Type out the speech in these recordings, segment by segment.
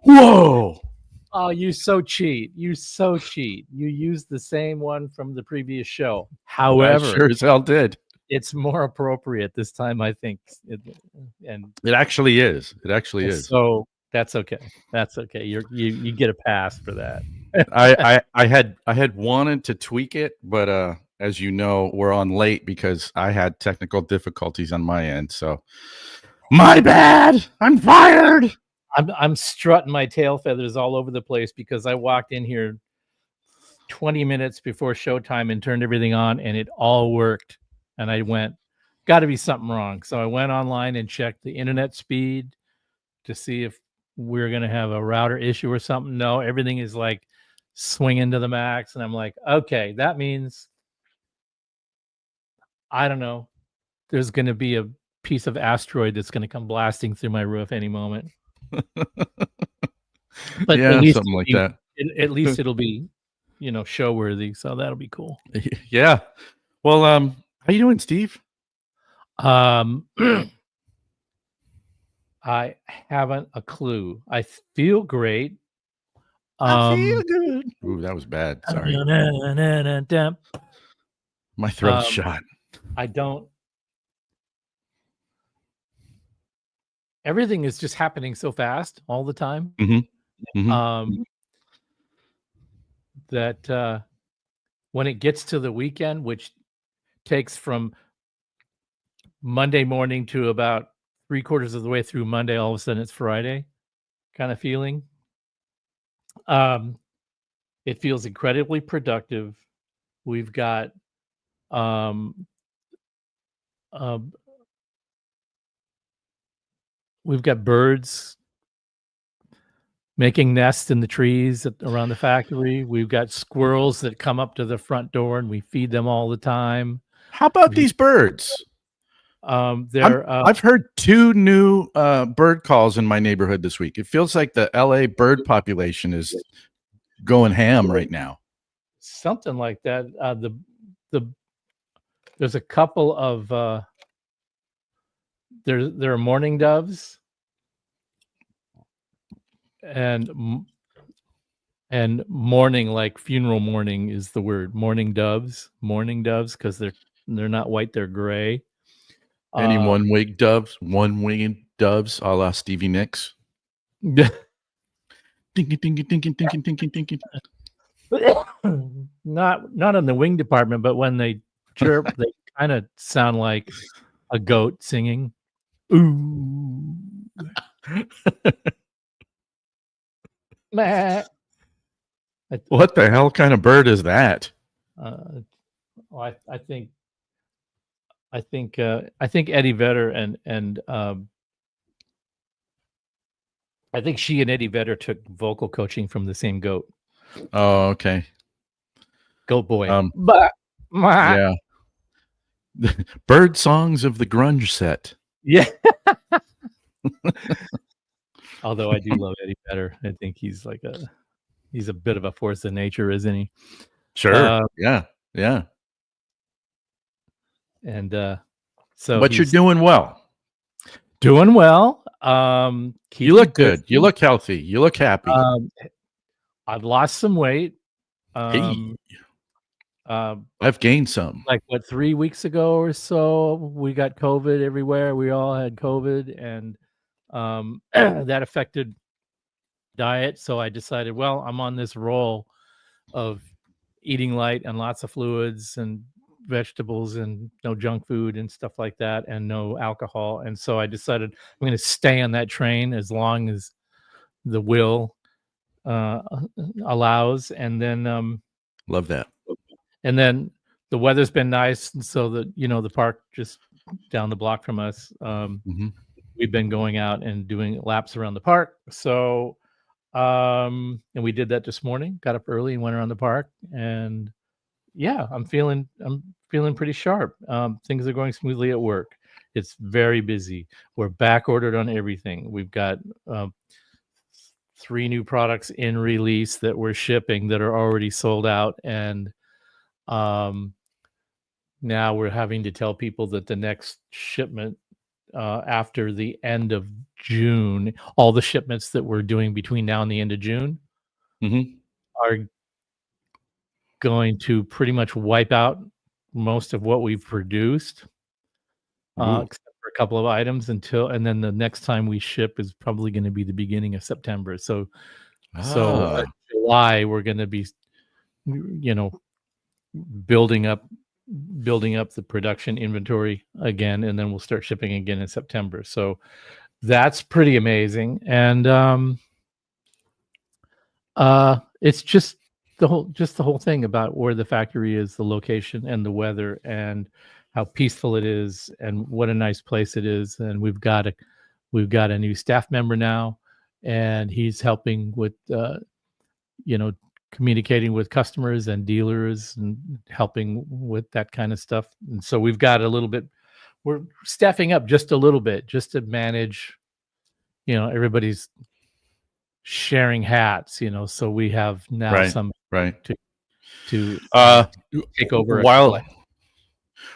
Whoa! Oh, you so cheat. You so cheat. You used the same one from the previous show. However, I sure as hell did. It's more appropriate this time, I think. And it actually is. It actually is. So that's okay. That's okay. You get a pass for that. I had wanted to tweak it, but as you know, we're on late because I had technical difficulties on my end. So my bad. I'm fired. I'm strutting my tail feathers all over the place because I walked in here 20 minutes before showtime and turned everything on, and it all worked. And I went, got to be something wrong. So I went online and checked the internet speed to see if we're going to have a router issue or something. No, everything is like swinging to the max. And I'm like, okay, that means, I don't know, there's going to be a piece of asteroid that's going to come blasting through my roof any moment. But yeah, at least something like that. At least it'll be, show worthy. So that'll be cool. Yeah. Well, how you doing, Steve? I haven't a clue. I feel great. I feel good. Ooh, that was bad. Sorry. My throat's shot. I don't. Everything is just happening so fast all the time. That when it gets to the weekend, which takes from Monday morning to about 3/4 of the way through Monday, all of a sudden it's Friday kind of feeling. It feels incredibly productive. We've got birds making nests in the trees around the factory. We've got squirrels that come up to the front door and we feed them all the time. How about these birds? I've heard 2 new bird calls in my neighborhood this week. It feels like the LA bird population is going ham right now. Something like that. There's a couple of there are mourning doves and mourning, like funeral mourning is the word. Mourning doves because they're not white, they're gray. Any one-winged doves, a la Stevie Nicks. Dinky. Not in the wing department, but when they chirp, they kind of sound like a goat singing. Ooh. What the hell kind of bird is that? I think Eddie Vedder and I think she and Eddie Vedder took vocal coaching from the same goat. Oh, okay. Goat boy. Yeah. Bird songs of the grunge set. Yeah. Although I do love Eddie Vedder. I think he's a bit of a force of nature, isn't he? Sure. Yeah. And so but you're doing well. Doing well. You look good. You look healthy. You look happy. I've lost some weight. I've gained some. Like 3 weeks ago or so, we got COVID everywhere. We all had COVID, and that affected diet. So I decided, well, I'm on this roll of eating light and lots of fluids and vegetables and no junk food and stuff like that, and no alcohol. And so I decided I'm going to stay on that train as long as the will allows. And then love that. And then the weather's been nice, and so the park just down the block from us, we've been going out and doing laps around the park. So and we did that this morning, got up early and went around the park, and yeah, I'm feeling pretty sharp. Things are going smoothly at work. It's very busy. We're back ordered on everything. We've got 3 new products in release that we're shipping that are already sold out, and now we're having to tell people that the next shipment after the end of June, all the shipments that we're doing between now and the end of June are going to pretty much wipe out most of what we've produced, except for a couple of items and then the next time we ship is probably going to be the beginning of September. So July we're going to be, building up the production inventory again, and then we'll start shipping again in September. So that's pretty amazing. And it's just the whole thing about where the factory is, the location and the weather and how peaceful it is and what a nice place it is. And we've got a new staff member now, and he's helping with communicating with customers and dealers and helping with that kind of stuff. And so we're staffing up just a little bit just to manage, everybody's sharing hats, so we have now to take over.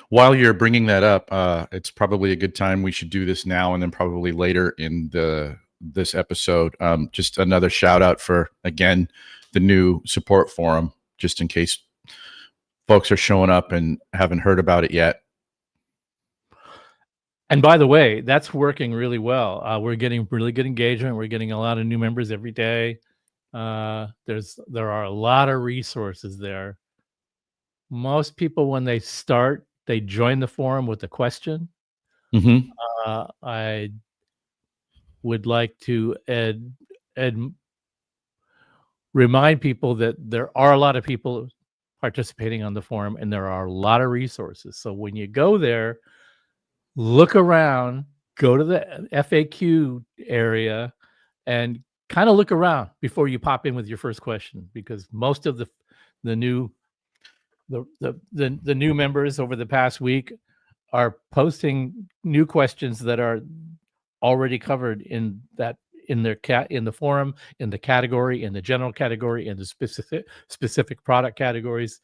While you're bringing that up, it's probably a good time. We should do this now and then probably later in this episode. Just another shout out for, again, the new support forum, just in case folks are showing up and haven't heard about it yet. And by the way, that's working really well. We're getting really good engagement. We're getting a lot of new members every day. There are a lot of resources there. Most people, when they start, they join the forum with a question. I would like to remind people that there are a lot of people participating on the forum, and there are a lot of resources. So when you go there, look around, go to the FAQ area, and kind of look around before you pop in with your first question, because most of the new members over the past week are posting new questions that are already covered in the forum, in the category, in the general category, in the specific product categories,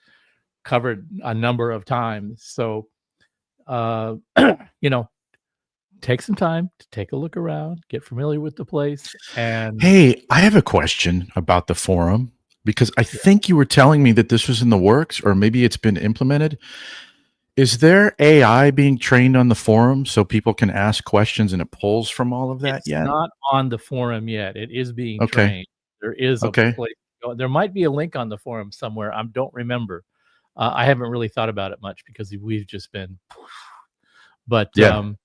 covered a number of times. So take some time to take a look around, get familiar with the place. And hey, I have a question about the forum, because I think you were telling me that this was in the works, or maybe it's been implemented. Is there AI being trained on the forum so people can ask questions and it pulls from all of that yet? It's not on the forum yet. It is being trained. There is a place. There might be a link on the forum somewhere. I don't remember. I haven't really thought about it much because we've just been. But that'll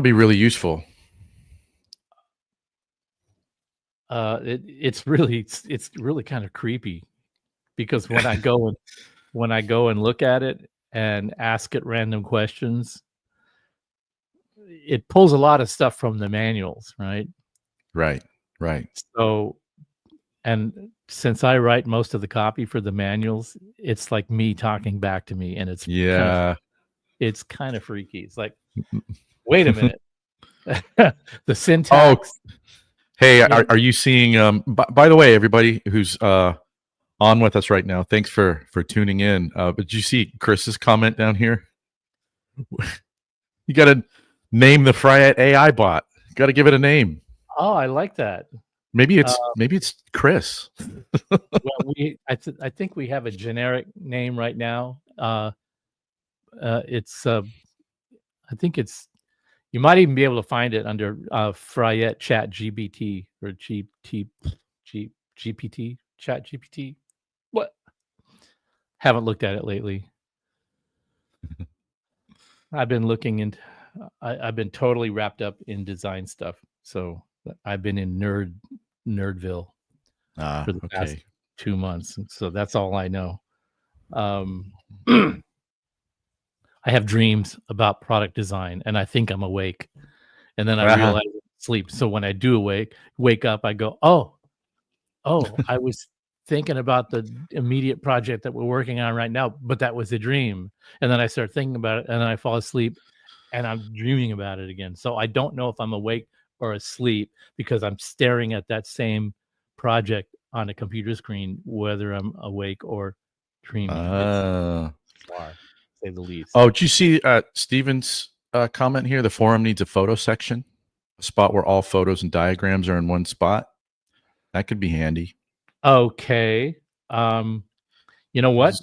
be really useful. It's really kind of creepy, because when I go and look at it and ask it random questions, it pulls a lot of stuff from the manuals, right? Right. So, and since I write most of the copy for the manuals, it's like me talking back to me, and it's kind of freaky. It's like, wait a minute, the syntax. Oh, hey, are you seeing? By the way, everybody who's on with us right now, thanks for tuning in. But did you see Chris's comment down here? You got to name the Fryette AI bot. Got to give it a name. Oh, I like that. Maybe it's Chris. Well, I think we have a generic name right now. It's I think it's, you might even be able to find it under Fryette Chat GPT or GPT Chat GPT. What? Haven't looked at it lately. I've been looking into. I've been totally wrapped up in design stuff, so I've been in Nerdville for the past 2 months, so that's all I know. I have dreams about product design, and I think I'm awake, and then I realize I'm asleep. So when I do wake up, I go, oh, I was thinking about the immediate project that we're working on right now, but that was a dream. And then I start thinking about it, and then I fall asleep, and I'm dreaming about it again. So I don't know if I'm awake or asleep, because I'm staring at that same project on a computer screen, whether I'm awake or dreaming. It's bizarre, to say the least. Oh, did you see Steven's comment here. The forum needs a photo section, a spot where all photos and diagrams are in one spot. That could be handy. Okay. You know what?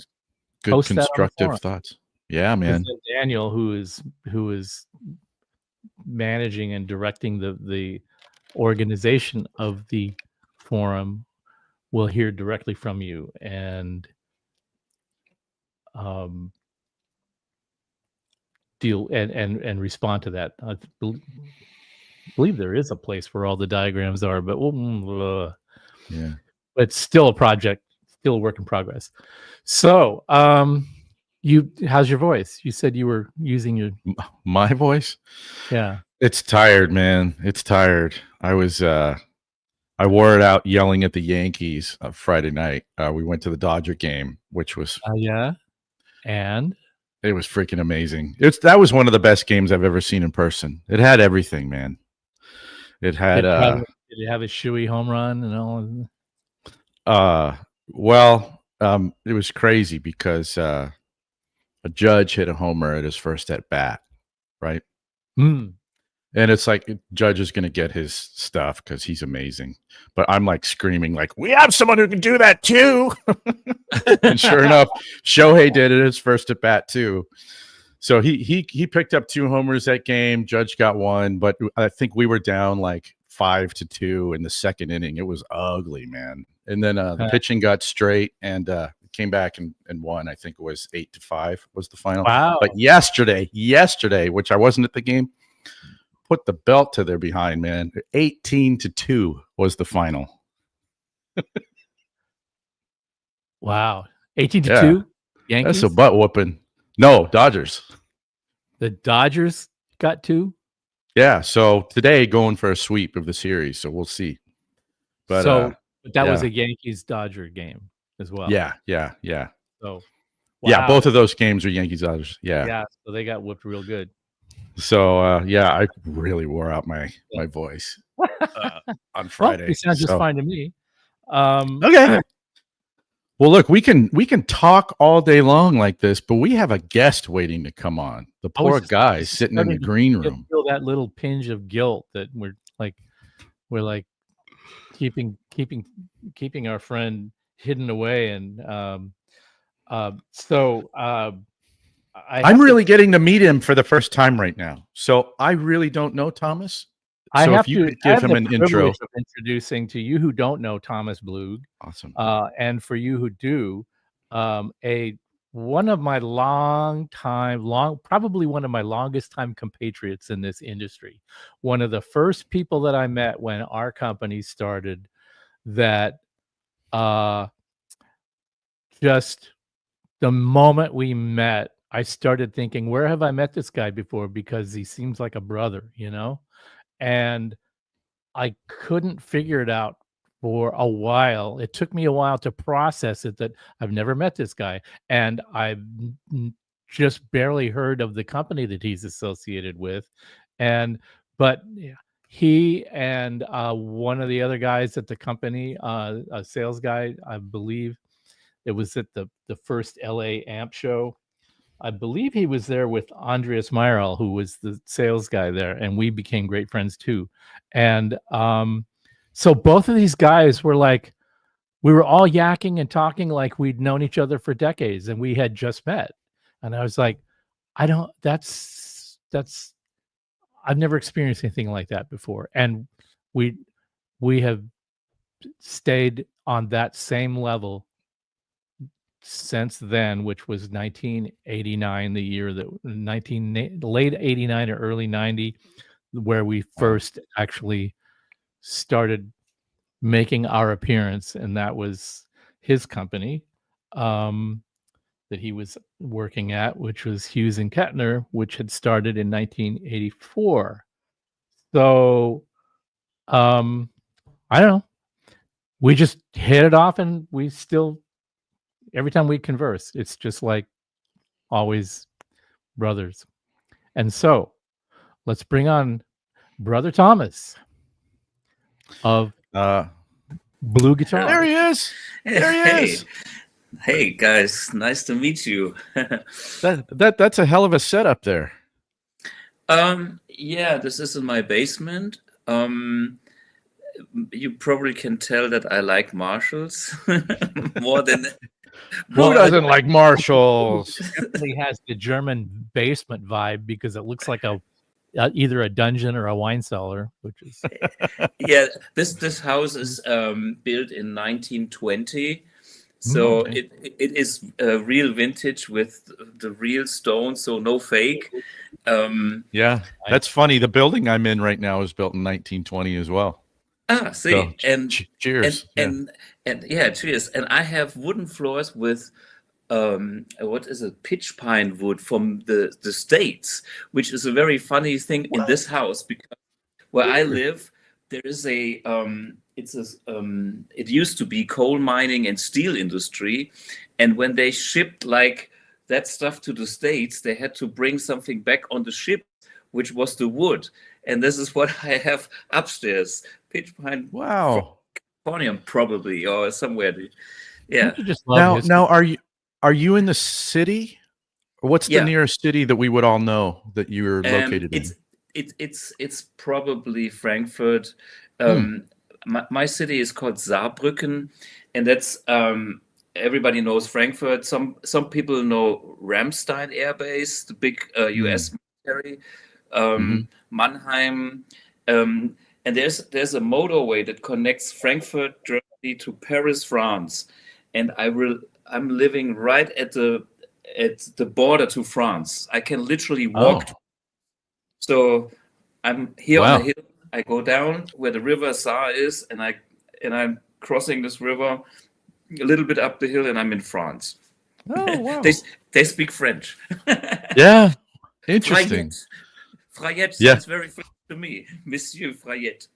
Good Post constructive thoughts. Yeah, man. Daniel, who is managing and directing the organization of the forum, will hear directly from you and deal and respond to that. I believe there is a place where all the diagrams are, but yeah, it's still a project, still a work in progress. So, how's your voice? You said you were using my voice. Yeah, it's tired, man. It's tired. I wore it out yelling at the Yankees Friday night. We went to the Dodger game, which was and it was freaking amazing. That was one of the best games I've ever seen in person. It had everything, man. It had did it have a shoey home run and all? It was crazy because a Judge hit a homer at his first at bat, right? And it's like Judge is going to get his stuff because he's amazing. But I'm like screaming, like, we have someone who can do that too. And sure enough, Shohei did it his first at bat too. So he picked up 2 homers that game. Judge got 1, but I think we were down like 5-2 in the second inning. It was ugly, man. And then the pitching got straight and came back and won. I think it was 8-5 was the final. Wow. But yesterday, which I wasn't at the game, put the belt to their behind, man. 18-2 was the final. Wow. 18-2? Yankees? That's a butt whooping. No, Dodgers. The Dodgers got 2? Yeah, so today going for a sweep of the series, so we'll see. But that was a Yankees-Dodger game as well. Yeah. So, yeah, both of those games are Yankees-Dodgers. Yeah, so they got whooped real good. So, I really wore out my voice on Friday. Well, it sounds just fine to me. Okay. Well, look, we can talk all day long like this, but we have a guest waiting to come on. The poor guy sitting in the green room. Feel that little pinch of guilt that we're like keeping our friend hidden away, and I'm really getting to meet him for the first time right now. So I really don't know Thomas. So if you could give him an intro. Of introducing to you who don't know Thomas Blug. Awesome. And for you who do, one of my probably one of my longest time compatriots in this industry. One of the first people that I met when our company started, that just the moment we met, I started thinking, where have I met this guy before? Because he seems like a brother, and I couldn't figure it out for a while. It took me a while to process it, that I've never met this guy, and I've just barely heard of the company that he's associated with. But he and one of the other guys at the company, a sales guy, I believe it was at the first LA Amp show. I believe he was there with Andreas Meyerl, who was the sales guy there, and we became great friends too. And so both of these guys were like, we were all yakking and talking like we'd known each other for decades and we had just met. And I was like, I've never experienced anything like that before. And we have stayed on that same level since then, which was 1989, the year that late 89 or early 90, where we first actually started making our appearance. And that was his company that he was working at, which was Hughes and Kettner, which had started in 1984. So I don't know, we just hit it off, and we still, every time we converse, it's just like always brothers. And so let's bring on Brother Thomas of BluGuitar. There he is. There he is. Hey guys, nice to meet you. That's a hell of a setup there. Yeah, this is in my basement. You probably can tell that I like Marshalls more than Who more. doesn't like Marshalls? Definitely has the German basement vibe because it looks like either a dungeon or a wine cellar, which is Yeah, this house is built in 1920, so Okay. it is real vintage with the real stone, so no fake. Yeah, that's funny. The building I'm in right now was built in 1920 as well. So, See, and cheers. Yeah. and yeah, cheers. And I have wooden floors with what is it, pitch pine wood from the States, which is a very funny thing in this house because where I live, there is it used to be coal mining and steel industry, and when they shipped like that stuff to the States, they had to bring something back on the ship, which was the wood, and this is what I have upstairs, pitch pine from Wow. California, probably, or somewhere. Yeah. don't you just love history? Now, are you in the city? Or what's the Yeah. nearest city that we would all know that you're located in? It's probably Frankfurt. My city is called Saarbrücken, and that's everybody knows Frankfurt. Some people know Ramstein Air Base, the big U.S. military, Mannheim, and there's a motorway that connects Frankfurt, Germany, to Paris, France, and I'm living right at the border to France. I can literally walk. So I'm here on the hill. I go down where the river Saar is, and I'm crossing this river a little bit up the hill, and I'm in France. Oh, wow. They speak French. Yeah, interesting. Frayette sounds very French to me, Monsieur Frayette.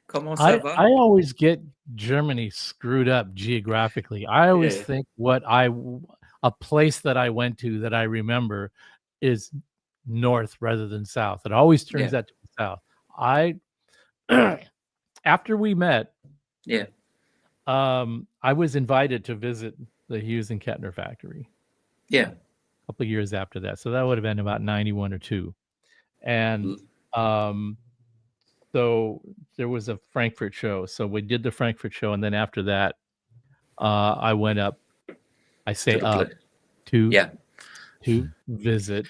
Comment ça va? I always get Germany screwed up geographically. I always think a place that I went to that I remember is north rather than south. It always turns out to be south. After we met, I was invited to visit the Hughes and Kettner factory. Yeah. A couple of years after that. So that would have been about 91 or 2. And so there was a Frankfurt show. So we did the Frankfurt show, and then after that, I went up. I say up to visit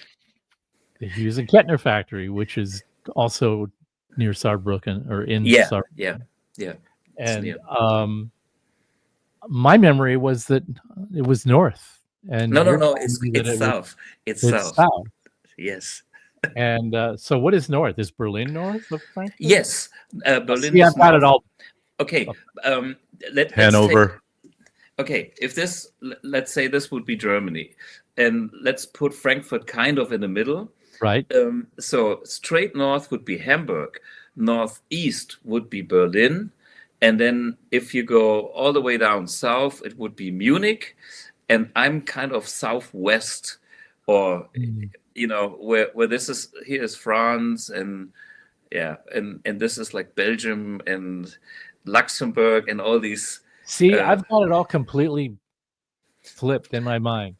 the Hughes and Kettner factory, which is also near Saarbrücken or in Saarbrücken. Yeah. And my memory was that it was north. And no, it's south. It's south. Yes. And so what is north? Is Berlin north of Frankfurt? Yes. Berlin is I've got it all. Okay. Hanover. Okay, let's say this would be Germany, and let's put Frankfurt kind of in the middle. Right. So straight north would be Hamburg, northeast would be Berlin, and then if you go all the way down south, it would be Munich, and I'm kind of southwest, or where this is. Here is France, and and this is like Belgium and Luxembourg and all these. See, I've got it all completely flipped in my mind.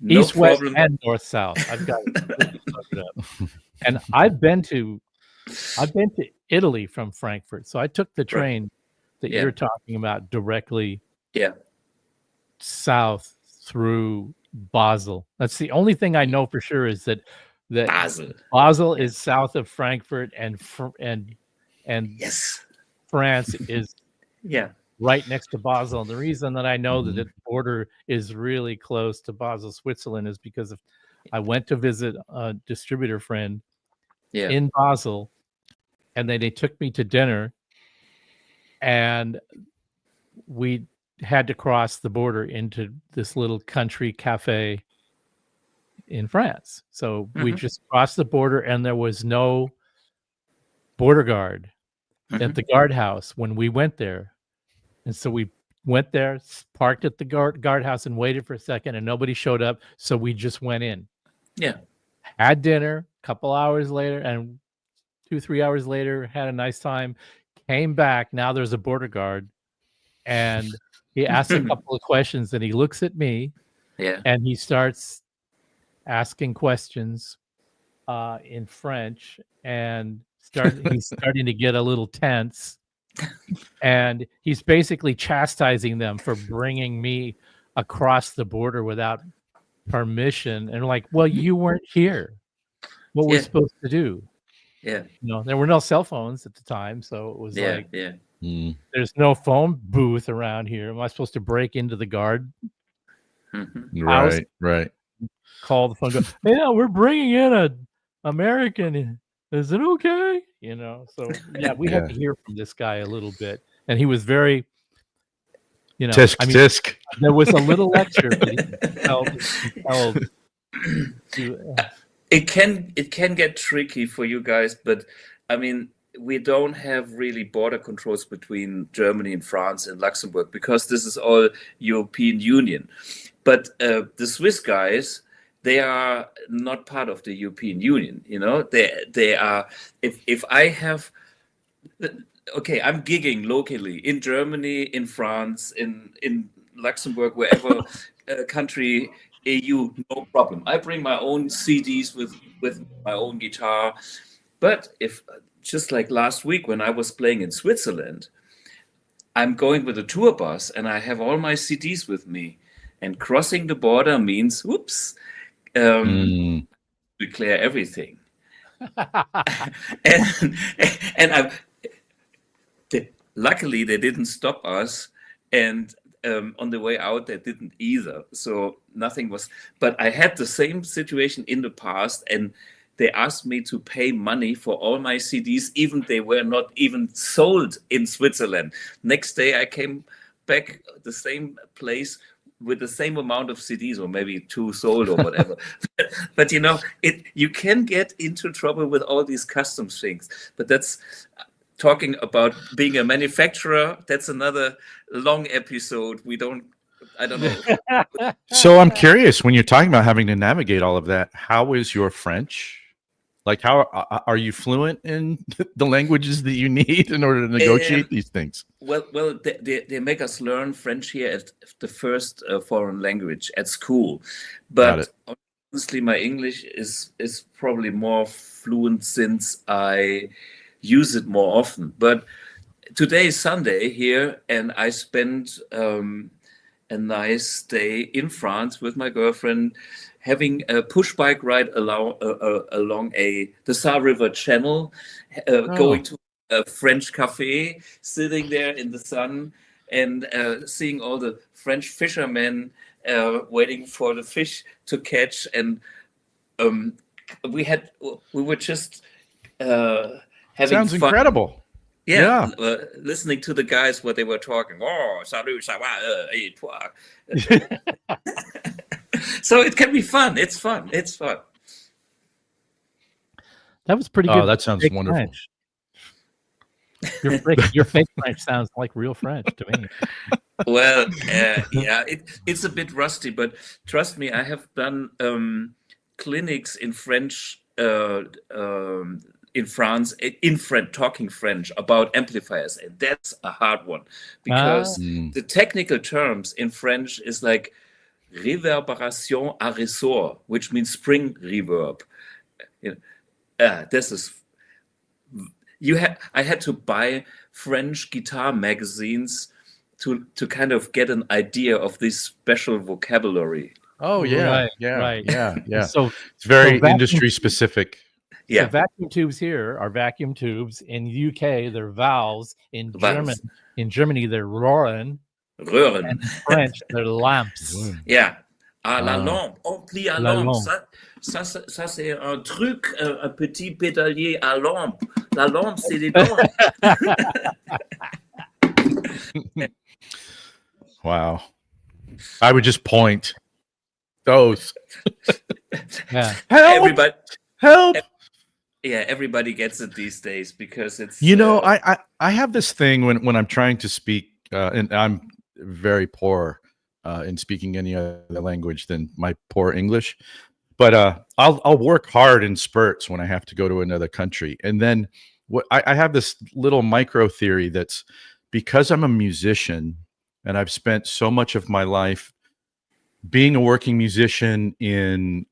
East, west, and north, south. I've got it completely fucked up. And I've been to Italy from Frankfurt. So I took the train that you're talking about directly south through Basel. That's the only thing I know for sure is that Basel is south of Frankfurt, and France is right next to Basel. And the reason that I know that the border is really close to Basel, Switzerland, is because I went to visit a distributor friend in Basel, and then they took me to dinner, and we had to cross the border into this little country cafe in France. So we just crossed the border, and there was no border guard at the guardhouse when we went there. And so we went there, parked at the guardhouse, and waited for a second, and nobody showed up. So we just went in. Yeah. Had dinner a couple hours later, and 2-3 hours later, had a nice time. Came back. Now there's a border guard, and he asked a couple of questions, and he looks at me, and he starts asking questions. in French, and he's starting to get a little tense, and he's basically chastising them for bringing me across the border without permission, and like, well, you weren't here. What we're supposed to do? Yeah. There were no cell phones at the time, so it was like, Mm. there's no phone booth around here. Am I supposed to break into the guard house? Right. Call the phone, go, yeah, we're bringing in an American. Is it okay? So yeah, we had to hear from this guy a little bit, and he was very, tisk. There was a little lecture, but he felt it can get tricky for you guys, but I mean, we don't have really border controls between Germany and France and Luxembourg because this is all European Union. But the Swiss guys, they are not part of the European Union. They are. If I have, okay, I'm gigging locally in Germany, in France, in Luxembourg, wherever country. EU, no problem. I bring my own CDs with my own guitar. But if, just like last week when I was playing in Switzerland, I'm going with a tour bus and I have all my CDs with me. And crossing the border means, whoops, declare everything. and luckily they didn't stop us. And on the way out, they didn't either. So nothing was, but I had the same situation in the past, and they asked me to pay money for all my CDs, even they were not even sold in Switzerland. Next day, I came back the same place with the same amount of CDs, or maybe 2 sold or whatever. but you can get into trouble with all these customs things. But that's talking about being a manufacturer. That's another long episode. I don't know. So I'm curious, when you're talking about having to navigate all of that, how is your French? Like, how are you fluent in the languages that you need in order to negotiate these things? Well, they make us learn French here at the first foreign language at school. But honestly, my English is probably more fluent since I use it more often. But today is Sunday here, and I spent a nice day in France with my girlfriend, having a push bike ride along the Saar River Channel, going to a French cafe, sitting there in the sun, and seeing all the French fishermen waiting for the fish to catch. And we were just having Sounds fun. incredible. Yeah. Listening to the guys, what they were talking. Oh, salut, ça va, et toi. So it can be fun. It's fun. That was pretty good. Oh, that sounds wonderful. Your fake French sounds like real French to me. Well, it's a bit rusty, but trust me, I have done clinics in French, in France, talking French about amplifiers, and that's a hard one because the technical terms in French is like réverbération à ressort, which means spring reverb. This is I had to buy French guitar magazines to kind of get an idea of this special vocabulary. Oh yeah, right. Yeah. So it's very industry specific. Yeah. So vacuum tubes here are vacuum tubes. In the UK, they're valves. In Germany, they're Röhren. And in French, they're lamps. Yeah. Ah, la lampe, on plie à lampe. Ça c'est un truc, un petit pédalier à lampe. La lampe, c'est des lampes. Wow. I would just point. Those. Yeah. Help. Yeah, everybody gets it these days because it's. I have this thing when I'm trying to speak, and I'm very poor in speaking any other language than my poor English, but I'll work hard in spurts when I have to go to another country, and then I have this little micro theory that's because I'm a musician and I've spent so much of my life being a working musician in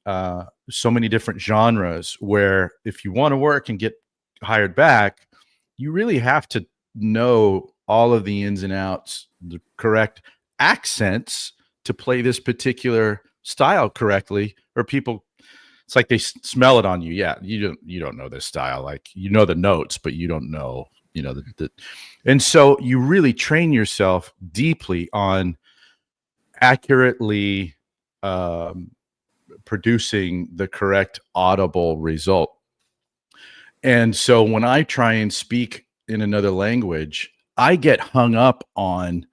so many different genres where if you want to work and get hired back, you really have to know all of the ins and outs, the correct accents to play this particular style correctly, or people, it's like they smell it on you. Yeah, you don't know this style. Like, you know the notes, but you don't know, and so you really train yourself deeply on accurately producing the correct audible result. And so when I try and speak in another language, I get hung up on,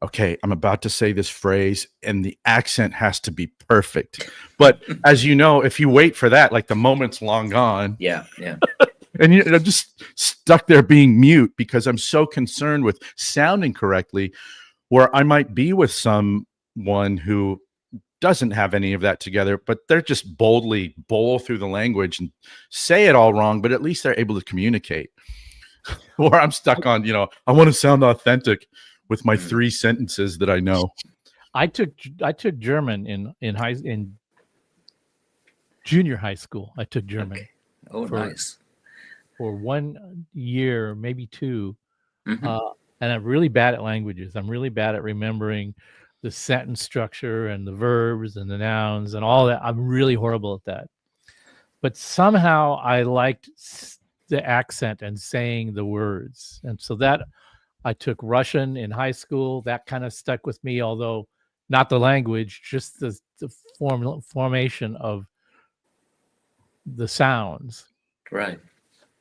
okay, I'm about to say this phrase and the accent has to be perfect. But as you know, if you wait for that, like the moment's long gone. Yeah. And I'm just stuck there being mute because I'm so concerned with sounding correctly, where I might be with someone who doesn't have any of that together, but they're just boldly bowl through the language and say it all wrong, but at least they're able to communicate. Or I'm stuck on, I want to sound authentic with my 3 sentences that I know. I took German in junior high school. I took German. Okay. Oh, nice. For 1 year, maybe 2. And I'm really bad at languages. I'm really bad at remembering the sentence structure and the verbs and the nouns and all that. I'm really horrible at that. But somehow I liked the accent and saying the words. And so that I took Russian in high school. That kind of stuck with me, although not the language, just the formation of the sounds. Right.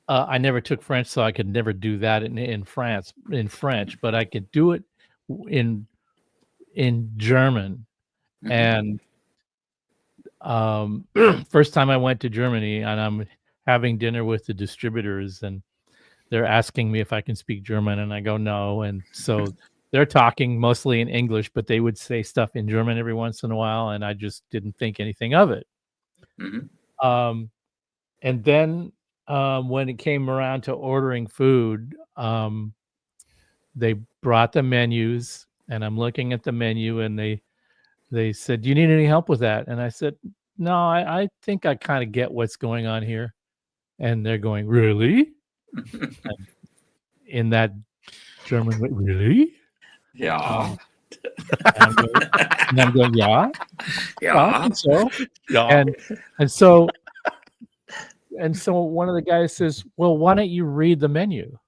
I never took French, so I could never do that in French, but I could do it in German. And first time I went to Germany, and I'm having dinner with the distributors, and they're asking me if I can speak German, and I go no. And so they're talking mostly in English, but they would say stuff in German every once in a while, and I just didn't think anything of it. And then when it came around to ordering food, they brought the menus, and I'm looking at the menu, and they said, "Do you need any help with that?" And I said, "No, I think I kind of get what's going on here." And they're going, "Really?" In that German way, "Really?" Yeah. And I'm going, yeah. Yeah. And so one of the guys says, "Well, why don't you read the menu?"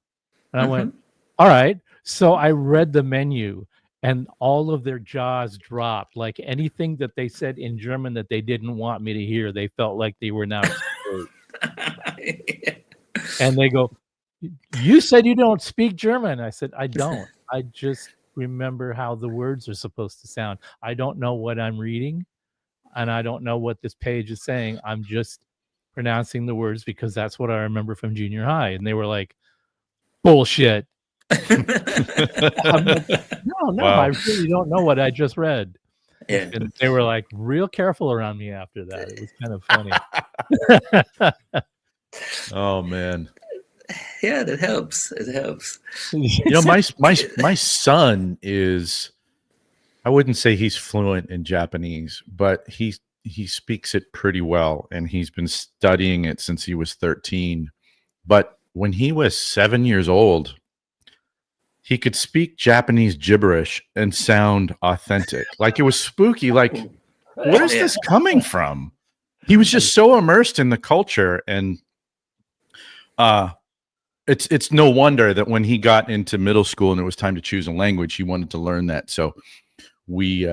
And I went, "All right." So I read the menu, and all of their jaws dropped. Like anything that they said in German that they didn't want me to hear, they felt like they were now exposed. And they go, "You said you don't speak German." I said, "I don't. I just remember how the words are supposed to sound. I don't know what I'm reading, and I don't know what this page is saying. I'm just pronouncing the words because that's what I remember from junior high." And they were like, "Bullshit." I'm like, no, wow. I really don't know what I just read. Yeah. And they were like real careful around me after that. It was kind of funny. Oh man. Yeah, that helps. It helps. My son is, I wouldn't say he's fluent in Japanese, but he speaks it pretty well, and he's been studying it since he was 13. But when he was 7 years old, he could speak Japanese gibberish and sound authentic. Like it was spooky. Like, where's this coming from? He was just so immersed in the culture, and it's no wonder that when he got into middle school and it was time to choose a language, he wanted to learn that. So we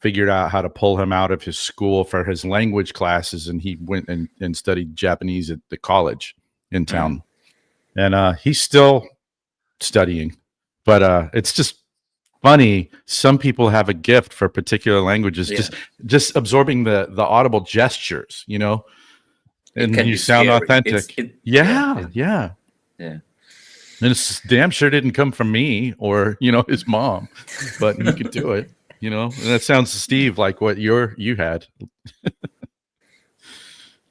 figured out how to pull him out of his school for his language classes, and he went and studied Japanese at the college in town. And he's still studying, but it's just funny. Some people have a gift for particular languages, just absorbing the audible gestures, and you sound authentic. Yeah. And it's damn sure didn't come from me or his mom, but he could do it. And that sounds, Steve, like what you had.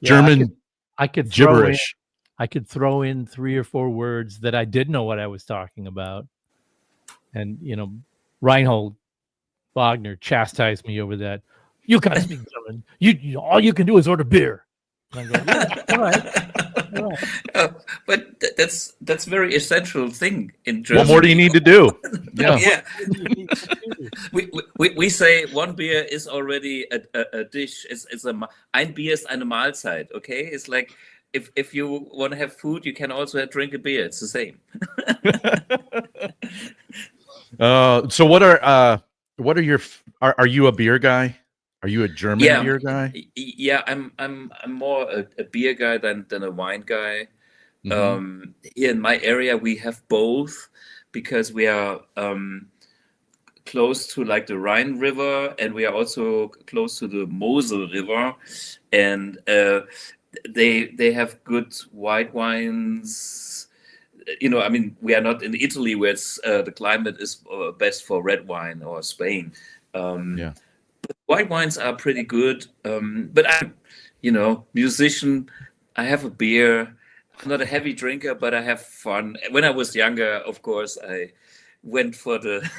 German I could gibberish. I could throw in 3 or 4 words that I did know what I was talking about. And, Reinhold Wagner chastised me over that. You gotta speak German. You all you can do is order beer. And I go, yeah, all right. All right. But that's very essential thing in Germany. What more do you need to do? Yeah. Yeah. we say one beer is already a dish. It's ein Bier ist eine Mahlzeit. Okay, it's like if you want to have food, you can also drink a beer. It's the same. So what are your are you a beer guy? Are you a German beer guy? Yeah, I'm more a beer guy than a wine guy. Mm-hmm. Here in my area, we have both because we are close to like the Rhine River, and we are also close to the Mosel River, and they have good white wines. You know, I mean, we are not in Italy where it's, the climate is best for red wine, or Spain. Yeah. But white wines are pretty good. But I'm, musician. I have a beer. I'm not a heavy drinker, but I have fun. When I was younger, of course, I went for the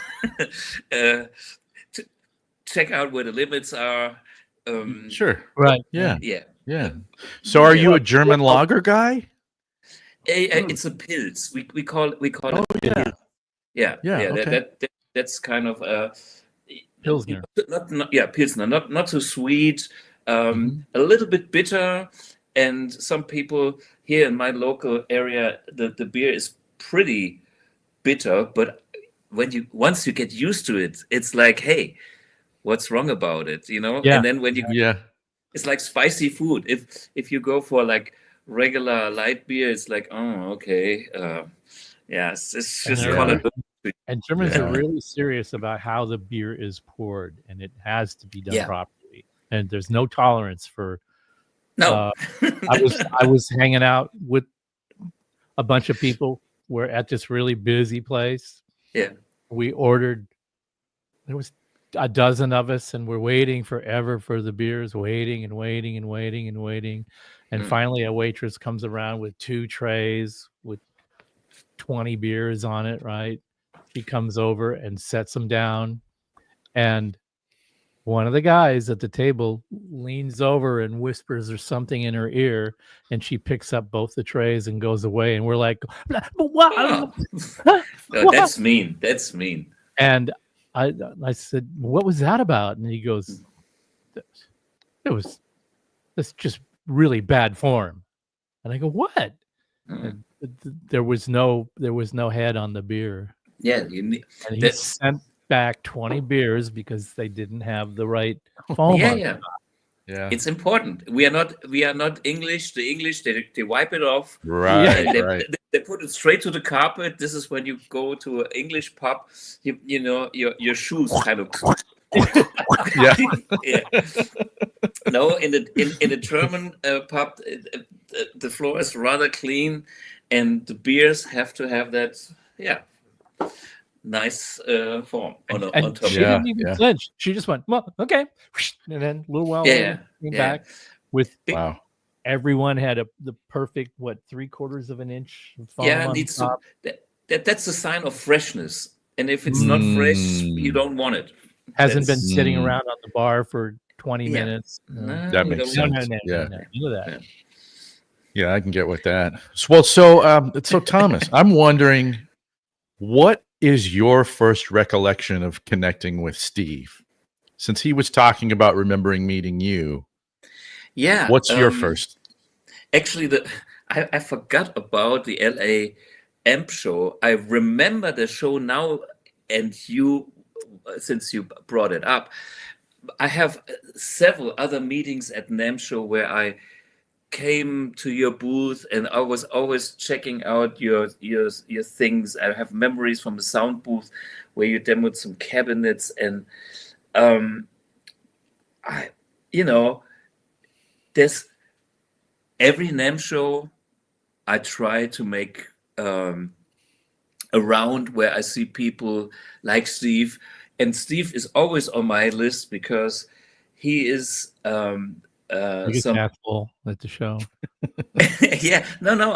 to check out where the limits are. Sure. Right. Yeah. Yeah. Yeah. So are you a German lager guy? It's a Pils. We call it. Oh yeah. Yeah. Okay. That's kind of Pilsner. Pilsner. Not too sweet. A little bit bitter. And some people here in my local area, the beer is pretty bitter. But once you get used to it, it's like, hey, what's wrong about it? Yeah. And then when it's like spicy food. If you go for like regular light beer, it's like, oh, okay, it's just call it. And Germans are really serious about how the beer is poured, and it has to be done properly. And there's no tolerance for. No, I was hanging out with a bunch of people. We're at this really busy place. Yeah, we ordered. There was a dozen of us, and we're waiting forever for the beers, waiting and waiting and waiting and waiting. And finally, a waitress comes around with 2 trays with 20 beers on it, right? She comes over and sets them down. And one of the guys at the table leans over and whispers or something in her ear, and she picks up both the trays and goes away. And we're like, what? Oh. No, that's mean. That's mean. And I said, what was that about? And he goes, that's just really bad form. And I go, what? And there was no head on the beer. Yeah, and he sent back 20 beers because they didn't have the right foam. Yeah. It's important. We are not English. The English they wipe it off. Right. They put it straight to the carpet. This is when you go to an English pub. You know your shoes kind of. Yeah. No, in the German pub, the floor is rather clean, and the beers have to have that. Yeah. Nice form on top. She didn't even flinch. She just went, well, okay, and then a little while later came back with everyone had the perfect 3/4 of an inch foam on top. That's a sign of freshness, and if it's not fresh, you don't want it. Hasn't been sitting around on the bar for 20 minutes. That makes sense. No. Yeah, I can get with that. Well, so Thomas, I'm wondering, what is your first recollection of connecting with Steve? Since he was talking about remembering meeting you. Yeah. What's your first? Actually, I forgot about the LA Amp show. I remember the show now, and since you brought it up, I have several other meetings at NAMM show where I came to your booth, and I was always checking out your things. I have memories from the sound booth where you demoed some cabinets, and there's every NAMM show I try to make around where I see people like Steve, and Steve is always on my list because he is some asshole at the show.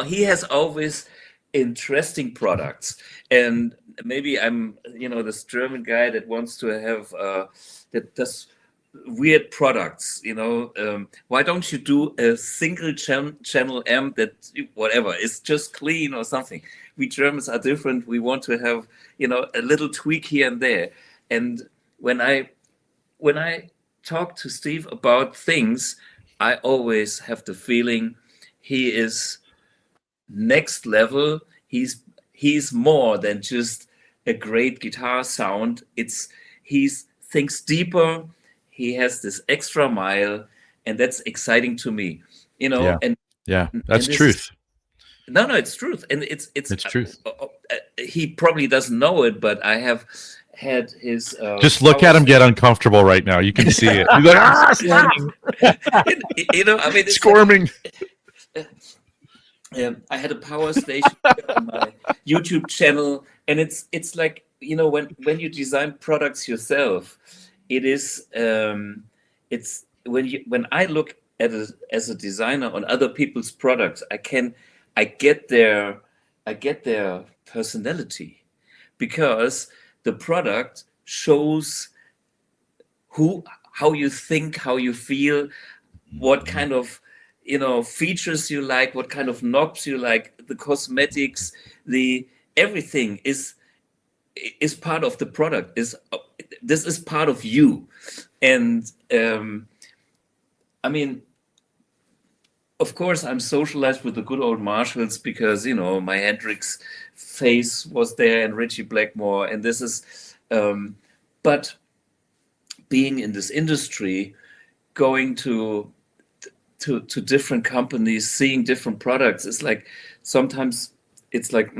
He has always interesting products, and maybe I'm this German guy that wants to have that does weird products, why don't you do a single channel amp that whatever is just clean or something? We Germans are different. We want to have a little tweak here and there. And when I talk to Steve about things, I always have the feeling he is next level. He's more than just a great guitar sound. He's thinks deeper. He has this extra mile, and that's exciting to me. That's truth. No, it's truth, and it's truth. He probably doesn't know it, but I have had his. Just look at him get uncomfortable right now. You can see it. He's like, stop! It's squirming. I had a power station on my YouTube channel, and it's like when you design products yourself, it is it's when I look at it as a designer on other people's products, I get their personality, because the product shows how you think, how you feel, what kind of features you like, what kind of knobs you like, the cosmetics, everything is part of the product. This is part of you. And of course I'm socialized with the good old Marshalls, because my Hendrix face was there, and Richie Blackmore, and this is but being in this industry, going to different companies, seeing different products, it's like sometimes it's like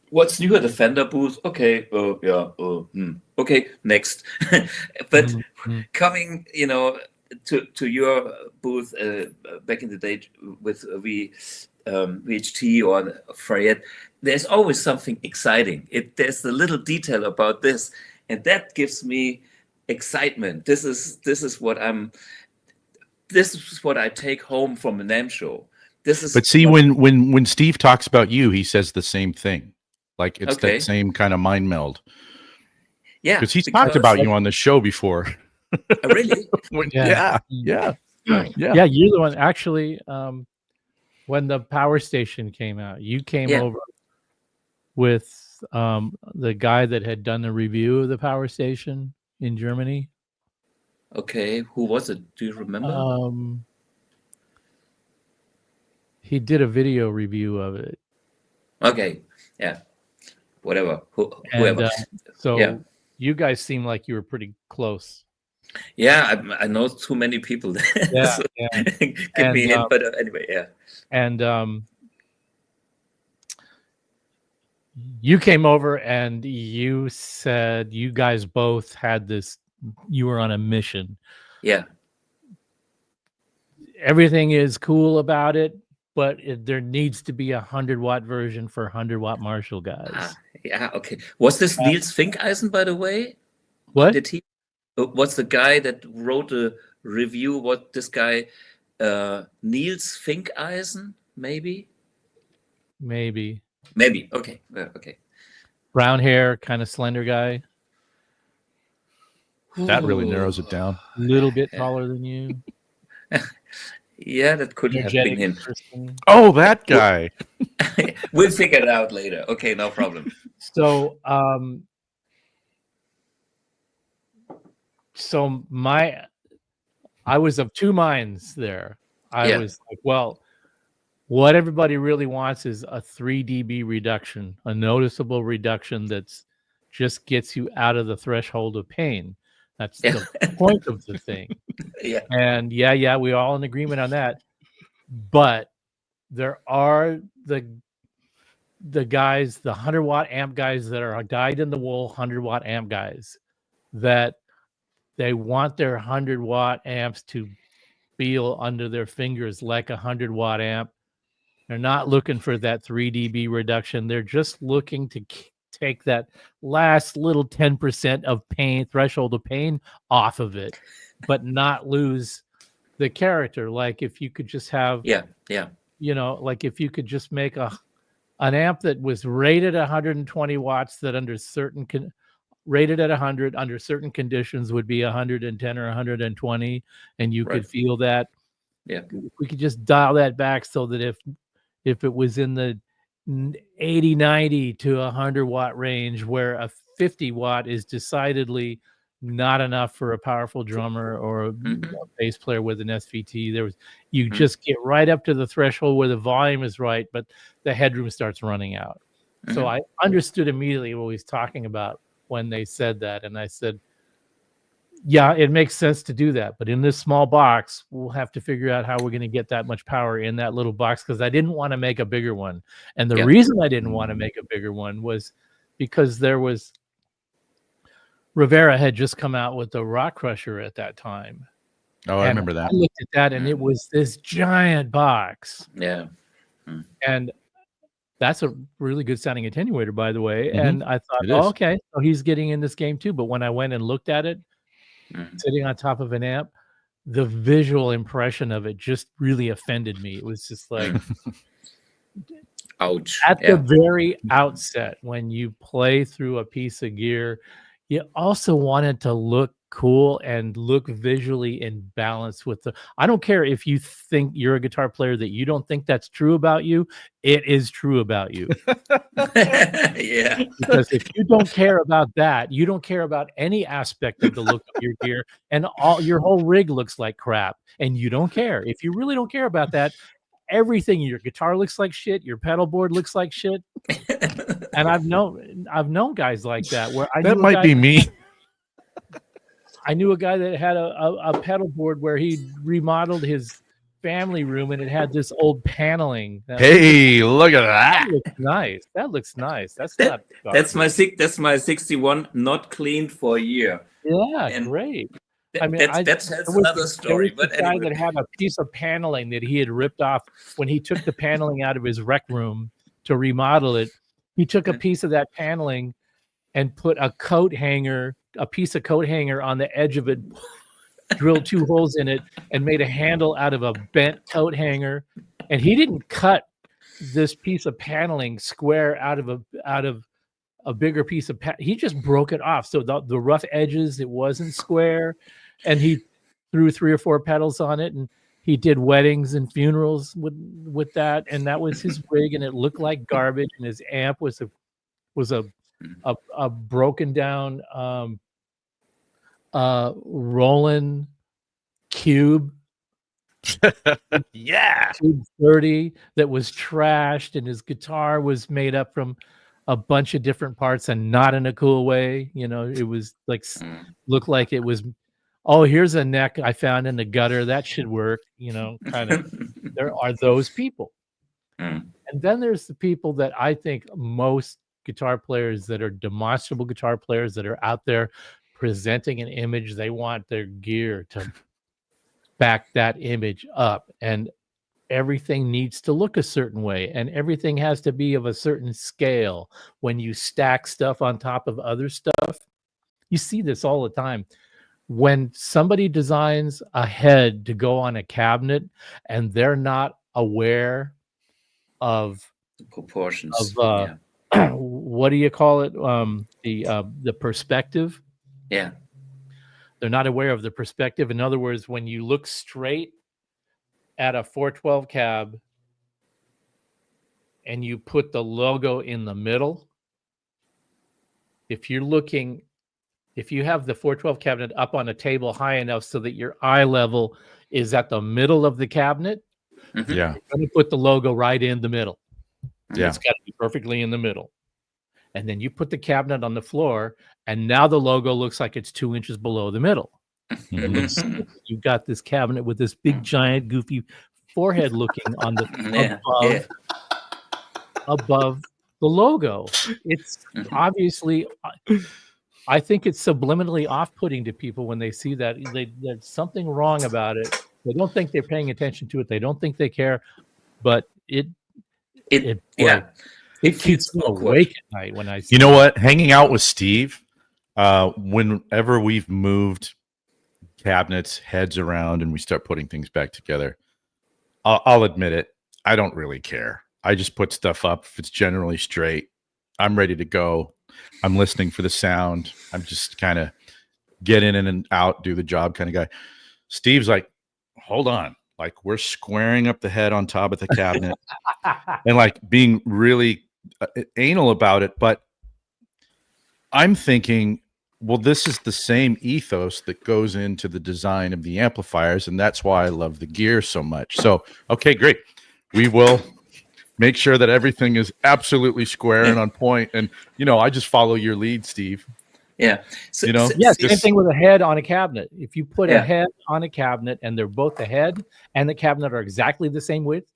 what's new at the Fender booth? Okay, okay, next. But coming to your booth back in the day with VHT or Fayette, there's always something exciting. There's a little detail about this, and that gives me excitement. This is what I take home from a NAMM show. But see, when Steve talks about you, he says the same thing. Like it's that same kind of mind meld. Yeah, because he's talked about you on the show before. Really? Yeah. You're the one actually. When the Power Station came out, you came over with the guy that had done the review of the Power Station in Germany. Okay, who was it? Do you remember? He did a video review of it. Okay, yeah, whatever, whoever. You guys seem like you were pretty close. Yeah, I know too many people. Yeah, so give me a hint, but anyway, yeah. And you came over and you said you guys both had this. You were on a mission. Yeah. Everything is cool about it, but there needs to be a 100-watt version for 100-watt Marshall guys. Yeah. Okay. Was this Niels Finkeisen, by the way? What did he? What's the guy that wrote a review? What this guy, Niels Finkeisen, maybe? Maybe. Okay. Okay. Brown hair, kind of slender guy. That really narrows it down. A little bit taller than you. Yeah, that could have been him. Oh, that guy. We'll figure it out later. Okay, no problem. So, I was of two minds there. I was like, well, what everybody really wants is a 3 dB reduction, a noticeable reduction that's just gets you out of the threshold of pain. That's the point of the thing. Yeah. And we're all in agreement on that. But there are the guys, the 100-watt amp guys that are dyed-in-the-wool 100-watt amp guys, that they want their 100-watt amps to feel under their fingers like a 100-watt amp. They're not looking for that 3 dB reduction. They're just looking to take that last little 10% of pain, threshold of pain, off of it, but not lose the character. Like if you could just have, like if you could just make an amp that was rated 120 watts, that under certain rated at 100 under certain conditions would be 110 or 120, and you could feel that. Yeah, we could just dial that back so that if it was in the 80, 90 to 100 watt range, where a 50 watt is decidedly not enough for a powerful drummer or a bass player with an SVT, you just get right up to the threshold where the volume is right, but the headroom starts running out. So I understood immediately what he was talking about when they said that, and I said, yeah, it makes sense to do that, but in this small box, we'll have to figure out how we're going to get that much power in that little box, because I didn't want to make a bigger one. And the reason I didn't want to make a bigger one was because Rivera had just come out with the Rock Crusher at that time. Oh, I remember that. I looked at that, and it was this giant box. Yeah. And that's a really good sounding attenuator, by the way. And I thought, oh, okay, so he's getting in this game too. But when I went and looked at it, sitting on top of an amp, the visual impression of it just really offended me. It was just like, ouch. At the very outset, when you play through a piece of gear, you also want it to look cool and look visually in balance with I don't care if you think you're a guitar player that you don't think that's true about you. It is true about you. Yeah. Because if you don't care about that, you don't care about any aspect of the look of your gear, and your whole rig looks like crap, and you don't care. If you really don't care about that, everything, your guitar looks like shit, your pedal board looks like shit. And I've known guys like that where that might be me. I knew a guy that had a pedal board where he remodeled his family room, and it had this old paneling. Hey, look at that! That looks nice. That looks nice. That's my 61, not cleaned for a year. Yeah, and great. I mean, that's another story. But anyway. Guy that had a piece of paneling that he had ripped off when he took the paneling out of his rec room to remodel it. He took a piece of that paneling and put a piece of coat hanger on the edge of it, drilled 2 holes in it, and made a handle out of a bent coat hanger. And he didn't cut this piece of paneling square out of a bigger piece of he just broke it off. So the rough edges, it wasn't square, and he threw 3 or 4 pedals on it, and he did weddings and funerals with that, and that was his rig, and it looked like garbage, and his amp was a broken down Roland Cube. Yeah, Cube 30 that was trashed, and his guitar was made up from a bunch of different parts, and not in a cool way. You know, it was like looked like it was, oh, here's a neck I found in the gutter, that should work. You know, kind of. There are those people, and then there's the people that I think most guitar players that are demonstrable guitar players that are out there presenting an image. They want their gear to back that image up, and everything needs to look a certain way, and everything has to be of a certain scale. When you stack stuff on top of other stuff, you see this all the time. When somebody designs a head to go on a cabinet and they're not aware of the proportions of what do you call it? The perspective. Yeah. They're not aware of the perspective. In other words, when you look straight at a 412 cab and you put the logo in the middle, if you have the 412 cabinet up on a table high enough so that your eye level is at the middle of the cabinet, yeah, you're going to put the logo right in the middle. Yeah, it's got to be perfectly in the middle. And then you put the cabinet on the floor, and now the logo looks like it's 2 inches below the middle. You got this cabinet with this big, giant, goofy forehead looking on the above the logo. It's obviously, I think it's subliminally off-putting to people when they see that. There's something wrong about it. They don't think they're paying attention to it. They don't think they care, but it keeps me awake at night when I see. You know what? Hanging out with Steve, whenever we've moved cabinets, heads around, and we start putting things back together, I'll admit it. I don't really care. I just put stuff up if it's generally straight. I'm ready to go. I'm listening for the sound. I'm just kind of get in and out, do the job kind of guy. Steve's like, hold on. Like, we're squaring up the head on top of the cabinet and like being really anal about it. But I'm thinking, well, this is the same ethos that goes into the design of the amplifiers. And that's why I love the gear so much. So, okay, great. We will make sure that everything is absolutely square and on point. And, you know, I just follow your lead, Steve. Yeah. So, you know, same thing with a head on a cabinet. If you put a head on a cabinet and they're both the head and the cabinet are exactly the same width,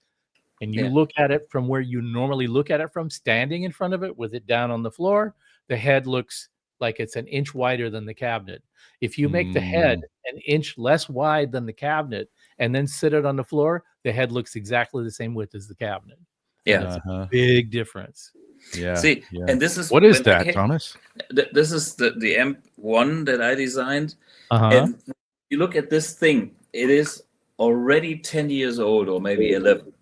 and you look at it from where you normally look at it from, standing in front of it with it down on the floor, the head looks like it's an inch wider than the cabinet. If you make the head an inch less wide than the cabinet and then sit it on the floor, the head looks exactly the same width as the cabinet. Yeah. That's a big difference. Yeah. See, and this is what is that, Thomas? This is the amp one that I designed. And you look at this thing, it is already 10 years old or maybe 11.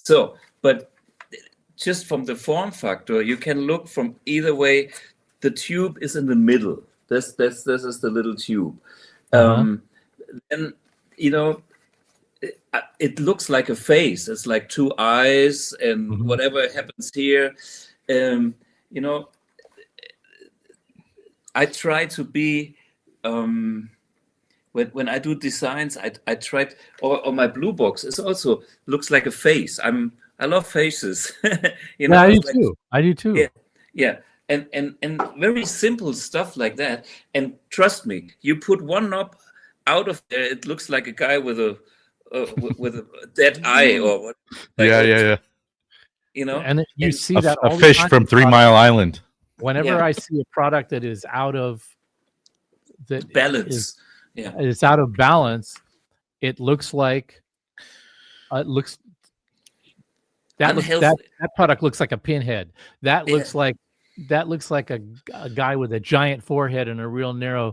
So, but just from the form factor, you can look from either way. The tube is in the middle. This is the little tube. And you know, it looks like a face. It's like two eyes, and whatever happens here. You know, I try to be when I do designs, I try, or my blue box is also looks like a face. I love faces. You know, I do too. Yeah, yeah. And very simple stuff like that. And trust me, you put one knob out of there, it looks like a guy with a dead eye or what. Like yeah. You know, and you see that a fish from 3 Mile Island. Whenever I see a product that is out of balance, it's out of balance. It looks like that product looks like a pinhead. That looks like a guy with a giant forehead and a real narrow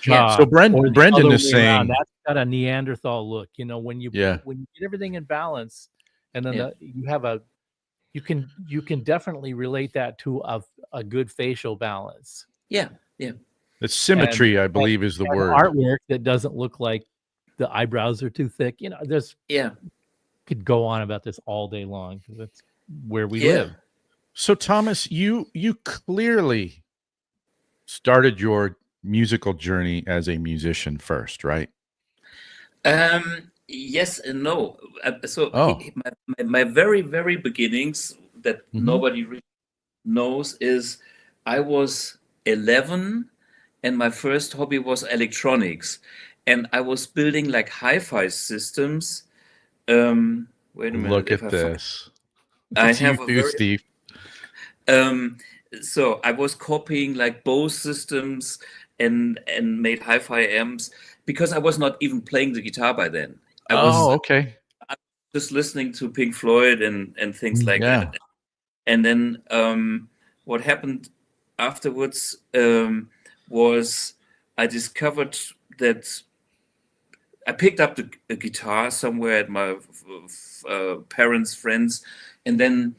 jaw. So Brendan is saying that's got a Neanderthal look. You know, when you get everything in balance, and then you have you can definitely relate that to a good facial balance. Yeah. It's symmetry, I believe, is the word. Artwork that doesn't look like the eyebrows are too thick. You know, there's could go on about this all day long because that's where we live. So Thomas, you clearly started your musical journey as a musician first, right? Yes and no. So my very, very beginnings that nobody really knows is I was 11 and my first hobby was electronics. And I was building like hi-fi systems. Wait a minute. Look at this. I have Steve. So I was copying like Bose systems and made hi-fi amps because I was not even playing the guitar by then. I was just listening to Pink Floyd and things like that. And then what happened afterwards was I discovered that I picked up a guitar somewhere at my parents' friends, and then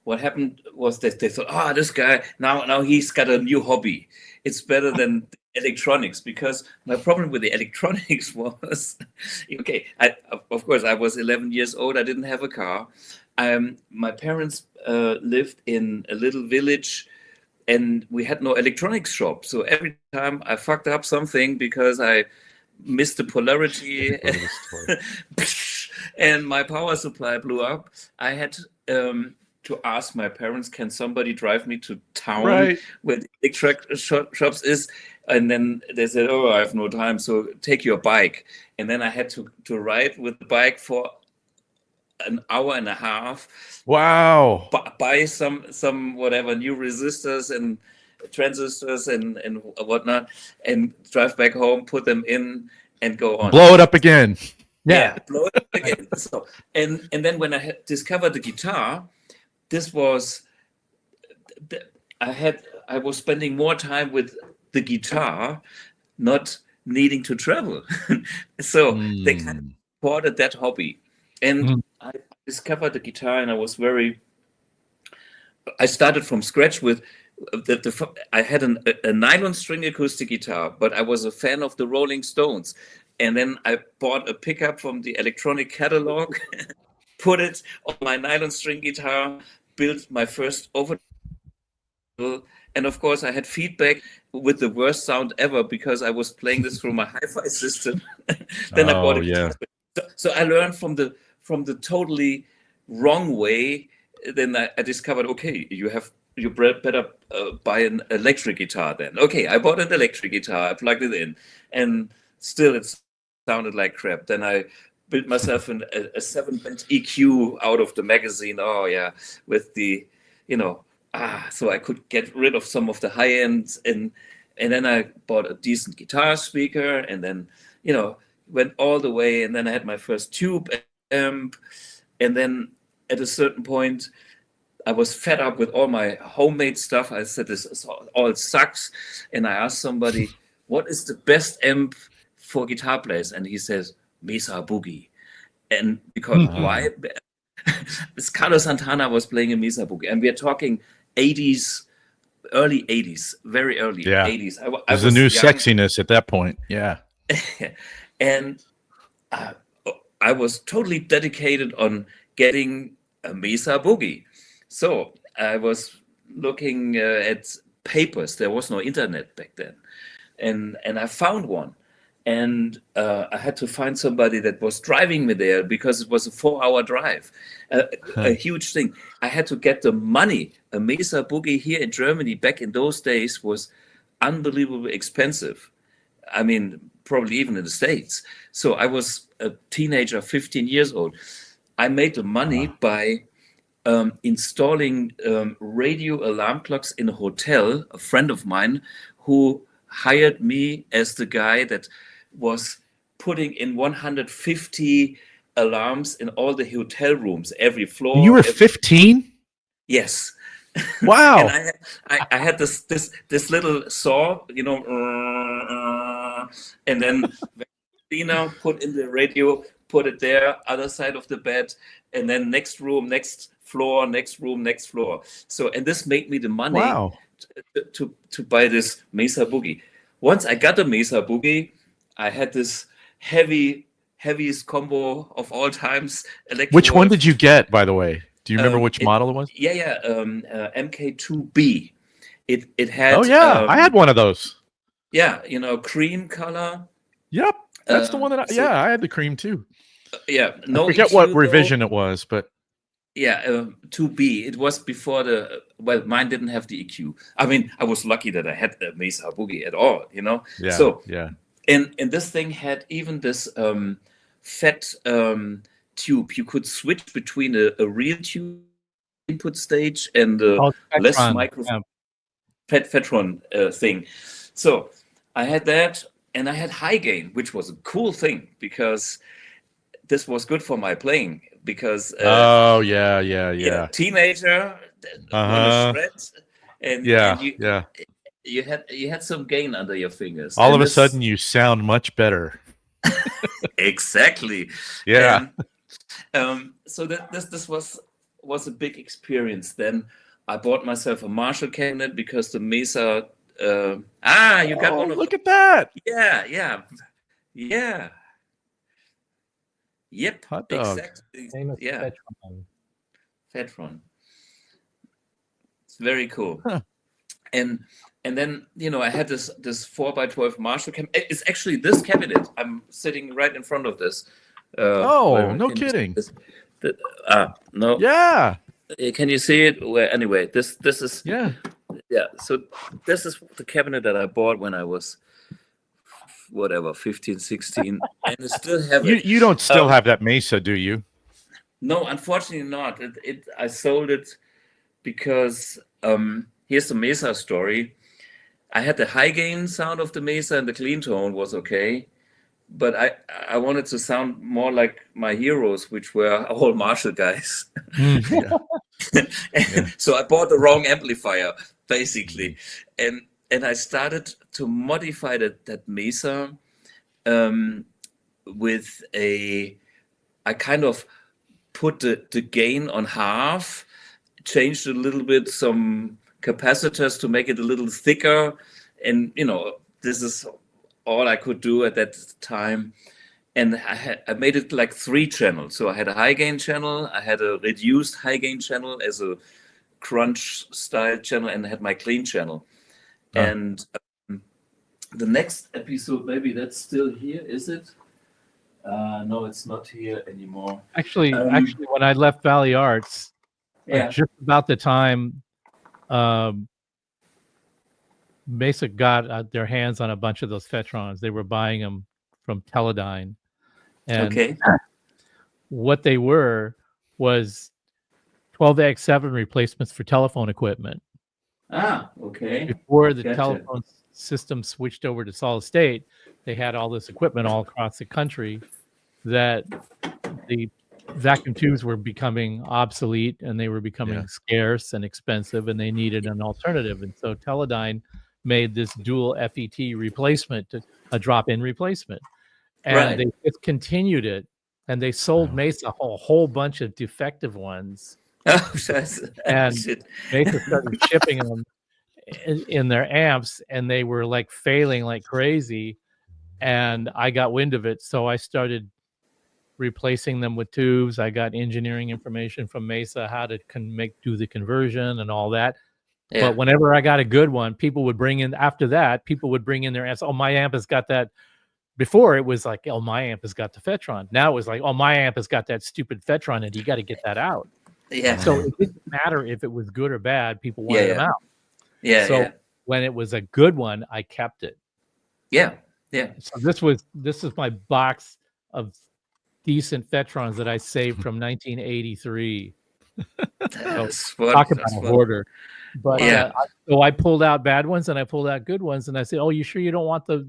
what happened was that they thought, this guy now he's got a new hobby. It's better than electronics, because my problem with the electronics was, of course I was 11 years old. I didn't have a car. My parents lived in a little village, and we had no electronics shop. So every time I fucked up something because I missed the polarity and my power supply blew up, I had to ask my parents, can somebody drive me to town where the electric shops is? And then they said, I have no time, so take your bike. And then I had to ride with the bike for an hour and a half. Wow. Buy some whatever new resistors and transistors and whatnot, and drive back home, put them in, and go on. Blow it up again. Yeah, blow it up again. So, and then when I had discovered the guitar, this was I was spending more time with the guitar, not needing to travel. So they kind of supported that hobby. And I discovered the guitar, and I was very I started from scratch with I had a nylon string acoustic guitar, but I was a fan of the Rolling Stones. And then I bought a pickup from the electronic catalog, put it on my nylon string guitar, built my first overdrive. And of course, I had feedback with the worst sound ever because I was playing this through my hi-fi system. Then I bought a guitar. So I learned from the totally wrong way. Then I discovered, okay, you better buy an electric guitar then. Okay, I bought an electric guitar, I plugged it in, and still it sounded like crap. Then I built myself a 7-band EQ out of the magazine. Oh yeah, with the, so I could get rid of some of the high ends, and then I bought a decent guitar speaker, and then went all the way, and then I had my first tube amp, and then at a certain point I was fed up with all my homemade stuff. I said, this all sucks. And I asked somebody, what is the best amp for guitar players? And he says, Mesa Boogie. And because why? Carlos Santana was playing a Mesa Boogie. And we're talking 80s, early 80s, very early 80s. There's a new sexiness at that point. Yeah. And I was totally dedicated on getting a Mesa Boogie. So I was looking at papers. There was no internet back then. And I found one. And I had to find somebody that was driving me there because it was a 4-hour drive. A huge thing. I had to get the money. A Mesa Boogie here in Germany back in those days was unbelievably expensive. I mean, probably even in the States. So I was a teenager, 15 years old. I made the money by installing radio alarm clocks in a hotel. A friend of mine who hired me as the guy that was putting in 150 alarms in all the hotel rooms, every floor. You were 15? Yes. Wow. And I had this little saw, and then put in the radio, put it there, other side of the bed, and then next room, next floor, next room, next floor. So, and this made me the money to buy this Mesa Boogie. Once I got the Mesa Boogie, I had this heaviest combo of all times. Which one did you get, by the way? Do you remember which model it was? Yeah, MK2B. It had. Oh yeah, I had one of those. Yeah, cream color. Yep, that's the one that I had the cream too. Yeah, no. I forget what revision it was, but yeah, 2B. It was before mine didn't have the EQ. I mean, I was lucky that I had the Mesa Boogie at all, Yeah. So yeah, and this thing had even this fat tube. You could switch between a real tube input stage and less microphone Fetron thing. So I had that, and I had high gain, which was a cool thing because this was good for my playing. Because teenager, and you had some gain under your fingers. All of a sudden, you sound much better. Exactly. Yeah. And, so this was a big experience. Then I bought myself a Marshall cabinet because the Mesa. You got one of. Look at that. Yeah. Yep. Hot dog. Exactly. Yeah. Fetron. It's very cool. Huh. And then I had this 4x12 Marshall cabinet. It's actually this cabinet. I'm sitting right in front of this. No kidding. No. Yeah. Can you see it? Well, anyway, this is Yeah. So this is the cabinet that I bought when I was 15, 16, and I still have it. You don't still have that Mesa, do you? No, unfortunately not. I sold it because here's the Mesa story. I had the high gain sound of the Mesa and the clean tone was okay, but I wanted to sound more like my heroes, which were all Marshall guys. So I bought the wrong amplifier, basically, and I started to modify that Mesa with I kind of put the gain on half changed a little bit some capacitors to make it a little thicker, and this is all I could do at that time. And I made it like 3 channels. So I had a high gain channel, I had a reduced high gain channel as a crunch style channel, and I had my clean channel. And the next episode, maybe that's still here, is it? No, it's not here anymore. Actually, when I left Valley Arts, just about the time Mesa got their hands on a bunch of those Fetrons, they were buying them from Teledyne. And what they were was 12X7 replacements for telephone equipment. Before the telephone system switched over to solid state, they had all this equipment all across the country that the vacuum tubes were becoming obsolete, and they were becoming scarce and expensive, and they needed an alternative. And so Teledyne made this dual FET replacement, a drop-in replacement. And they just continued it, and they sold Mesa a whole bunch of defective ones. And Mesa started shipping them in their amps, and they were like failing like crazy. And I got wind of it, so I started replacing them with tubes. I got engineering information from Mesa, how to do the conversion and all that. But whenever I got a good one, people would bring in their amps. Oh, my amp has got that. Before it was like, oh, my amp has got the Fetron. Now it was like, oh, my amp has got that stupid Fetron, and you got to get that out. So it didn't matter if it was good or bad. People wanted them out. So when it was a good one, I kept it. So this is my box of decent Fetrons that I saved from 1983. Talk about a hoarder. But so I pulled out bad ones and I pulled out good ones, and I said, "Oh, you sure you don't want the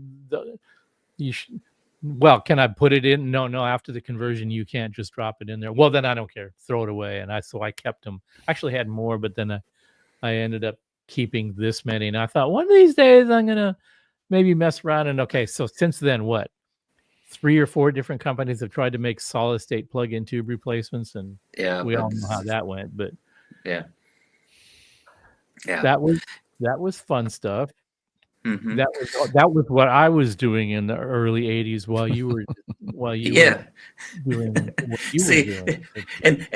well, can I put it in? No, after the conversion, you can't just drop it in there. Well, then I don't care. Throw it away." And so I kept them. I actually had more, but then I ended up keeping this many. And I thought, one of these days I'm going to maybe mess around. And so since then, what? 3 or 4 different companies have tried to make solid state plug-in tube replacements. And we all know how that went. But that was fun stuff. Mm-hmm. That was what I was doing in the early 80s while you were doing what you were doing. And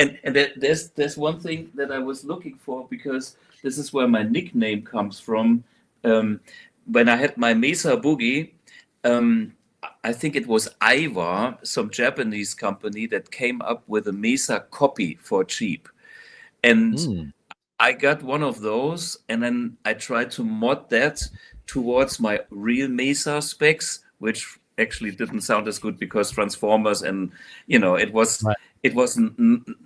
there's one thing that I was looking for, because this is where my nickname comes from. When I had my Mesa Boogie, I think it was Aiwa, some Japanese company, that came up with a Mesa copy for cheap. And I got one of those, and then I tried to mod that towards my real Mesa specs, which actually didn't sound as good because transformers and it was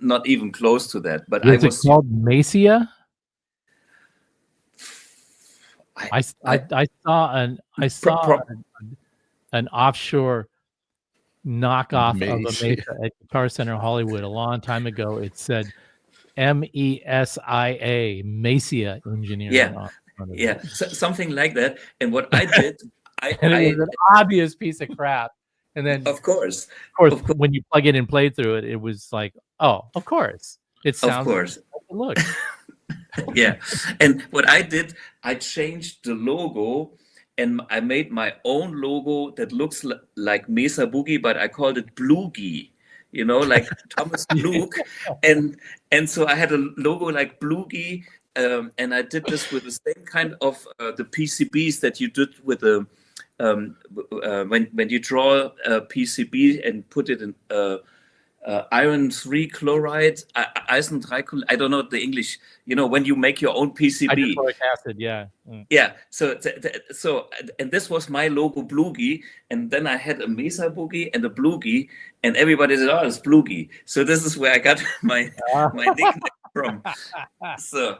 not even close to that. But it called Mesa? I saw an offshore knockoff of a Mesa at Guitar Center Hollywood a long time ago. It said MESIA, Mesa Engineering. Something like that. And what I did, it was an obvious piece of crap. And then, of course, when you plug it and play through it, it was like, oh, of course, it sounds. Of course, look. And what I did, I changed the logo, and I made my own logo that looks like Mesa Boogie, but I called it Blugie. Like Thomas Blug, and so I had a logo like Blugie. And I did this with the same kind of the PCBs that you did with the when you draw a PCB and put it in iron 3 chloride, Eisen 3 chloride. I don't know the English. When you make your own PCB. Hydrochloric acid, yeah. Yeah. So and this was my logo, Blugie, and then I had a Mesa Boogie and a Blugie, and everybody said, "Oh, it's Blugie." So this is where I got my nickname from. So,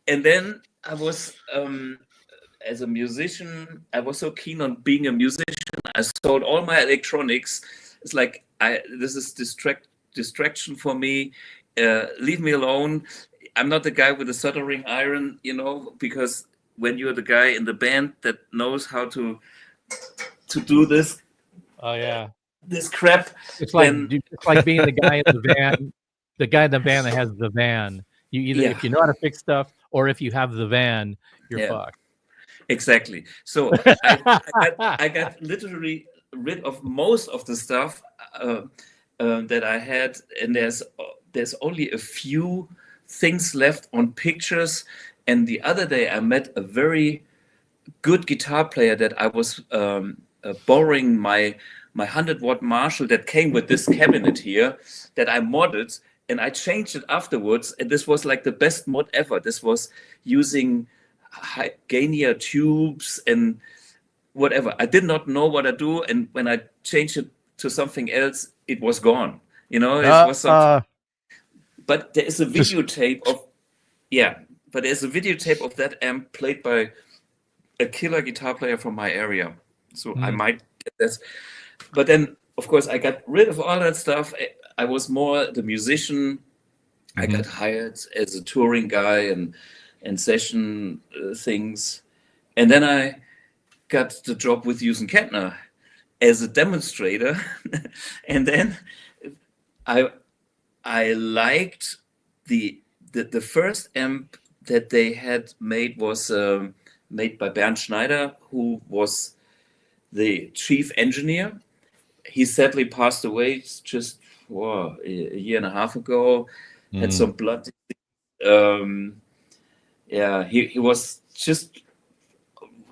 and then I was as a musician, I was so keen on being a musician. I sold all my electronics. It's like this is distraction for me. Leave me alone. I'm not the guy with the soldering iron, because when you're the guy in the band that knows how to do this. Oh yeah. This crap. It's like being the guy in the van. The guy in the band that has the van, You either if you know how to fix stuff, or if you have the van, you're fucked. Exactly. So I got literally rid of most of the stuff that I had, and there's only a few things left on pictures. And the other day I met a very good guitar player that I was borrowing my 100-watt Marshall that came with this cabinet here that I modded, and I changed it afterwards, and this was like the best mod ever. This was using Gania tubes and whatever. I did not know what I do, and when I changed it to something else, it was gone. It was something. But there is a videotape of but there's a videotape of that amp played by a killer guitar player from my area. So I might get this. But then, of course, I got rid of all that stuff. I was more the musician. I got hired as a touring guy and session things. And then I got the job with Hughes and Kettner as a demonstrator. And then I liked the first amp that they had made was made by Bernd Schneider, who was the chief engineer. He sadly passed away just a year and a half ago. Had some blood. He was just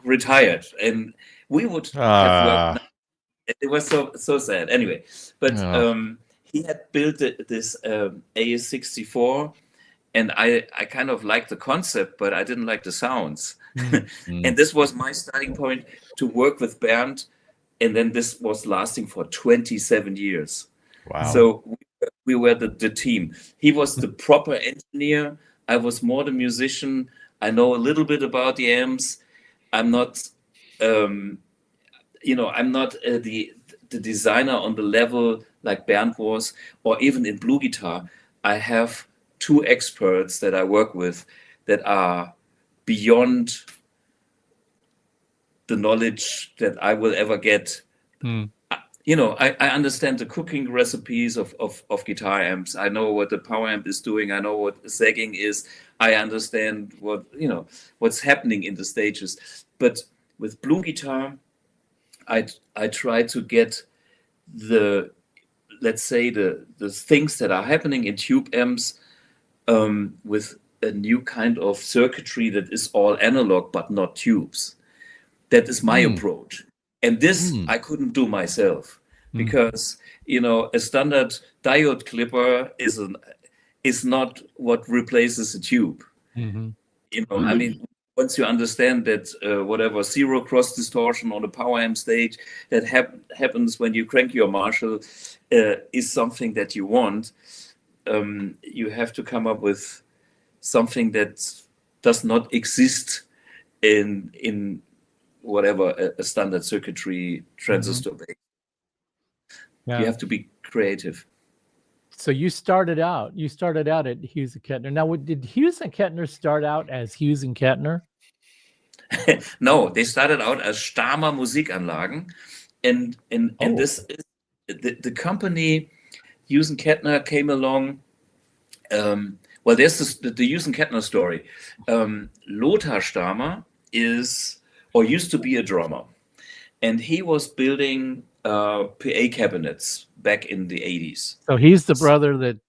retired, and we would have worked. It was so sad. Anyway, but he had built this AS64. And I kind of liked the concept, but I didn't like the sounds. And this was my starting point to work with Bernd. And then this was lasting for 27 years. Wow. So we were the team. He was the proper engineer. I was more the musician. I know a little bit about the amps. I'm not, I'm not the designer on the level like Bernd was, or even in BluGuitar. I have two experts that I work with that are beyond the knowledge that I will ever get. I understand the cooking recipes of guitar amps. I know what the power amp is doing. I know what sagging is. I understand what's happening in the stages. But with BluGuitar, I try to get let's say the things that are happening in tube amps with a new kind of circuitry that is all analog but not tubes. That is my approach. And this I couldn't do myself because, a standard diode clipper is not what replaces a tube. I mean, once you understand that whatever zero cross distortion on the power amp stage that happens when you crank your Marshall is something that you want, you have to come up with something that does not exist in whatever a standard circuitry transistor base. You have to be creative. So you started out at Hughes and Kettner. Now, did Hughes and Kettner start out as Hughes and Kettner? No, they started out as Stamer Musikanlagen, and this is the company. Hughes and Kettner came along. Well, there's the Hughes and Kettner story. Lothar Stamer used to be a drummer, and he was building PA cabinets back in the 80s. So he's the brother that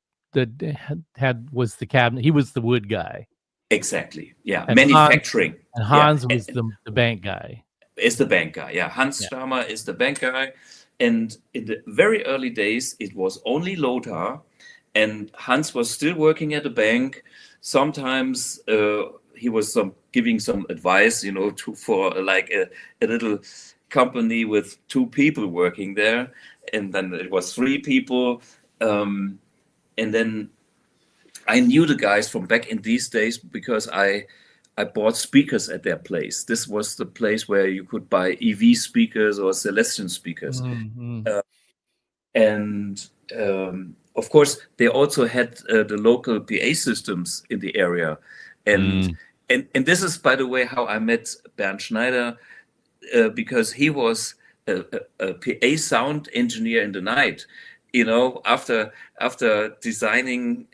was the cabinet. He was the wood guy. Exactly. Yeah. And manufacturing. Hans was the bank guy. Is the bank guy. Yeah. Hans Stamer is the bank guy. And in the very early days, it was only Lothar, and Hans was still working at the bank. Sometimes he was giving some advice, for like a little company with 2 people working there, and then it was 3 people, and then I knew the guys from back in these days because I bought speakers at their place. This was the place where you could buy EV speakers or Celestion speakers. And of course, they also had the local PA systems in the area. And this is, by the way, how I met Bernd Schneider, because he was a PA sound engineer in the night. After designing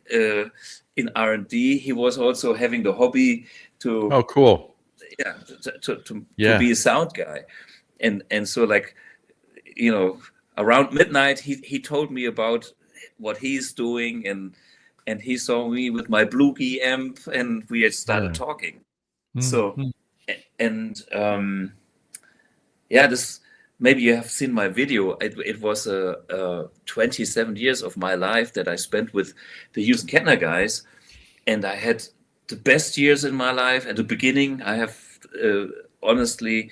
in R&D. He was also having the hobby to Oh, cool. Yeah, to be a sound guy, and so like, you know, around midnight he told me about what he's doing, and he saw me with my BluGuitar amp, and we had started talking. So and this, maybe you have seen my video. It was 27 years of my life that I spent with the Hughes and Kettner guys, and I had the best years in my life. At the beginning, I have honestly,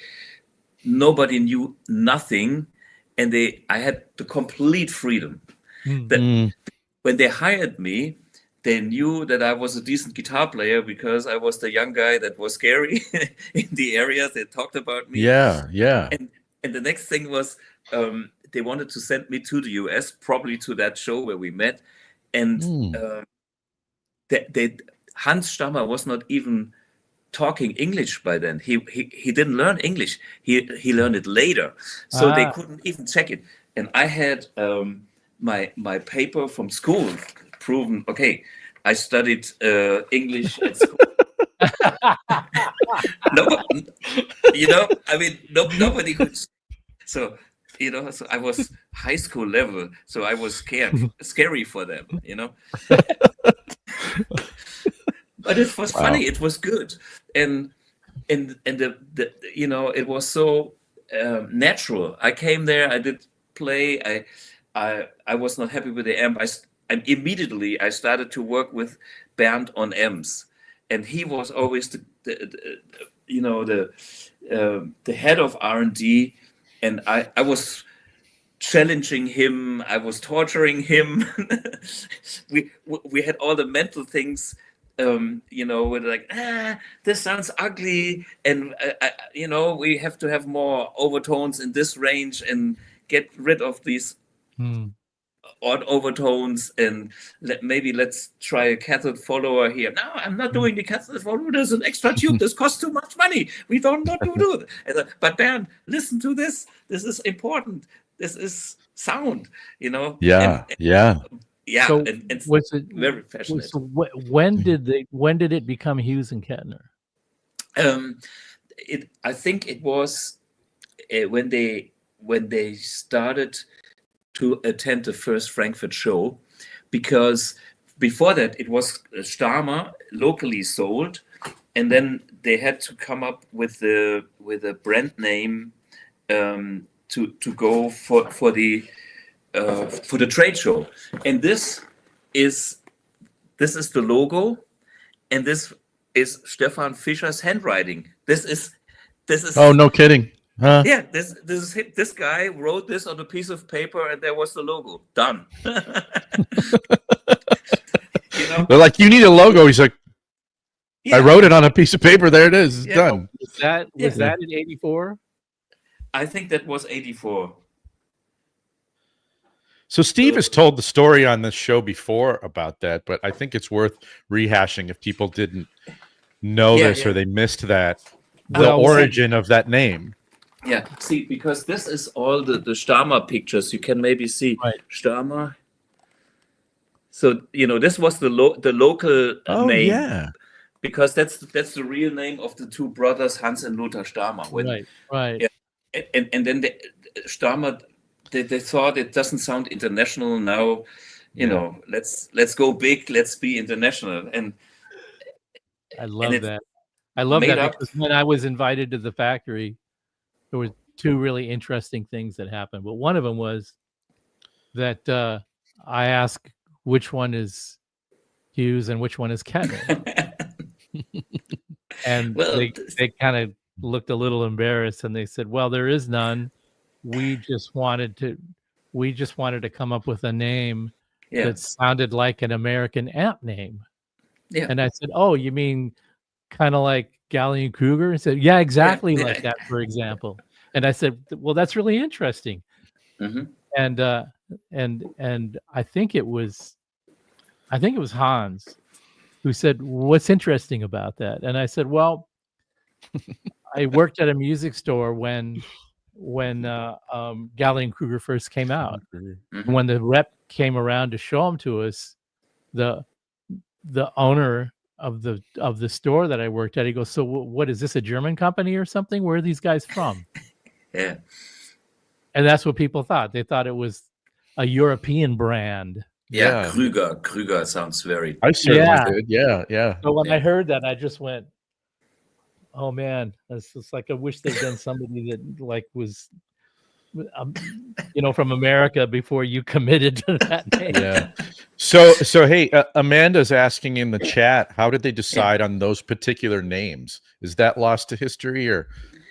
nobody knew nothing, and I had the complete freedom. That when they hired me, they knew that I was a decent guitar player because I was the young guy that was scary in the area. They talked about me. Yeah. And the next thing was, they wanted to send me to the US, probably to that show where we met. And Hans Stammer was not even talking English by then. He didn't learn English. He learned it later. So they couldn't even check it. And I had my paper from school proven, okay, I studied English at school. Nobody could. So, so I was high school level. So I was scary for them, But it was funny. It was good. And the it was so natural. I came there, I did play. I was not happy with the amp. And immediately I started to work with Bernd on amps, and he was always the head of R&D, and I was challenging him. I was torturing him. we had all the mental things, we're like, this sounds ugly, and we have to have more overtones in this range and get rid of these odd overtones, and let's try a cathode follower here. No, I'm not doing the cathode follower. There's an extra tube. This costs too much money. We don't not do it. But Bernd, listen to this. This is important. This is sound. Yeah. So and was it very passionate. So when did it become Hughes and Kettner? I think it was when they started to attend the first Frankfurt show, because before that it was Stammer, locally sold, and then they had to come up with a brand name to go for the trade show. And this is the logo, and this is Stefan Fischer's handwriting. This is Oh, no kidding. Huh? Yeah, this guy wrote this on a piece of paper, and there was the logo. Done. They're like, you need a logo. He's like, I wrote it on a piece of paper. There it is. It's done. Was that in '84? I think that was '84. So Steve has told the story on this show before about that, but I think it's worth rehashing if people didn't know this or they missed that. The origin of that name. Yeah, see, because this is all the Stammer pictures. You can maybe see Stammer. So this was the local name. Yeah, because that's the real name of the two brothers, Hans and Lothar Stammer. Right. Yeah, and then Stammer, they thought it doesn't sound international now. Let's go big. Let's be international. And I love that. I love that because when I was invited to the factory, there were two really interesting things that happened. But one of them was that I asked which one is Hughes and which one is Kettner. And they kind of looked a little embarrassed, and they said, well, there is none. We just wanted to come up with a name that sounded like an American amp name. Yeah. And I said, oh, you mean kind of like Gallien-Kruger? And said, yeah, exactly like that, for example. And I said, well, that's really interesting. Mm-hmm. And I think it was Hans who said, what's interesting about that? And I said, well, I worked at a music store when Gallien-Kruger first came out. Mm-hmm. When the rep came around to show them to us, the the owner of the store that I worked at, he goes, "So what is this, a German company or something? Where are these guys from?" Yeah. And that's what people thought. They thought it was a European brand. Yeah. Krüger sounds very. I certainly did. Yeah. Yeah. So when I heard that, I just went, "Oh man, it's just like I wish they'd done somebody that like was, from America before you committed to that name." Yeah. So hey, Amanda's asking in the chat, how did they decide on those particular names? Is that lost to history, or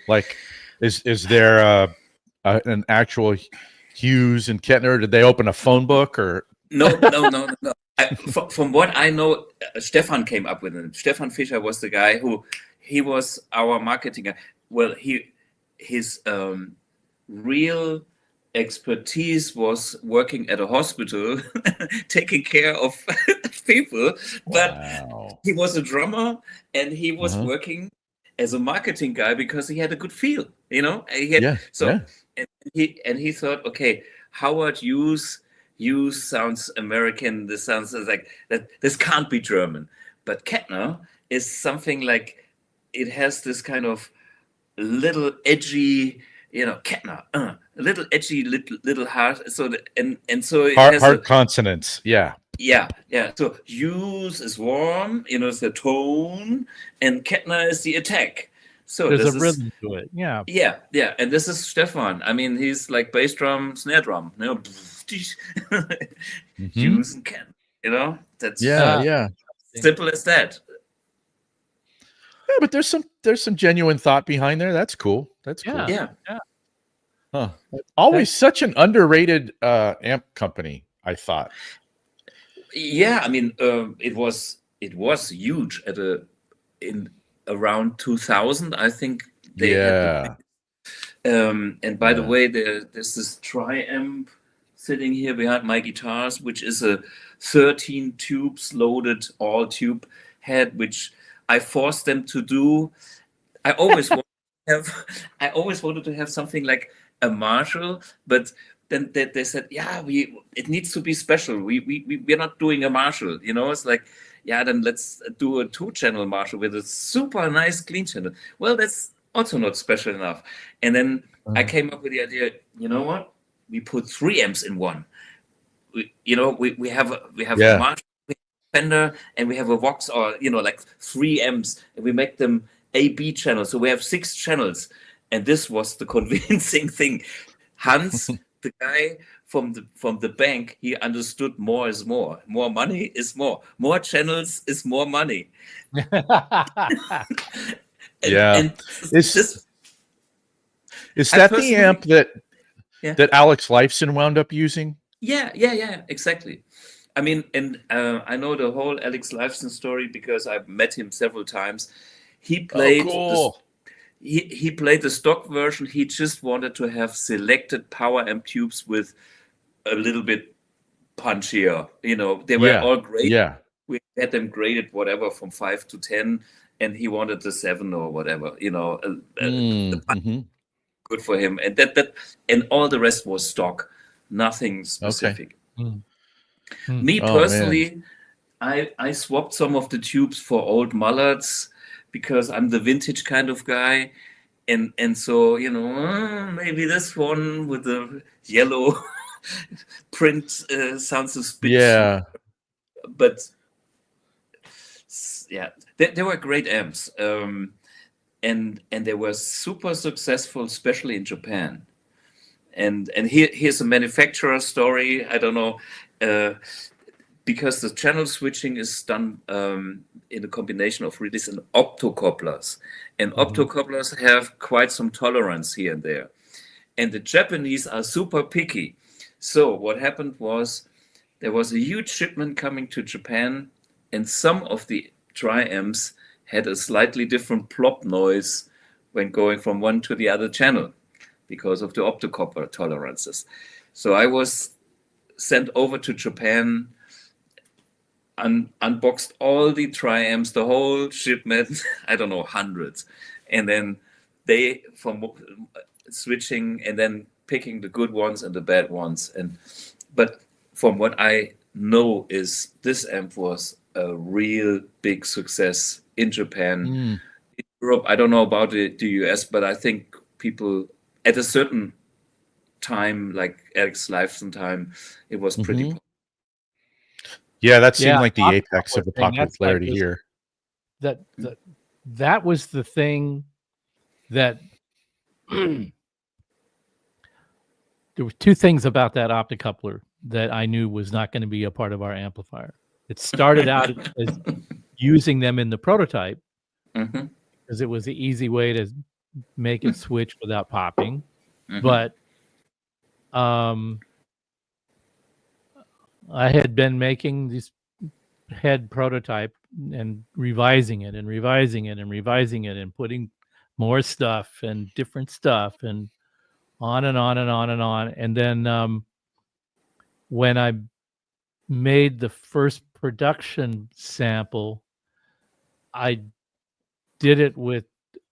like, is there an actual Hughes and Kettner? Did they open a phone book or? No. From what I know, Stefan came up with it. Stefan Fischer was the guy he was our marketing guy. Well, his real expertise was working at a hospital, taking care of people. But he was a drummer, and he was working as a marketing guy because he had a good feel. And he thought, okay, Howard Hughes sounds American. This sounds like that. This can't be German. But Kettner is something like, it has this kind of little edgy, Kettner, a little edgy, little hard. So so it has hard consonants. Yeah. Yeah. So Hughes is warm, it's the tone, and Kettner is the attack. So there's a rhythm to it. Yeah. And this is Stefan. I mean, he's like bass drum, snare drum. Hughes and Kettner. That's simple as that. Yeah, but there's some genuine thought behind there. That's cool. That's cool. Yeah. Huh. Always such an underrated amp company, I thought. Yeah, I mean, it was huge in around 2000, I think. And by the way, there's this tri-amp sitting here behind my guitars, which is a 13 tubes loaded all tube head, which I forced them to do. I always wanted to have something like a Marshall, but then they said, it needs to be special. We're not doing a Marshall, It's like, then let's do a 2-channel Marshall with a super nice clean channel. Well, that's also not special enough. And then I came up with the idea, you know what? We put 3 amps in one. We have a Marshall, Fender, and we have a Vox, or like 3 amps, and we make them A/B channels. So we have 6 channels, and this was the convincing thing. Hans, the guy from the bank, he understood more is more. More money is more. More channels is more money. Is that the amp that Alex Lifeson wound up using? Yeah, exactly. I mean, and I know the whole Alex Lifeson story because I've met him several times. He played he played the stock version. He just wanted to have selected power amp tubes with a little bit punchier. They were all great. Yeah. We had them graded whatever from 5 to 10, and he wanted the 7 or whatever. Good for him, and that and all the rest was stock, nothing specific. Okay. Me personally, I swapped some of the tubes for old Mullards because I'm the vintage kind of guy, and so maybe this one with the yellow print sounds a bit. Yeah, but they were great amps, and they were super successful, especially in Japan. And here's a manufacturer story. I don't know. Because the channel switching is done in a combination of release and optocouplers. And optocouplers have quite some tolerance here and there. And the Japanese are super picky. So what happened was there was a huge shipment coming to Japan, and some of the tri-amps had a slightly different plop noise when going from one to the other channel because of the optocoupler tolerances. So I was sent over to Japan, unboxed all the tri-amps, the whole shipment, I don't know, hundreds. And then they, from switching and then picking the good ones and the bad ones. But from what I know is this amp was a real big success in Japan. In Europe, I don't know about the US, but I think people at a certain time, like Eric's lifetime time, it was pretty popular. Yeah, that seemed like the apex of the popularity here. That was the thing that there were two things about that optocoupler that I knew was not going to be a part of our amplifier. It started out as using them in the prototype because it was the easy way to make it switch without popping. But I had been making this head prototype and revising it and revising it and revising it and putting more stuff and different stuff and on and on and on and on. And then when I made the first production sample, I did it with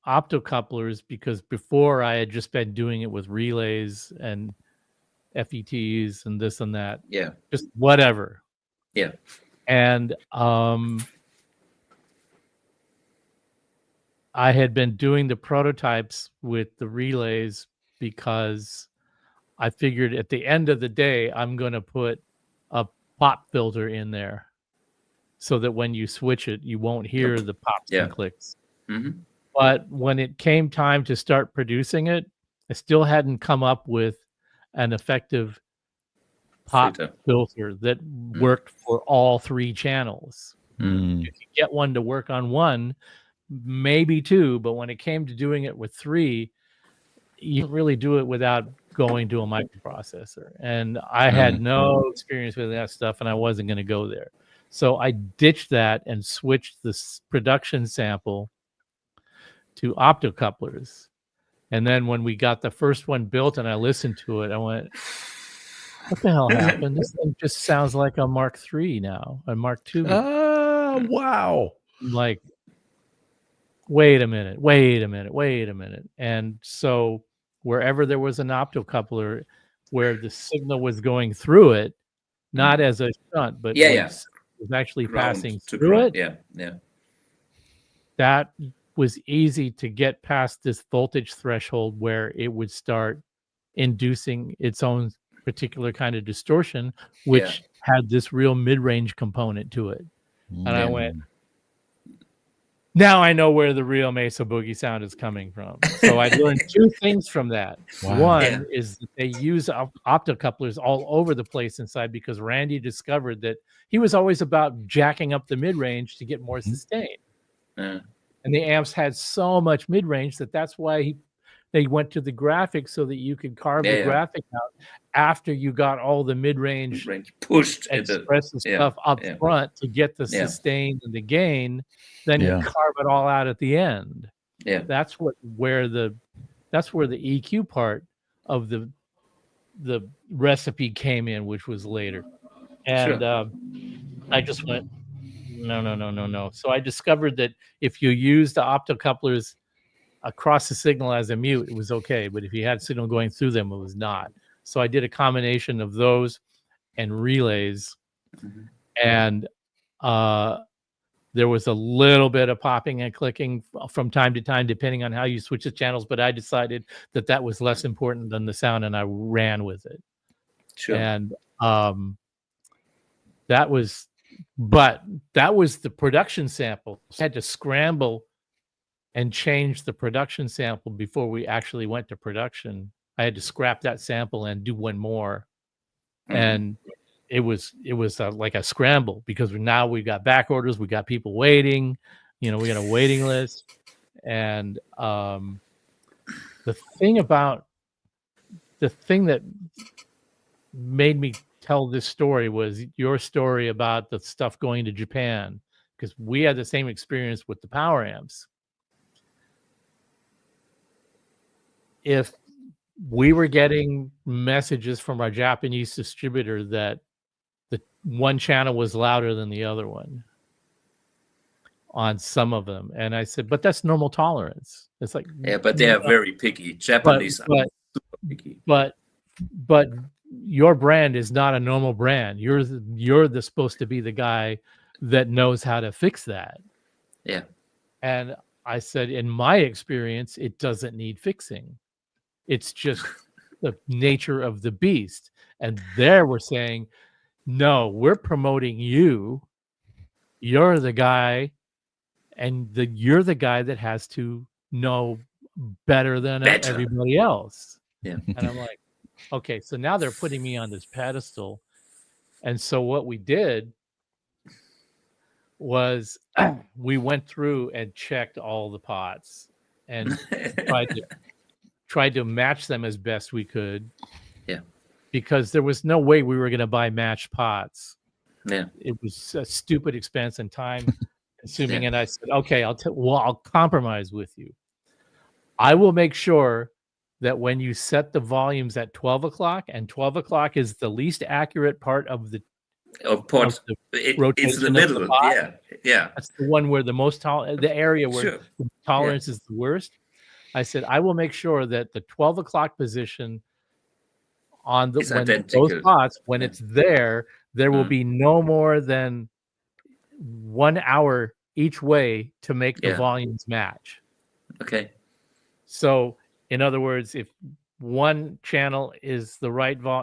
optocouplers because before I had just been doing it with relays and FETs and this and that. Yeah. Just whatever. Yeah. And I had been doing the prototypes with the relays because I figured at the end of the day, I'm going to put a pop filter in there so that when you switch it, you won't hear the pops and clicks. But when it came time to start producing it, I still hadn't come up with an effective pop filter that worked for all three channels. You could get one to work on one, maybe two, but when it came to doing it with three, you couldn't really do it without going to a microprocessor. And I had no experience with that stuff, and I wasn't going to go there. So I ditched that and switched this production sample to optocouplers. And then when we got the first one built and I listened to it, I went, what the hell happened? This thing just sounds like a Mark III now, a Mark II. Oh, wow. Like, wait a minute. And so wherever there was an optocoupler where the signal was going through it, not as a shunt, but was actually passing through it. That was easy to get past this voltage threshold where it would start inducing its own particular kind of distortion, which had this real mid-range component to it. And I went, now I know where the real Mesa Boogie sound is coming from. So I learned two things from that. One is that they use optocouplers all over the place inside because Randy discovered that he was always about jacking up the mid-range to get more sustain. And the amps had so much mid-range that's why they went to the graphic so that you could carve the graphic out after you got all the mid-range pushed expressive stuff up front to get the sustain and the gain. Then you carve it all out at the end. That's where the EQ part of the recipe came in, which was later. And I just went, no. So I discovered that if you use the optocouplers across the signal as a mute, it was okay. But if you had signal going through them, it was not. So I did a combination of those and relays. And there was a little bit of popping and clicking from time to time, depending on how you switch the channels. But I decided that was less important than the sound, and I ran with it. And that was the production sample. I had to scramble and change the production sample before we actually went to production. I had to scrap that sample and do one more. And it was like a scramble because now we got back orders, we got people waiting, we got a waiting list. And the thing that made me tell this story was your story about the stuff going to Japan, because we had the same experience with the power amps. If we were getting messages from our Japanese distributor that the one channel was louder than the other one on some of them, and I said, but that's normal tolerance. It's like, but they are very picky. Japanese are super picky. But your brand is not a normal brand. You're supposed to be the guy that knows how to fix that. Yeah. And I said, in my experience, it doesn't need fixing. It's just the nature of the beast. And there we're saying, no, we're promoting you. You're the guy, and you're the guy that has to know better than everybody else. Yeah. And I'm like, okay, so now they're putting me on this pedestal. And so what we did was we went through and checked all the pots and tried to match them as best we could. Yeah. Because there was no way we were going to buy matched pots. Yeah. It was a stupid expense and time consuming. And I said, okay, I'll compromise with you. I will make sure that when you set the volumes at 12 o'clock, and 12 o'clock is the least accurate part of the pot. It's in the middle. Yeah. That's the one where the most the area where the tolerance is the worst. I said, I will make sure that the 12 o'clock position on those pots, when it's there will be no more than 1 hour each way to make the volumes match. Okay. So, in other words, if one channel is the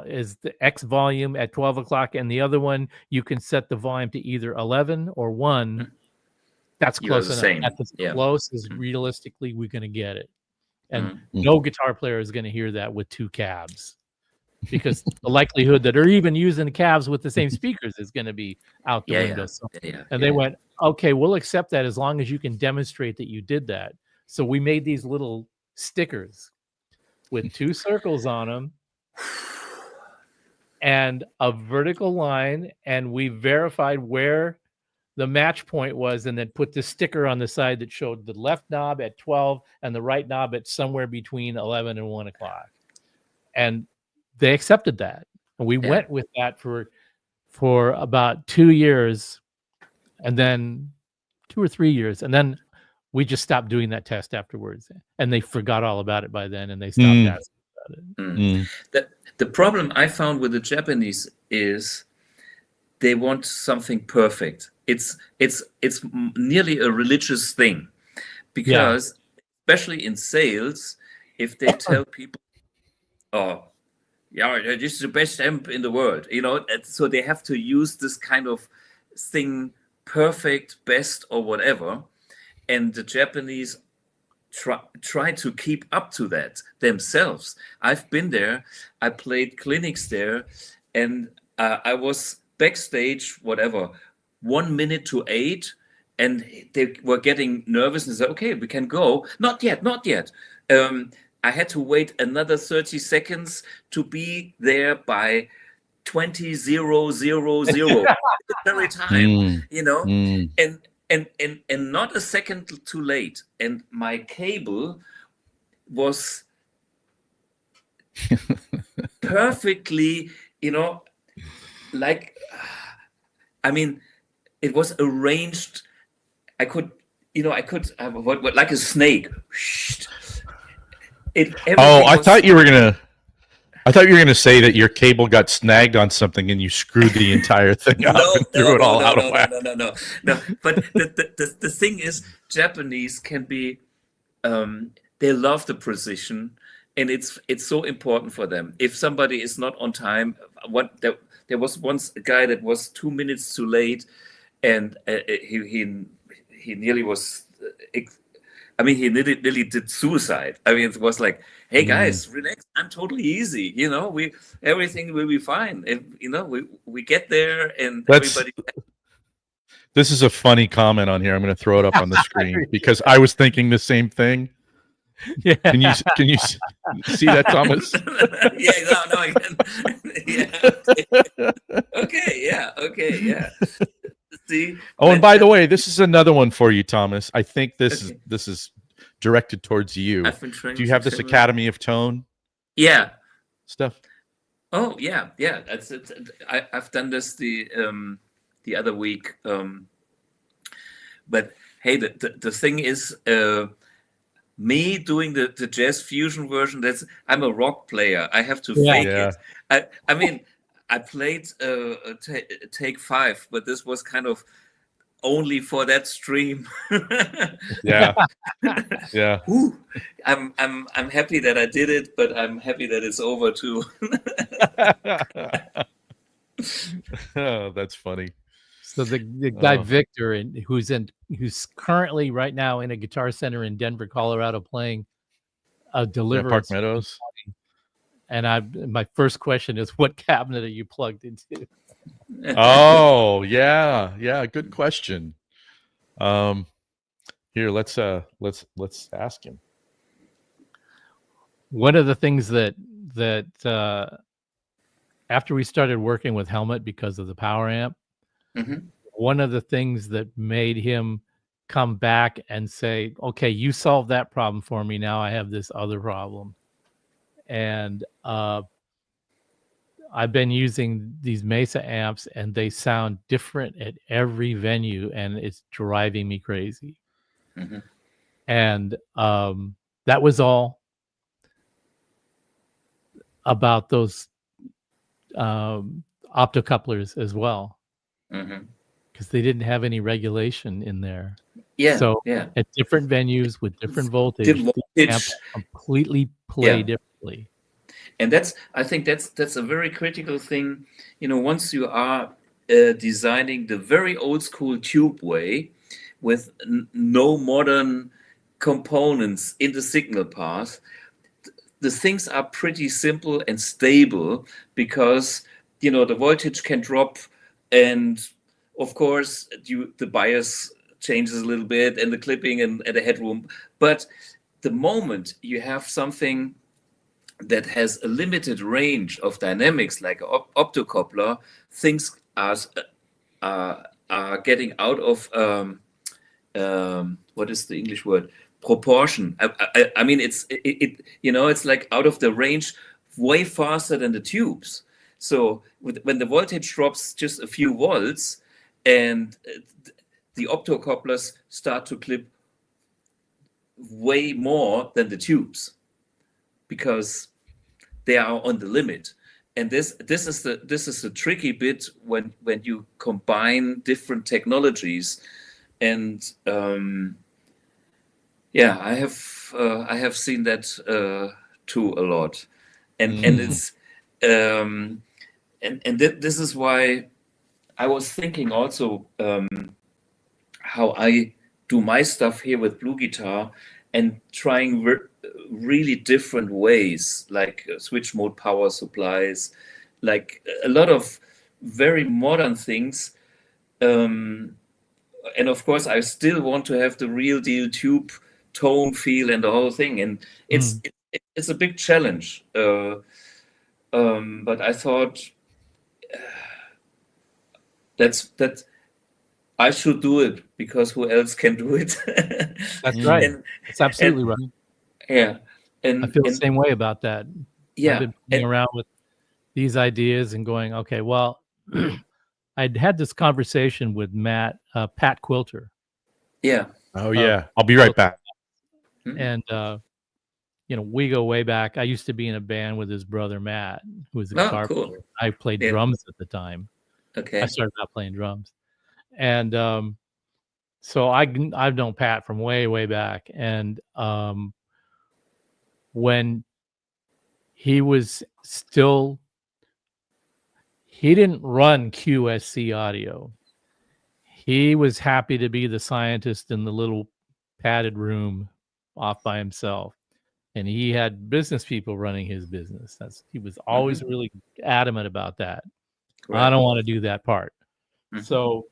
is the X volume at 12 o'clock, and the other one you can set the volume to either 11 or 1. That's close enough. That's as close as realistically we're going to get it. And no guitar player is going to hear that with 2 cabs, because the likelihood that they're even using the cabs with the same speakers is going to be out the window. And they went, okay, we'll accept that as long as you can demonstrate that you did that. So we made these little stickers with 2 circles on them and a vertical line, and we verified where the match point was, and then put the sticker on the side that showed the left knob at 12 and the right knob at somewhere between 11 and 1 o'clock. And they accepted that. And we went with that for about 2 years, and then 2 or 3 years. And then we just stopped doing that test afterwards. And they forgot all about it by then, and they stopped asking about it. The problem I found with the Japanese is they want something perfect. It's nearly a religious thing, because especially in sales, if they tell people, oh, yeah, this is the best amp in the world, so they have to use this kind of thing, perfect, best, or whatever. And the Japanese try to keep up to that themselves. I've been there. I played clinics there, and I was backstage, whatever, 1 minute to 8, and they were getting nervous and said, okay, we can go. Not yet. I had to wait another 30 seconds to be there by 20:000 every time, and not a second too late. And my cable was perfectly, it was arranged. I could have what like a snake. I thought you were gonna say that your cable got snagged on something and you screwed the entire thing up and threw it all out of whack. No. But the thing is, Japanese can be, they love the precision, and it's so important for them. If somebody is not on time, there was once a guy that was 2 minutes too late, and he nearly was. He nearly did suicide. It was like, hey guys, relax. I'm totally easy. Everything will be fine. And we get there, and everybody. This is a funny comment on here. I'm going to throw it up on the screen because I was thinking the same thing. Yeah. Can you see that, Thomas? Okay. See. And by the way, this is another one for you, Thomas. I think this is directed towards you. Do you have this Academy of Tone? Yeah. Stuff. Oh yeah. That's it. I've done this the other week. But hey, the thing is, me doing the jazz fusion version. I'm a rock player. I have to fake it. I played take 5, but this was kind of only for that stream. Yeah. Yeah. Ooh, I'm happy that I did it, but I'm happy that it's over too. Oh, that's funny. So the guy Victor, who's currently right now in a Guitar Center in Denver, Colorado, playing a Deliverance. Park Meadows. And my first question is, what cabinet are you plugged into? Oh, yeah, good question. Here, let's ask him. One of the things that after we started working with Helmut because of the power amp, one of the things that made him come back and say, okay, you solved that problem for me, now I have this other problem. And I've been using these Mesa amps, and they sound different at every venue, and it's driving me crazy. And that was all about those optocouplers as well, because they didn't have any regulation in there. So at different venues with different voltage, the amp completely play differently. And I think that's a very critical thing. Once you are designing the very old school tube way with no modern components in the signal path, the things are pretty simple and stable, because the voltage can drop, and of course the bias changes a little bit, and the clipping and the headroom. But the moment you have something that has a limited range of dynamics, like optocoupler, things are getting out of what is the English word? Proportion. I mean, it's like out of the range way faster than the tubes. So when the voltage drops just a few volts, and the optocouplers start to clip way more than the tubes, because they are on the limit. And this is the tricky bit when you combine different technologies. And I have seen that too a lot, and it's and this is why I was thinking also how I do my stuff here with BluGuitar, and trying really different ways, like switch mode power supplies, like a lot of very modern things. And of course, I still want to have the real deal tube tone, feel, and the whole thing. And it's a big challenge. But I thought that I should do it, because who else can do it? That's right. That's absolutely right. Yeah. And I feel the same way about that. Yeah. I've been playing around with these ideas and going, okay, well, I'd had this conversation with Pat Quilter. Yeah. Oh, yeah. I'll be right back. And, we go way back. I used to be in a band with his brother, Matt, who was a guitar player. I played drums at the time. Okay. I started out playing drums. And so I've known Pat from way, way back. And when he was still, he didn't run QSC audio. He was happy to be the scientist in the little padded room off by himself. And he had business people running his business. He was always really adamant about that. Right. I don't want to do that part. So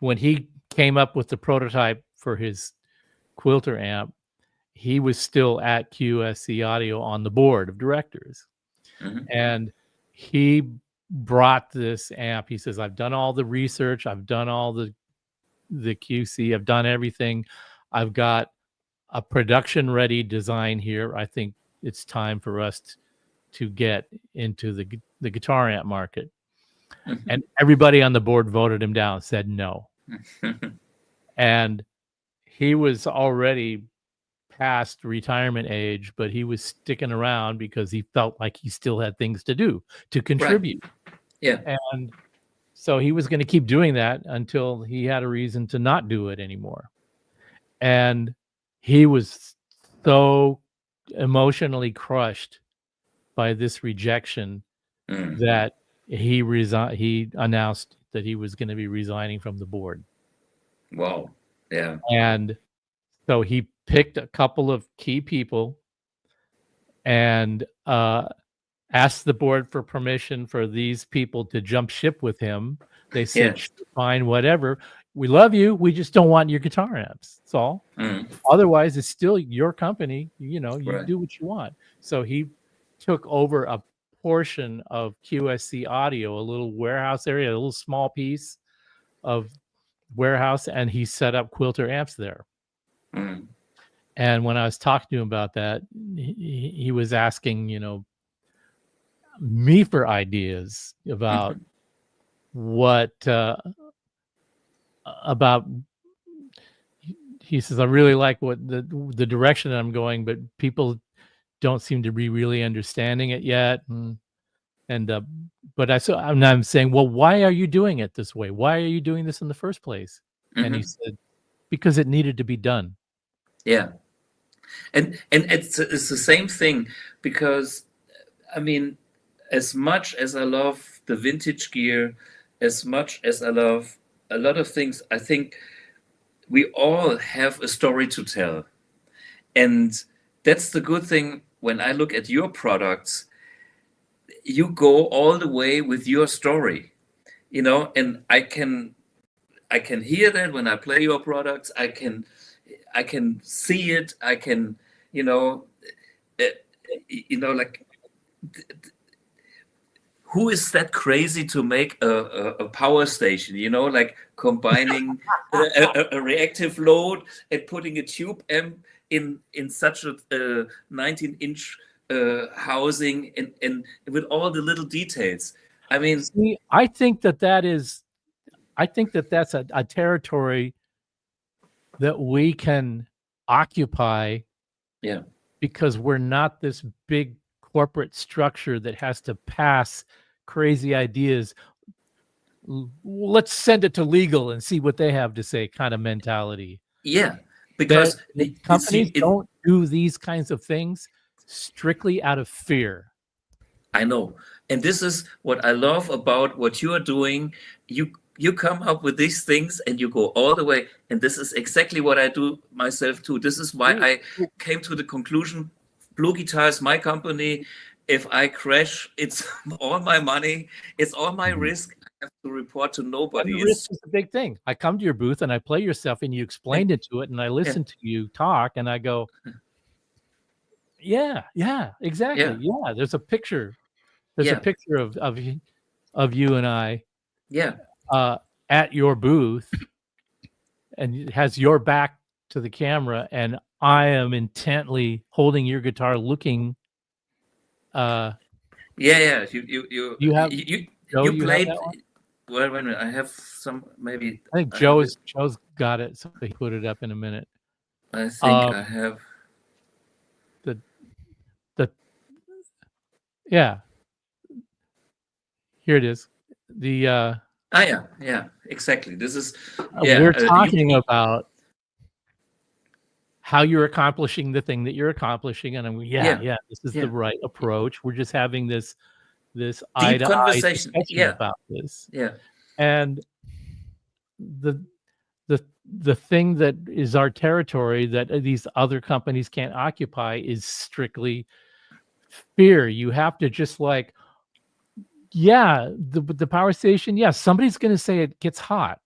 when he came up with the prototype for his Quilter amp, he was still at QSC Audio on the board of directors. And he brought this amp. He says, I've done all the research. I've done all the QC. I've done everything. I've got a production ready design here. I think it's time for us to get into the guitar amp market. And everybody on the board voted him down, said no. And he was already past retirement age, but he was sticking around because he felt like he still had things to do, to contribute. Right. Yeah. And So he was going to keep doing that until he had a reason to not do it anymore. And he was so emotionally crushed by this rejection that he announced that he was going to be resigning from the board. Wow. Yeah. And so he picked a couple of key people and asked the board for permission for these people to jump ship with him. They said, fine, whatever. We love you. We just don't want your guitar amps. That's all. Otherwise, it's still your company. You know, you do what you want. So he took over a portion of QSC Audio, a little warehouse area, a little small piece of warehouse, and he set up Quilter amps there. And when I was talking to him about that, he was asking, you know, me for ideas about what about. He says, I really like what the direction I'm going, but people don't seem to be really understanding it yet. But I'm saying, well, why are you doing it this way? Why are you doing this in the first place? And he said, because it needed to be done. Yeah. And it's the same thing, because I mean, as much as I love the vintage gear, as much as I love a lot of things, I think we all have a story to tell. And that's the good thing. When I look at your products, you go all the way with your story, you know, and I can hear that when I play your products. I can see it. I can, like, who is that crazy to make a power station, you know, like combining a reactive load and putting a tube amp in such a 19-inch housing and with all the little details. I mean, see, I think that's a territory that we can occupy. Yeah. Because we're not this big corporate structure that has to pass crazy ideas. Let's send it to legal and see what they have to say kind of mentality. Yeah. Because the companies don't do these kinds of things strictly out of fear. I know. And this is what I love about what you are doing. You come up with these things and you go all the way. And this is exactly what I do myself too. This is why I came to the conclusion, BluGuitar is my company. If I crash, it's all my money. It's all my risk. I have to report to nobody. The risk is a big thing. I come to your booth and I play your stuff and you explained it to it and I listen to you talk and I go, yeah, exactly. Yeah, there's a picture. There's a picture of you and I. Yeah. At your booth, and it has your back to the camera, and I am intently holding your guitar, looking. You played. Well, wait a minute. I have some maybe. I think Joe's got it, so he put it up in a minute. I think I have the yeah. Here it is. The yeah, exactly. This is we're talking about how you're accomplishing the thing that you're accomplishing, and I'm this is the right approach. We're just having this deep conversation about this. Yeah. And the thing that is our territory that these other companies can't occupy is strictly fear. You have to just like, the power station, somebody's going to say it gets hot.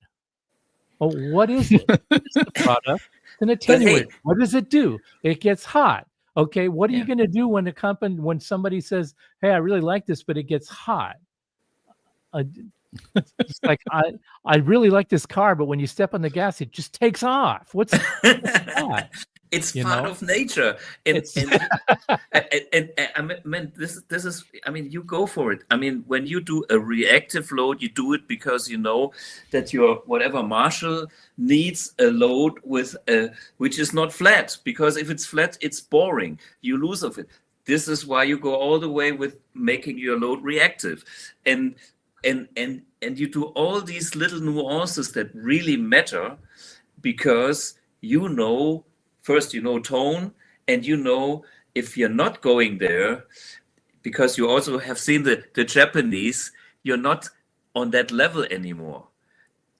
Oh, what is it? It's the product. It's an attenuator. What does it do? It gets hot. Okay, what are you going to do when somebody says, hey, I really like this, but it gets hot? It's like, I really like this car, but when you step on the gas, it just takes off. What's that? It's part of nature, and I mean, this is. I mean, you go for it. I mean, when you do a reactive load, you do it because you know that your whatever Marshall needs a load with which is not flat. Because if it's flat, it's boring. You lose of it. This is why you go all the way with making your load reactive, and and you do all these little nuances that really matter, because first you know tone, and you know if you're not going there, because you also have seen the Japanese, you're not on that level anymore.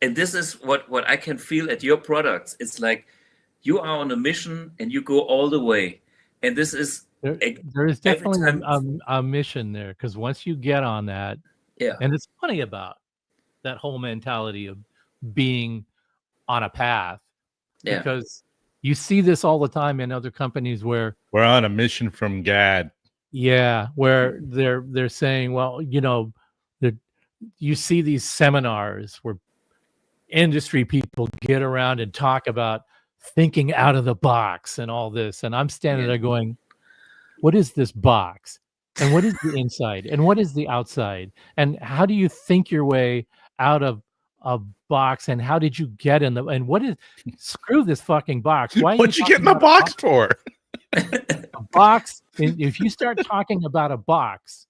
And this is what I can feel at your products. It's like you are on a mission and you go all the way. And this is there is definitely a mission there, because once you get on that, and it's funny about that whole mentality of being on a path, because you see this all the time in other companies where we're on a mission from God. Yeah, where they're saying, well, you know, you see these seminars where industry people get around and talk about thinking out of the box and all this, and I'm standing there going, what is this box, and what is the inside, and what is the outside, and how do you think your way out of a box, and how did you get in the, and what is, screw this fucking box, why what'd you get in the box for? A box, if you start talking about a box,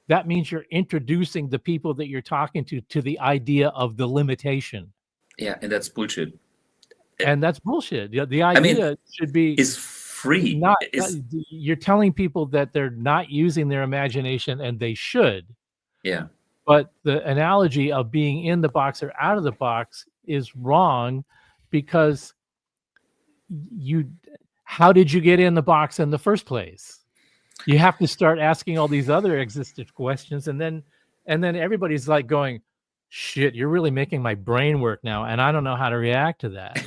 that means you're introducing the people that you're talking to the idea of the limitation. Yeah, and that's bullshit. And that's bullshit. The idea should be is free. You're telling people that they're not using their imagination, and they should. Yeah. But the analogy of being in the box or out of the box is wrong, because how did you get in the box in the first place? You have to start asking all these other existential questions, and then everybody's like going, shit, you're really making my brain work now, and I don't know how to react to that.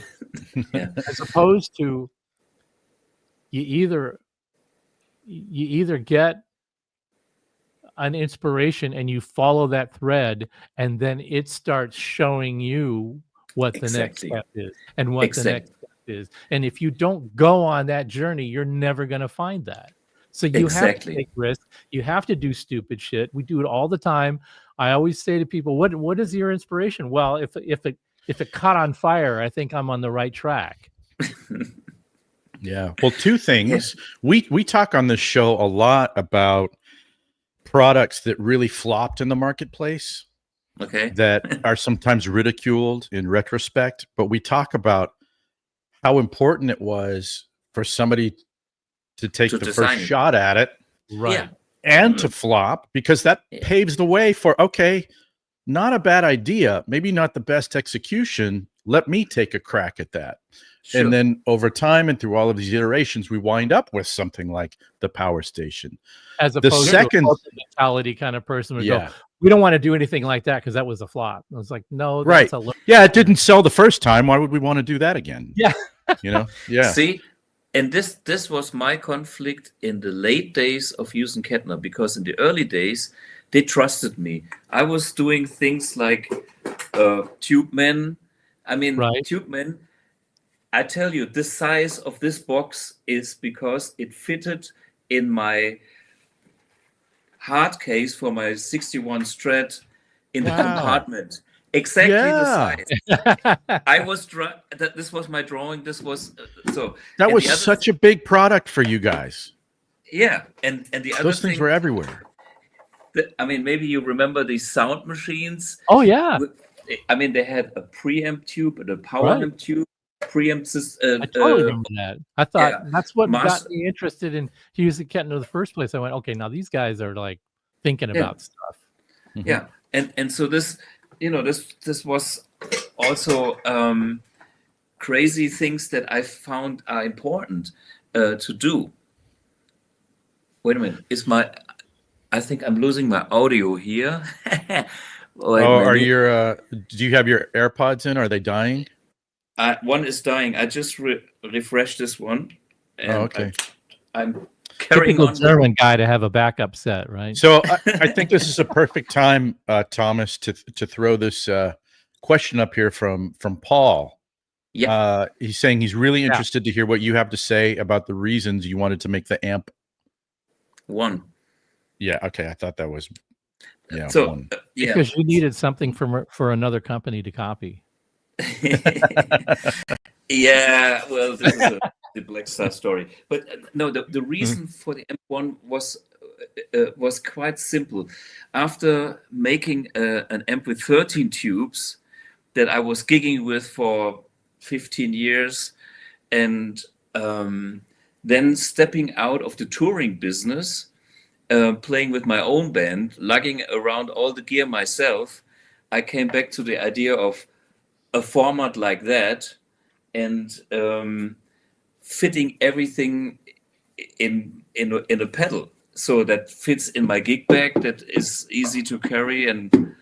As opposed to you either get an inspiration and you follow that thread, and then it starts showing you what the next step is and what the next step is. And if you don't go on that journey, you're never going to find that. So you have to take risks. You have to do stupid shit. We do it all the time. I always say to people, what is your inspiration? Well, if it caught on fire, I think I'm on the right track. Yeah. Well, two things. We talk on this show a lot about products that really flopped in the marketplace. Okay. That are sometimes ridiculed in retrospect, but we talk about how important it was for somebody to take the first shot at it, right, and to flop, because that paves the way for, okay, not a bad idea, maybe not the best execution, let me take a crack at that. Sure. And then over time and through all of these iterations, we wind up with something like the Power Station. As opposed to a mentality kind of person would go, we don't want to do anything like that because that was a flop. I was like, no, that's a it didn't sell the first time. Why would we want to do that again? Yeah. You know? Yeah. See, and this was my conflict in the late days of using Kettner, because in the early days, they trusted me. I was doing things like Tube Men. I mean, Tube Men, I tell you, the size of this box is because it fitted in my hard case for my 61 Strat in the compartment. Exactly the size. I was this was my drawing. This was that was such a big product for you guys. Yeah, and the other those things were everywhere. I mean, maybe you remember these sound machines. Oh yeah. I mean, they had a preamp tube and a power amp tube. Preamp system. I totally remember that. I thought that's what got me interested in using Kettner in the first place. I went, okay, now these guys are like thinking about stuff. Mm-hmm. Yeah, and so this, you know, this was also crazy things that I found are important to do. Wait a minute, I think I'm losing my audio here. Are your do you have your AirPods in? Are they dying? One is dying. I just refreshed this one. And okay. I'm carrying on. German guy to have a backup set, right? So I think this is a perfect time, Thomas, to throw this question up here from Paul. Yeah. He's saying he's really interested to hear what you have to say about the reasons you wanted to make the amp one. Yeah. Okay. I thought that was one. Because you needed something for another company to copy. Yeah, well, this is the Black Star story. But no, the reason for the M1 was was quite simple. After making an amp with 13 tubes that I was gigging with for 15 years, and then stepping out of the touring business, playing with my own band, lugging around all the gear myself, I came back to the idea of a format like that, and fitting everything in a pedal, so that fits in my gig bag, that is easy to carry and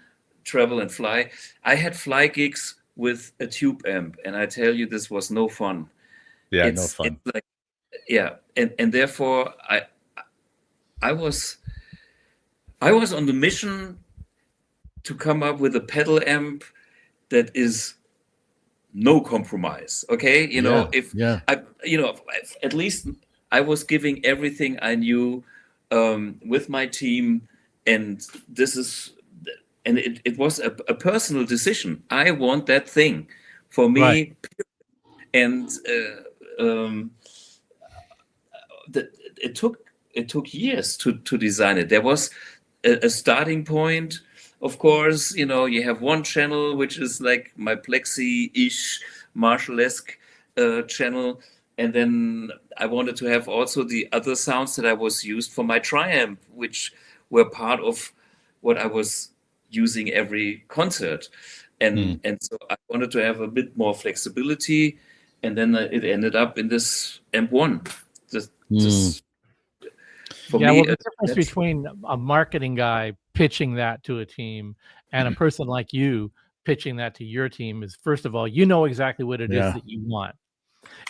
travel and fly. I had fly gigs with a tube amp, and I tell you, this was no fun. Yeah, no fun. It's like, yeah, and therefore I was on the mission to come up with a pedal amp that is no compromise. Okay, at least I was giving everything I knew with my team, and it was a personal decision. I want that thing for me, right. And it took years to design it. There was a starting point. Of course, you have one channel, which is like my Plexi-ish Marshall-esque channel. And then I wanted to have also the other sounds that I was used for my Triamp, which were part of what I was using every concert. And so I wanted to have a bit more flexibility. And then it ended up in this Amp 1. For me, well, the difference between a marketing guy pitching that to a team and a person like you pitching that to your team is, first of all, you know exactly what it is that you want.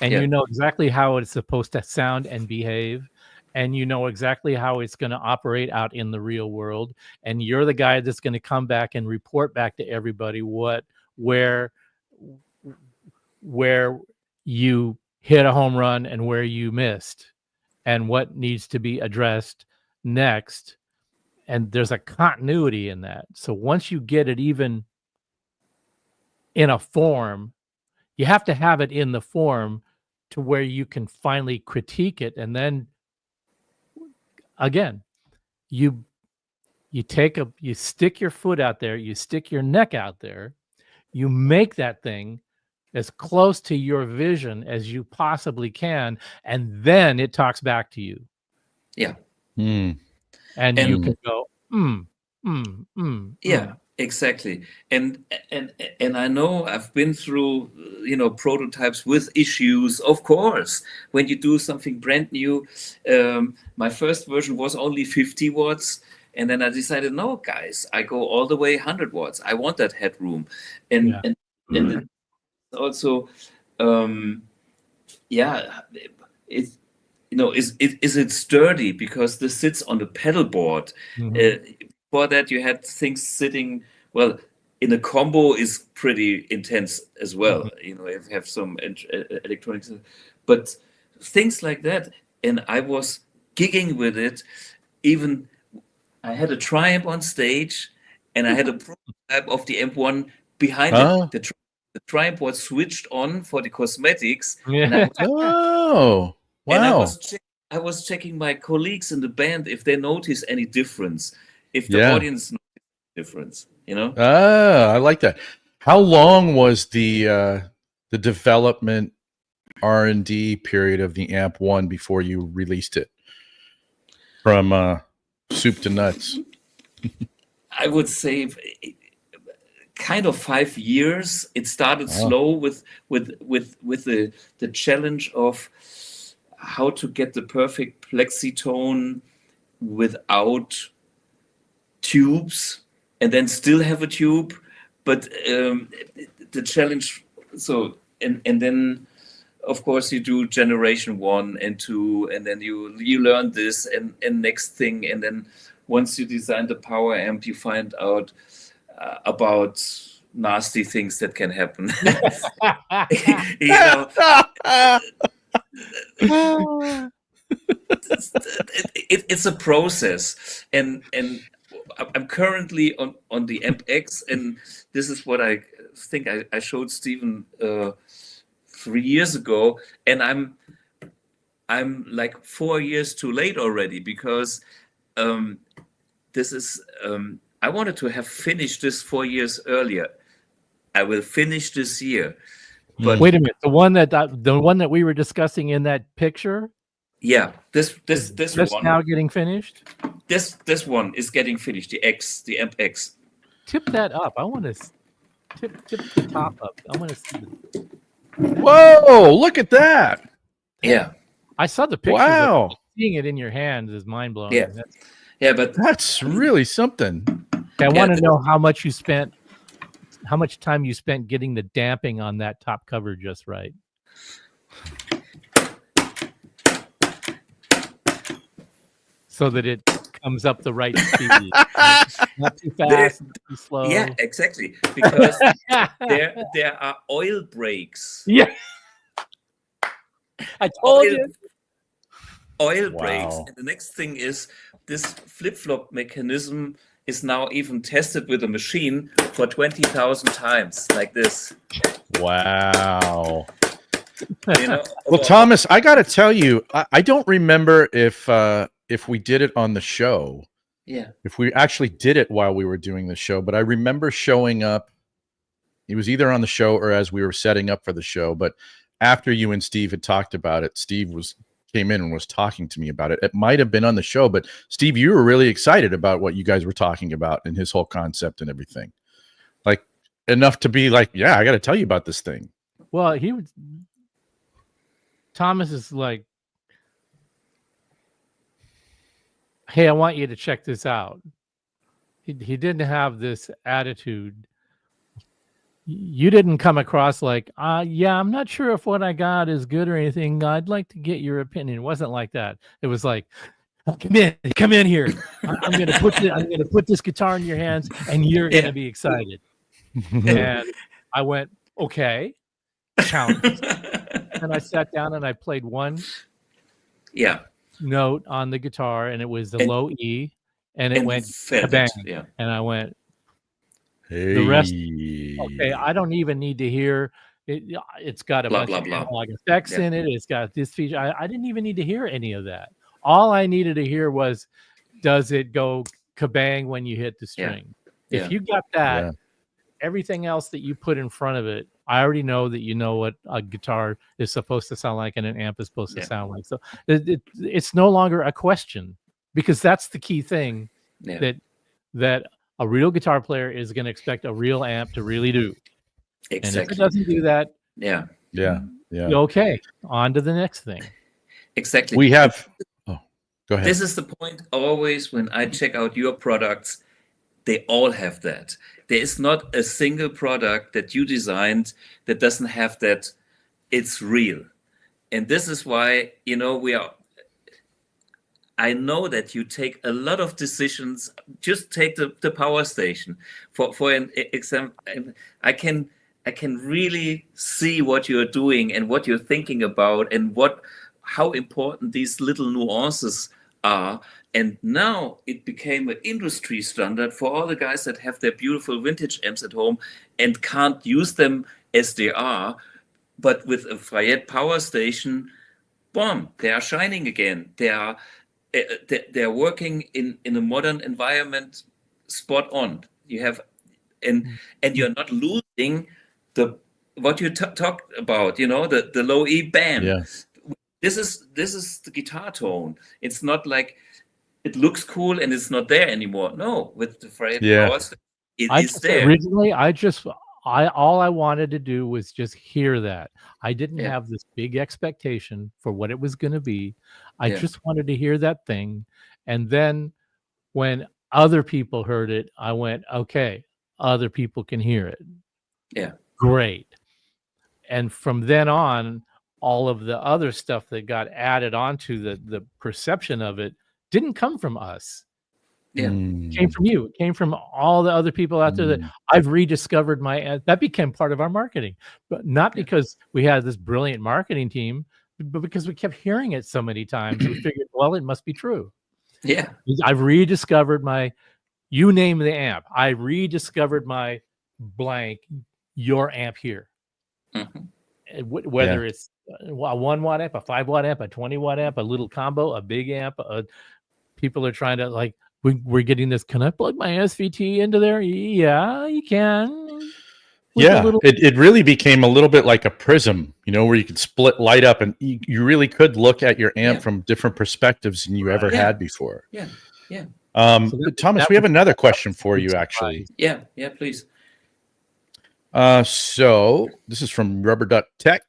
And you know exactly how it's supposed to sound and behave. And you know exactly how it's going to operate out in the real world. And you're the guy that's going to come back and report back to everybody where you hit a home run and where you missed, and what needs to be addressed next. And there's a continuity in that. So once you get it even in a form, you have to have it in the form to where you can finally critique it. And then again, you stick your foot out there, you stick your neck out there, you make that thing as close to your vision as you possibly can, and then it talks back to you. Yeah. And you can go, yeah, exactly. And I know I've been through, prototypes with issues. Of course, when you do something brand new, my first version was only 50 watts. And then I decided, no, guys, I go all the way 100 watts. I want that headroom. And then also, it's, is it sturdy, because this sits on the pedal board. Before that, you had things sitting, well, in a combo is pretty intense as well. You have some electronics, but things like that. And I was gigging with it. Even I had a Triumph on stage, and I had a prototype of the Amp 1 behind it. The Triumph was switched on for the cosmetics. And wow. And I was checking my colleagues in the band if they notice any difference, if the audience notices difference, I like that. How long was the development R&D period of the Amp 1 before you released it? From soup to nuts. I would say kind of 5 years. It started slow with the challenge of how to get the perfect plexi tone without tubes, and then still have a tube. But the challenge, and then of course you do generation 1 and 2, and then you learn this and next thing, and then once you design the power amp, you find out about nasty things that can happen. It's a process, and I'm currently on the Amp X, and this is what I think I showed Stephen 3 years ago, and I'm like 4 years too late already, because this is I wanted to have finished this 4 years earlier. I will finish this year. But wait a minute, the one that we were discussing in that picture. Yeah, this one now getting finished. This one is getting finished. The Amp X. Tip that up. I want to tip the top up. I want to see. Whoa! Look at that. Yeah, I saw the picture. Wow, seeing it in your hands is mind blowing. Yeah, yeah, but that's really something. I want to know how much you spent. How much time you spent getting the damping on that top cover just right. So that it comes up the right speed. Not too fast, not too slow. Yeah, exactly. Because there are oil breaks. Yeah. I told you. Oil breaks. And the next thing is this flip-flop mechanism is now even tested with a machine for 20,000 times, like this. Wow. Well, Thomas, I got to tell you, I don't remember if we did it on the show. Yeah. If we actually did it while we were doing the show, but I remember showing up. It was either on the show or as we were setting up for the show. But after you and Steve had talked about it, Steve came in and was talking to me about it. It might have been on the show, but Steve, you were really excited about what you guys were talking about and his whole concept and everything. Like enough to be like, yeah, I got to tell you about this thing. Well, Thomas is like, hey, I want you to check this out. He didn't have this attitude. You didn't come across like, yeah, I'm not sure if what I got is good or anything. I'd like to get your opinion. It wasn't like that. It was like, come in here. I'm gonna put this guitar in your hands, and you're gonna be excited. And I went, okay, count. And I sat down and I played one note on the guitar, and it was the low E, and it went bang. Yeah. And I went, hey. The rest, okay, I don't even need to hear it. It's got a bunch of analog effects in it. It's got this feature. I didn't even need to hear any of that. All I needed to hear was, does it go kabang when you hit the string? If you got that, everything else that you put in front of it, I already know that you know what a guitar is supposed to sound like and an amp is supposed to sound like. So it's no longer a question, because that's the key thing that a real guitar player is going to expect a real amp to really do. Exactly. And if it doesn't do that, okay, on to the next thing. Exactly. We have. Oh, go ahead. This is the point always when I check out your products. They all have that. There is not a single product that you designed that doesn't have that. It's real. And this is why, I know that you take a lot of decisions. Just take the power station. For an example, I can really see what you're doing and what you're thinking about and how important these little nuances are. And now it became an industry standard for all the guys that have their beautiful vintage amps at home and can't use them as they are. But with a Fayette power station, boom, they are shining again. They're working in a modern environment, spot on. You have, and you're not losing what you talked about. The low E band. Yeah. This is the guitar tone. It's not like it looks cool and it's not there anymore. No, with the Fayette power station, it is there. Originally, all I wanted to do was just hear that. I didn't have this big expectation for what it was going to be. I just wanted to hear that thing. And then when other people heard it, I went, okay, other people can hear it. Yeah. Great. And from then on, all of the other stuff that got added onto the perception of it didn't come from us. Yeah. It came from you. It came from all the other people out there that I've rediscovered that became part of our marketing, but not because we had this brilliant marketing team, but because we kept hearing it so many times. We figured, well, it must be true. Yeah. I've rediscovered you name the amp. I rediscovered my blank, your amp here. Whether it's a 1 watt amp, a 5 watt amp, a 20 watt amp, a little combo, a big amp, people are trying to like, we're getting this. Can I plug my SVT into there? Yeah, you can. Yeah, it really became a little bit like a prism, where you could split light up, and you really could look at your amp from different perspectives than you ever had before. Yeah. Thomas, we have another question for you, actually. Yeah, please. So this is from Rubber Duck Tech,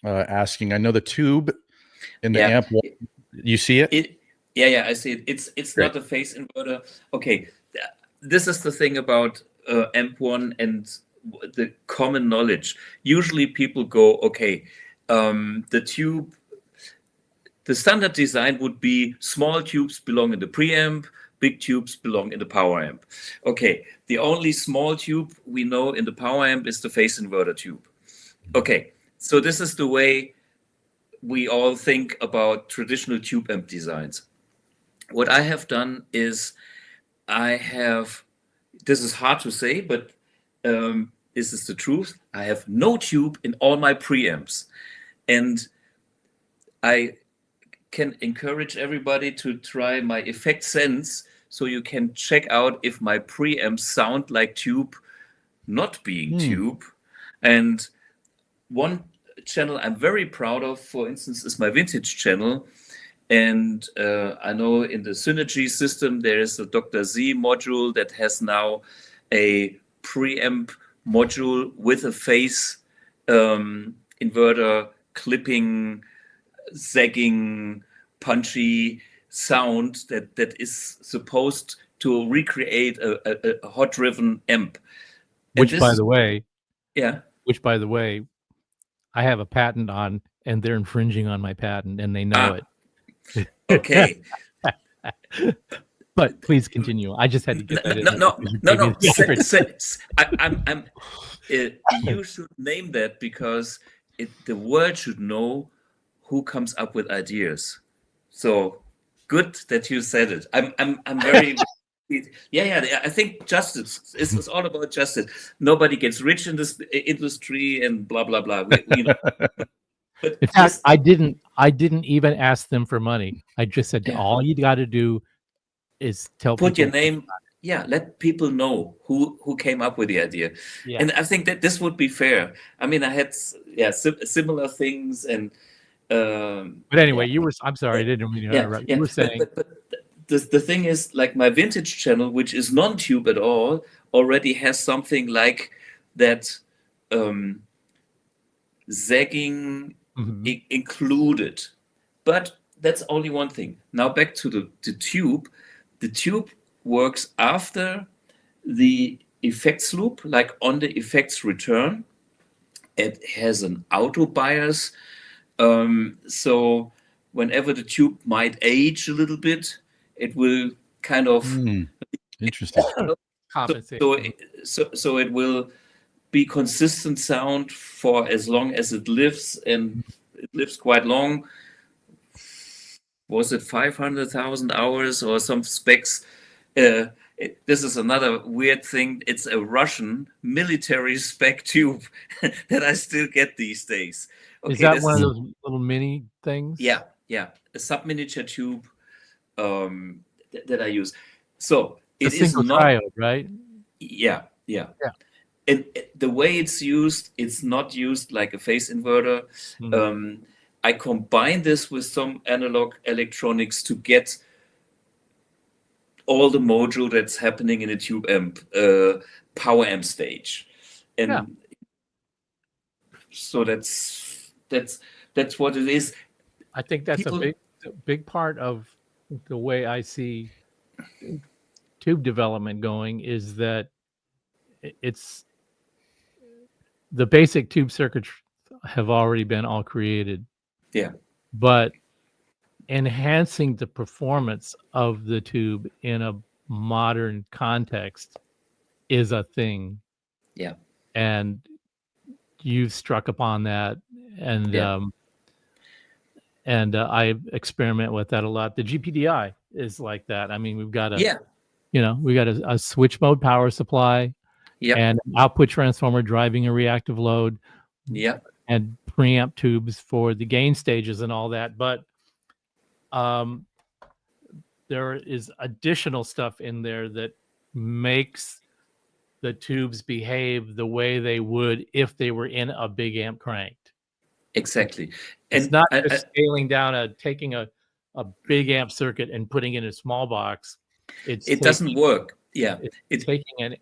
asking, I know the tube in the amp. You see it? Yeah, I see it. It's Great. Not a phase inverter. Okay, this is the thing about amp one and the common knowledge. Usually people go, okay, the tube, the standard design would be small tubes belong in the preamp, big tubes belong in the power amp. Okay, the only small tube we know in the power amp is the phase inverter tube. Okay, so this is the way we all think about traditional tube amp designs. What I have done is this is hard to say, but this is the truth. I have no tube in all my preamps. And I can encourage everybody to try my Effect Sense so you can check out if my preamps sound like tube, not being tube. And one channel I'm very proud of, for instance, is my vintage channel. And I know in the Synergy system, there is a Dr. Z module that has now a preamp module with a phase inverter clipping, zagging, punchy sound that is supposed to recreate a hot driven amp. Which, by the way, I have a patent on, and they're infringing on my patent, and they know it. Okay. But please continue. I just had to get that in. No. You should name that because the world should know who comes up with ideas. So good that you said it. I'm very. Yeah. I think justice is all about justice. Nobody gets rich in this industry and blah blah blah. We know. But in fact, I didn't even ask them for money. I just said, all you got to do is put your name. Yeah, let people know who came up with the idea. Yeah. And I think that this would be fair. I mean, I had similar things and. But anyway, I'm sorry, I didn't mean to interrupt. You were saying. But the thing is, like my vintage channel, which is non-tube at all, already has something like that zagging included. But that's only one thing. Now back to the tube. The tube works after the effects loop, like on the effects return. It has an auto bias. So whenever the tube might age a little bit, it will kind of interesting. So it will be consistent sound for as long as it lives, and it lives quite long. Was it 500,000 hours or some specs? This is another weird thing. It's a Russian military spec tube that I still get these days. Okay, is that one of those little mini things? Yeah. A sub-miniature tube that I use. So it is not triode, right? Yeah. And the way it's used, it's not used like a phase inverter. I combine this with some analog electronics to get all the module that's happening in a tube amp, power amp stage, and so that's what it is. I think that's a big part of the way I see tube development going, is that it's the basic tube circuits have already been all created. Yeah. But enhancing the performance of the tube in a modern context is a thing. Yeah. And you've struck upon that, and I experiment with that a lot. The GPDI is like that. I mean, we've got a switch mode power supply, and output transformer driving a reactive load, and preamp tubes for the gain stages and all that. But there is additional stuff in there that makes the tubes behave the way they would if they were in a big amp cranked. Exactly. It's And not just scaling down taking a big amp circuit and putting it in a small box. It doesn't work. Yeah. It's taking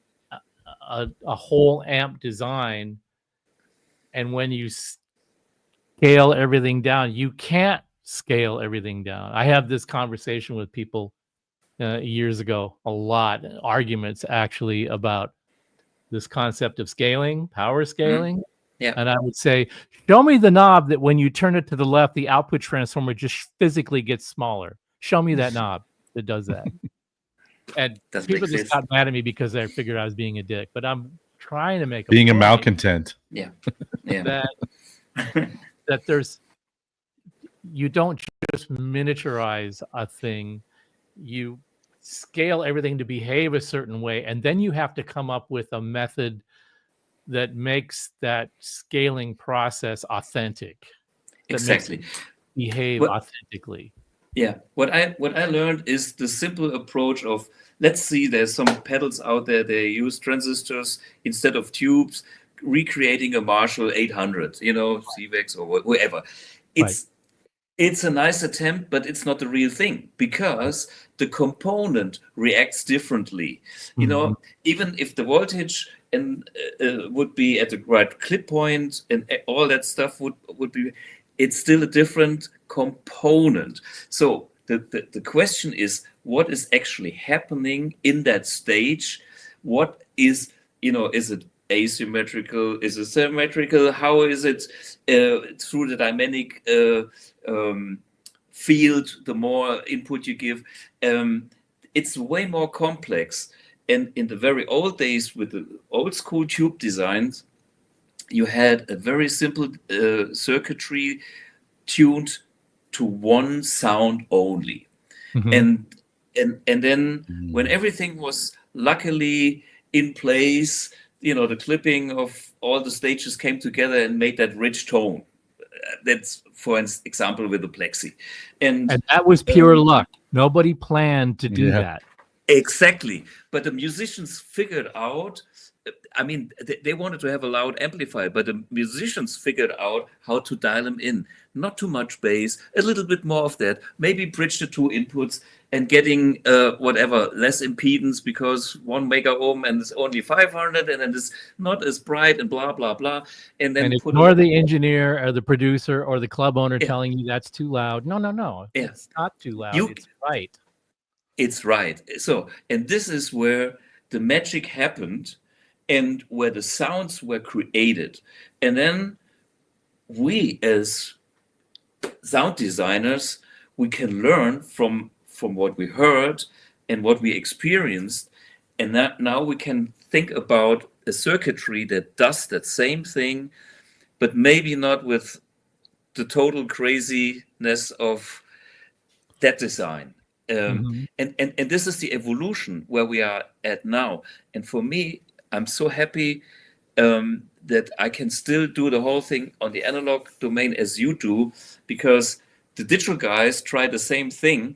a whole amp design, and when you scale everything down, you can't scale everything down. I have this conversation with people years ago, a lot, arguments actually about this concept of scaling, power scaling. Yeah. And I would say, show me the knob that when you turn it to the left, the output transformer just physically gets smaller. Show me that knob that does that. And people just got mad at me because they figured I was being a dick. But I'm trying to make being a malcontent. Yeah. Yeah. That there's, you don't just miniaturize a thing, you scale everything to behave a certain way, and then you have to come up with a method that makes that scaling process authentic. Exactly. Behave authentically. Yeah. What I learned is the simple approach of, let's see, there's some pedals out there, they use transistors instead of tubes, recreating a Marshall 800, CVEX or whatever. It's a nice attempt, but it's not the real thing, because the component reacts differently. Even if the voltage and would be at the right clip point and all that stuff would be, it's still a different component. So the question is, what is actually happening in that stage? What is, is it asymmetrical? Is it symmetrical? How is it through the dynamic field, the more input you give? It's way more complex. And in the very old days with the old school tube designs, you had a very simple circuitry tuned to one sound only. And then when everything was luckily in place, the clipping of all the stages came together and made that rich tone. That's, for example, with the Plexi. And that was pure luck. Nobody planned to do that. Exactly. But the musicians figured out, I mean, they wanted to have a loud amplifier, but the musicians figured out how to dial them in. Not too much bass, a little bit more of that, maybe bridge the two inputs and getting less impedance, because 1 mega ohm and it's only 500 and then it's not as bright and blah, blah, blah. And then ignore the engineer or the producer or the club owner telling you that's too loud. No. It's not too loud. It's right. It's right. So, and this is where the magic happened and where the sounds were created. And then we as sound designers, we can learn from what we heard and what we experienced. And that now we can think about a circuitry that does that same thing, but maybe not with the total craziness of that design. And this is the evolution where we are at now. And for me, I'm so happy that I can still do the whole thing on the analog domain as you do, because the digital guys try the same thing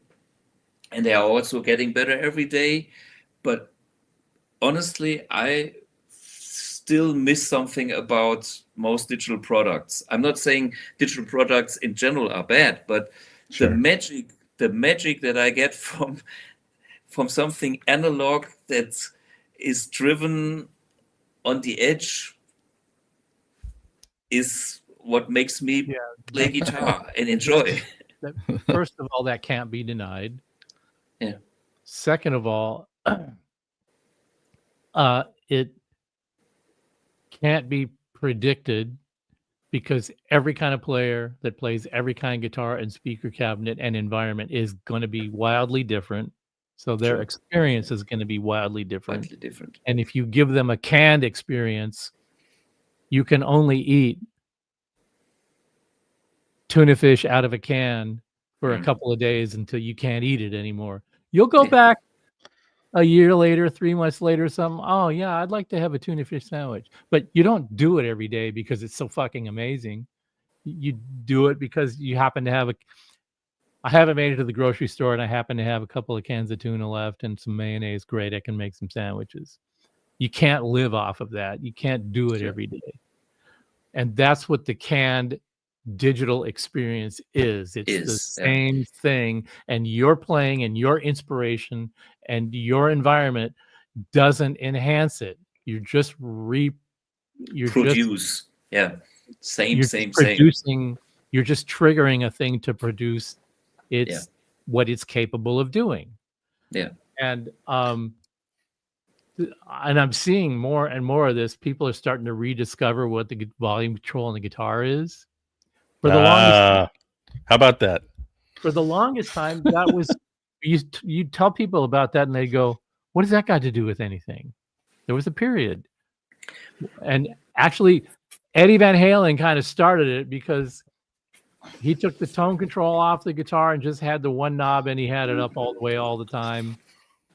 and they are also getting better every day. But honestly, I still miss something about most digital products. I'm not saying digital products in general are bad, but the magic that I get from something analog that is driven on the edge is what makes me play guitar and enjoy. First of all, that can't be denied. Yeah. Second of all, it can't be predicted, because every kind of player that plays every kind of guitar and speaker cabinet and environment is going to be wildly different. So their experience is going to be wildly different. And if you give them a canned experience, you can only eat tuna fish out of a can for a couple of days until you can't eat it anymore. You'll go back a year later, 3 months later, something. Oh yeah, I'd like to have a tuna fish sandwich. But you don't do it every day because it's so fucking amazing. You do it because you happen to have I haven't made it to the grocery store, and I happen to have a couple of cans of tuna left and some mayonnaise. Great, I can make some sandwiches. You can't live off of that. You can't do it every day. And that's what the canned digital experience is. It's the same thing. And your playing and your inspiration and your environment doesn't enhance it. You're just You're triggering a thing to produce what it's capable of doing. And I'm seeing more and more of this. People are starting to rediscover what the volume control on the guitar is. For the longest, how about that? For the longest time, that was you tell people about that, and they go, "What does that got to do with anything?" There was a period, and actually, Eddie Van Halen kind of started it because he took the tone control off the guitar and just had the one knob, and he had it up all the way all the time.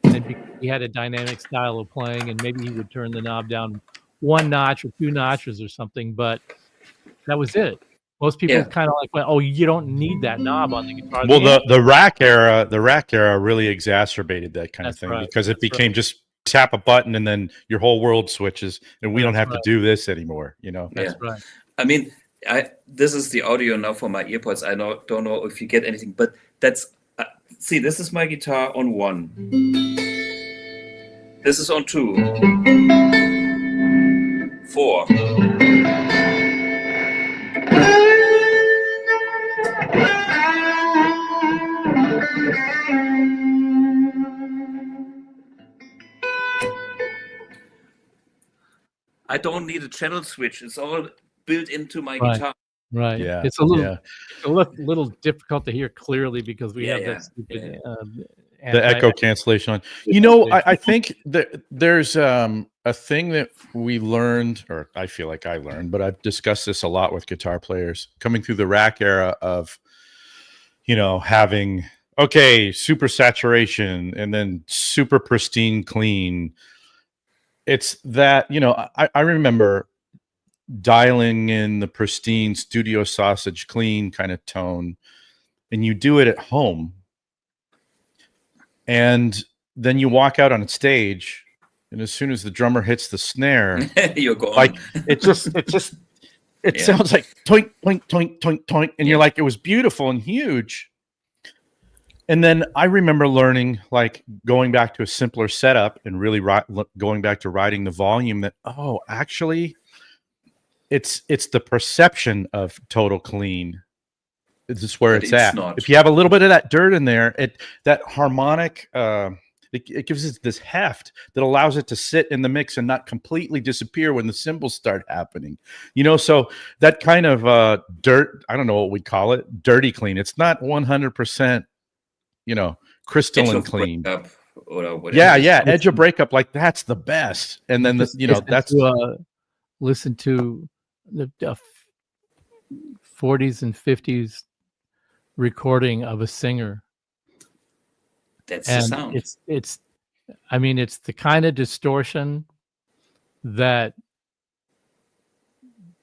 And he had a dynamic style of playing, and maybe he would turn the knob down one notch or two notches or something, but that was it. Most people kind of like, well, oh, you don't need that knob on the guitar. Well, the rack era really exacerbated that kind of thing because it became just tap a button and then your whole world switches, and we don't have to do this anymore. You know, that's right. I mean, this is the audio now for my earpods. I don't know if you get anything, but that's see, this is my guitar on 1. This is on 2. 4. I don't need a channel switch. It's all built into my guitar. Right. Yeah. It's a little difficult to hear clearly because we have that stupid the echo cancellation on. You know, I think that there's a thing that we learned, or I feel like I learned, but I've discussed this a lot with guitar players coming through the rack era of, you know, having super saturation and then super pristine clean. It's that, you know, I remember dialing in the pristine studio sausage clean kind of tone, and you do it at home, and then you walk out on stage, and as soon as the drummer hits the snare, you're gone. Like it sounds like toink toink toink toink toink, and you're like, it was beautiful and huge. And then I remember learning, like going back to a simpler setup and really going back to writing the volume that, actually it's the perception of total clean. This is where it's at. Not. If you have a little bit of that dirt in there, that harmonic, it gives it this heft that allows it to sit in the mix and not completely disappear when the cymbals start happening. You know, so that kind of dirt, I don't know what we call it, dirty clean. It's not 100%. You know, crystalline clean. Edge of breakup, like that's the best. And then listen to the 40s and 50s recording of a singer. That's the sound. It's the kind of distortion that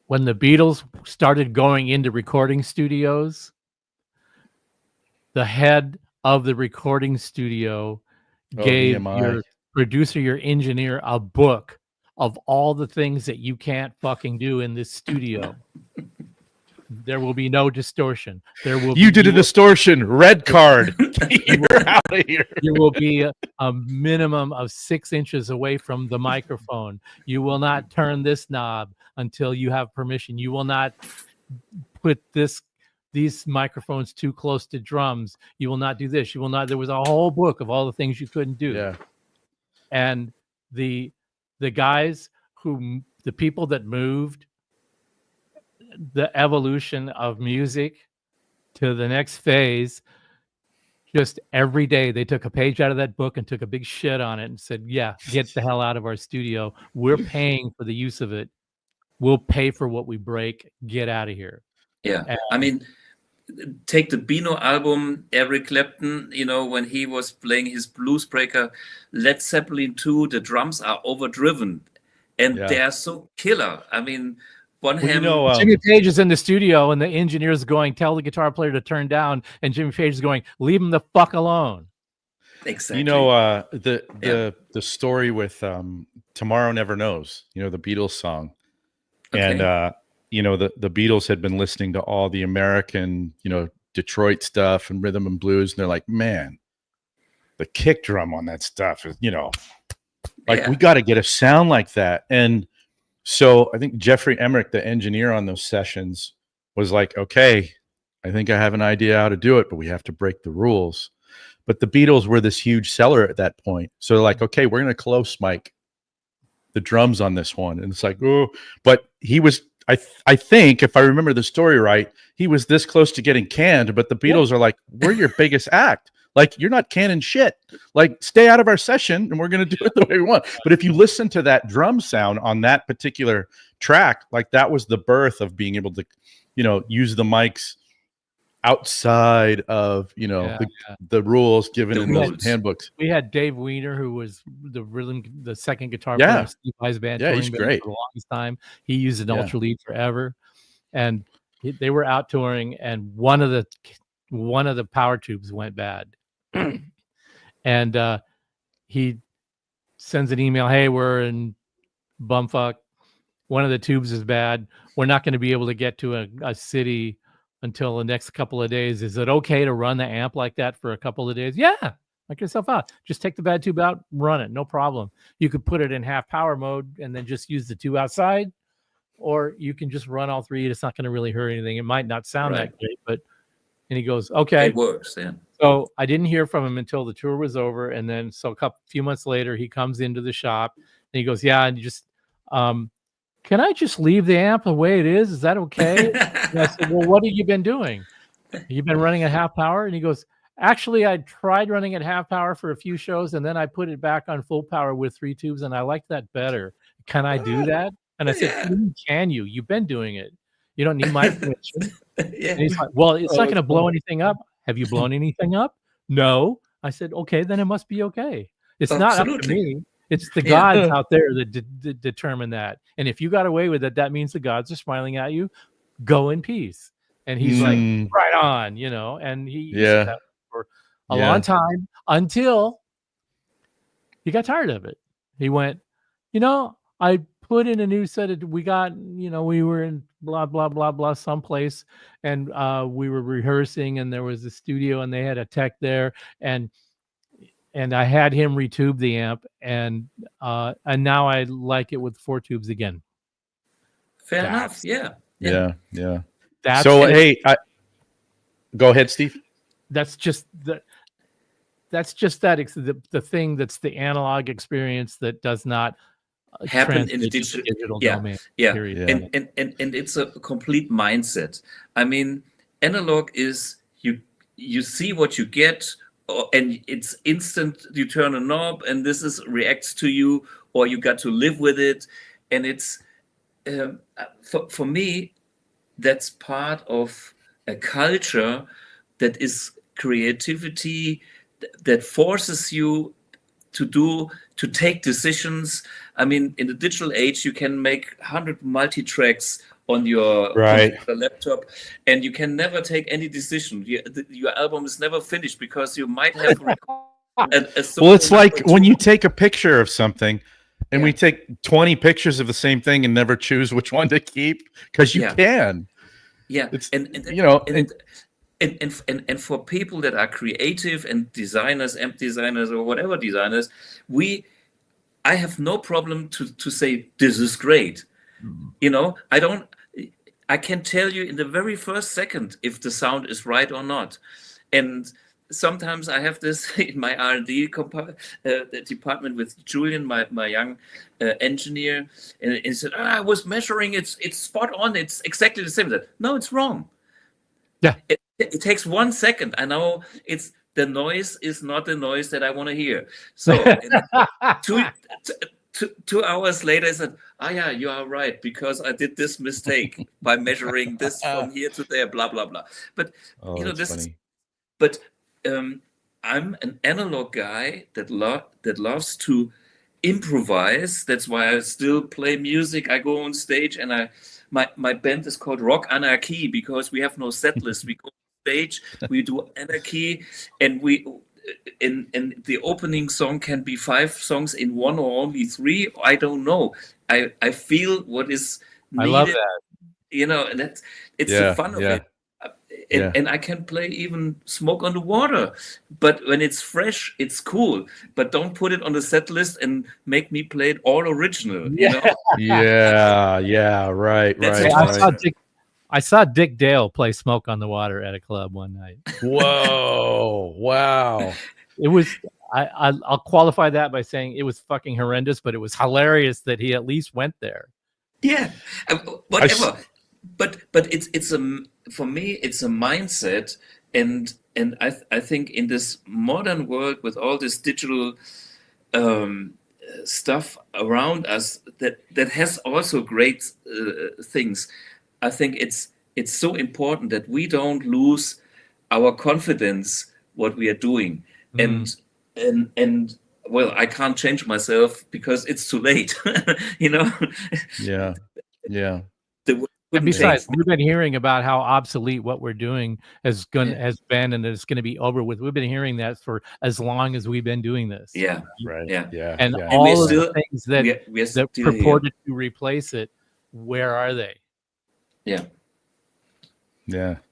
when the Beatles started going into recording studios, the head of the recording studio gave your producer, your engineer, a book of all the things that you can't fucking do in this studio. There will be no distortion. You did a distortion. Red card. You're out of here. You will be a minimum of 6 inches away from the microphone. You will not turn this knob until you have permission. You will not put these microphones too close to drums. You will not do this. You will not. There was a whole book of all the things you couldn't do. Yeah. And the people that moved the evolution of music to the next phase, just every day they took a page out of that book and took a big shit on it and said, yeah, get the hell out of our studio. We're paying for the use of it. We'll pay for what we break. Get out of here. Yeah. And, I mean, take the Beano album, Eric Clapton, you know, when he was playing his blues breaker, Led Zeppelin 2, the drums are overdriven and they are so killer. I mean, one Well, ham. Jimmy Page is in the studio, and the engineer's going, "Tell the guitar player to turn down," and Jimmy Page is going, "Leave him the fuck alone." Exactly. You know, the story with Tomorrow Never Knows, you know, the Beatles song. Okay. And you know, the Beatles had been listening to all the American, you know, Detroit stuff and rhythm and blues, and they're like, man, the kick drum on that stuff is, you know, like we got to get a sound like that. And so I think Jeffrey Emmerich, the engineer on those sessions, was like, okay, I think I have an idea how to do it, but we have to break the rules. But the Beatles were this huge seller at that point. So they're like, okay, we're going to close mic the drums on this one. And it's like, oh, but he was, I think if I remember the story right, he was this close to getting canned, but the Beatles are like, we're your biggest act. Like, you're not canning shit. Like, stay out of our session and we're going to do it the way we want. But if you listen to that drum sound on that particular track, like that was the birth of being able to, you know, use the mics outside of, you know, the rules given in those handbooks. We had Dave Weiner, who was the second guitar player in Steve Vai's band. Yeah, he's great. For the longest time. He used an Ultra Lead forever. And they were out touring, and one of the power tubes went bad. And he sends an email, "Hey, we're in bumfuck. One of the tubes is bad. We're not going to be able to get to a city until the next couple of days. Is it okay to run the amp like that for a couple of days?" "Yeah, knock yourself out. Just take the bad tube out, run it. No problem. You could put it in half power mode and then just use the two outside, or you can just run all three. It's not going to really hurt anything. It might not sound that great, but..." And he goes, "Okay." It works, yeah. So I didn't hear from him until the tour was over. And then, so few months later, he comes into the shop and he goes, "Yeah, and you just, can I just leave the amp the way it is? Is that okay?" And I said, "Well, what have you been doing? You've been running at half power?" And he goes, "Actually, I tried running at half power for a few shows, and then I put it back on full power with 3 tubes, and I like that better. Can I do that?" And I said, "Can you? You've been doing it. You don't need my permission." And he's like, "Well, it's not going to blow anything up." "Have you blown anything up?" "No." I said, "Okay, then it must be okay. It's not up to me. It's the gods out there that determine that. And if you got away with it, that means the gods are smiling at you. Go in peace." And he's like, "Right on," you know. And he said that for a long time until he got tired of it. He went, "You know, I put in a new set of, we got, you know, we were in blah, blah, blah, blah, someplace, and we were rehearsing, and there was a studio, and they had a tech there, and I had him retube the amp, and now I like it with 4 tubes again." Fair enough. Yeah. That's so hey, go ahead, Steve. That's just the thing that's the analog experience that does not happen in the digital domain. And it's a complete mindset. I mean, analog is you see what you get, and it's instant. You turn a knob and this reacts to you, or you got to live with it. And it's for me, that's part of a culture that is creativity, that forces you to take decisions. I mean, in the digital age, you can make 100 multi-tracks on your laptop, and you can never take any decision. Your album is never finished because you might have well, it's like when you take a picture of something, and we take 20 pictures of the same thing and never choose which one to keep, because you can. Yeah, it's, and you know, and for people that are creative and designers, amp designers, or whatever designers, I have no problem to say this is great. You know, I can tell you in the very first second if the sound is right or not. And sometimes I have this in my R&D department with Julian, my young engineer, and he said, "I was measuring, it's spot on, it's exactly the same." I said, "No, it's wrong." Yeah. It takes 1 second. I know the noise is not the noise that I want to hear. So 2 hours later, I said, "Yeah, you are right, because I did this mistake by measuring this from here to there, blah, blah, blah." But, you know, this funny. But I'm an analog guy that loves to improvise. That's why I still play music. I go on stage, and my band is called Rock Anarchy because we have no set list. We go on stage, we do anarchy, and and the opening song can be 5 songs in one or only 3. I don't know. I feel what is needed. I love that. You know, and it's the fun of it. And I can play even Smoke on the Water, but when it's fresh, it's cool. But don't put it on the set list and make me play it all original. You know? Right. I saw Dick Dale play Smoke on the Water at a club one night. Whoa! Wow! It was. I'll qualify that by saying it was fucking horrendous, but it was hilarious that he at least went there. Yeah, whatever. But it's for me it's a mindset, and I think in this modern world with all this digital stuff around us that has also great things. I think it's so important that we don't lose our confidence what we are doing, and well, I can't change myself because it's too late. You know. Yeah. And besides, we've been hearing about how obsolete what we're doing has been, and it's going to be over with. We've been hearing that for as long as we've been doing this. Yeah, right. Yeah. And all of the things that purported to replace it, where are they? Yeah.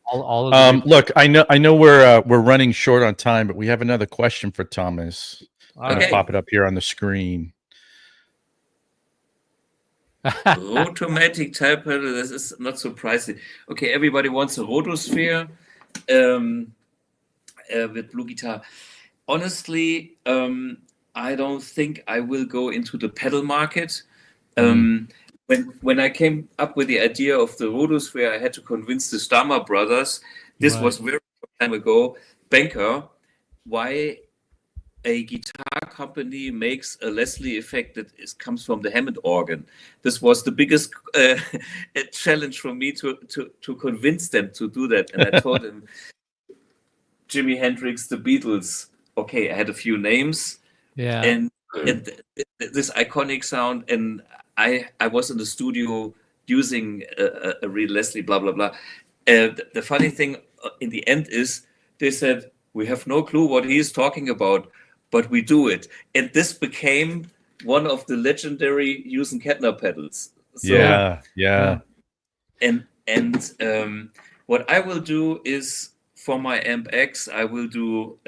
All of look, I know we're running short on time, but we have another question for Thomas. I'm gonna pop it up here on the screen. Automatic type pedal, this is not surprising. Okay, everybody wants a rotosphere with BluGuitar. Honestly, I don't think I will go into the pedal market. When I came up with the idea of the rotosphere, I had to convince the Stamer brothers. This was very long time ago. Banker, why a guitar company makes a Leslie effect that comes from the Hammond organ. This was the biggest challenge for me to convince them to do that. And I told them, Jimi Hendrix, the Beatles. Okay, I had a few names. Yeah. And this iconic sound. And I was in the studio using a real Leslie, blah, blah, blah. The funny thing in the end is they said, we have no clue what he is talking about, but we do it. And this became one of the legendary Hughes & Kettner pedals. So, yeah. And what I will do is, for my Amp X, I will do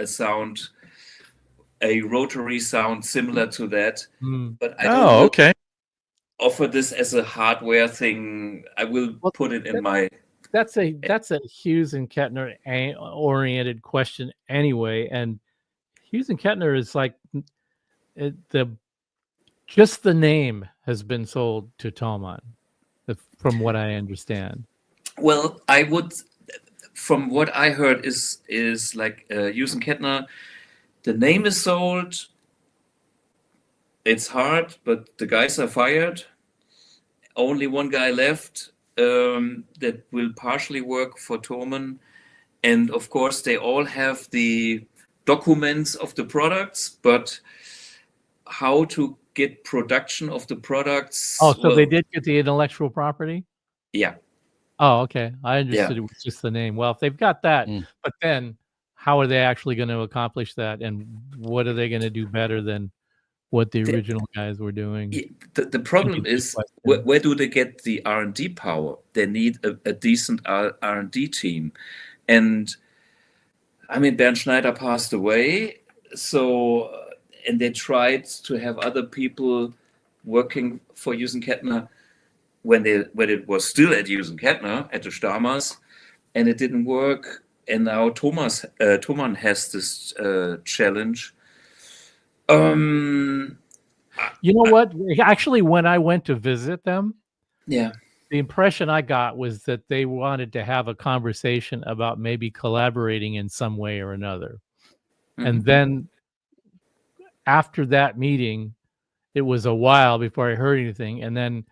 a rotary sound similar to that. But I don't offer this as a hardware thing. I will put it in my... That's a Hughes & Kettner oriented question anyway, and Hughes & Kettner is like just the name has been sold to Thomann, from what I understand. Well, I would, from what I heard, is like Hughes & Kettner. The name is sold. It's hard, but the guys are fired. Only one guy left that will partially work for Thomann, and of course they all have the documents of the products, but how to get production of the products. Oh, so they did get the intellectual property? Yeah. Oh, okay. I understood it was just the name. Well, if they've got that, but then how are they actually going to accomplish that? And what are they going to do better than what the original guys were doing? The problem is, where do they get the R&D power? They need a decent R&D team. And I mean, Bernd Schneider passed away, and they tried to have other people working for Hughes & Kettner when it was still at Hughes & Kettner, at the Stamers, and it didn't work. And now Thomann has this challenge. You know what? Actually, when I went to visit them, the impression I got was that they wanted to have a conversation about maybe collaborating in some way or another. And then after that meeting, it was a while before I heard anything. And then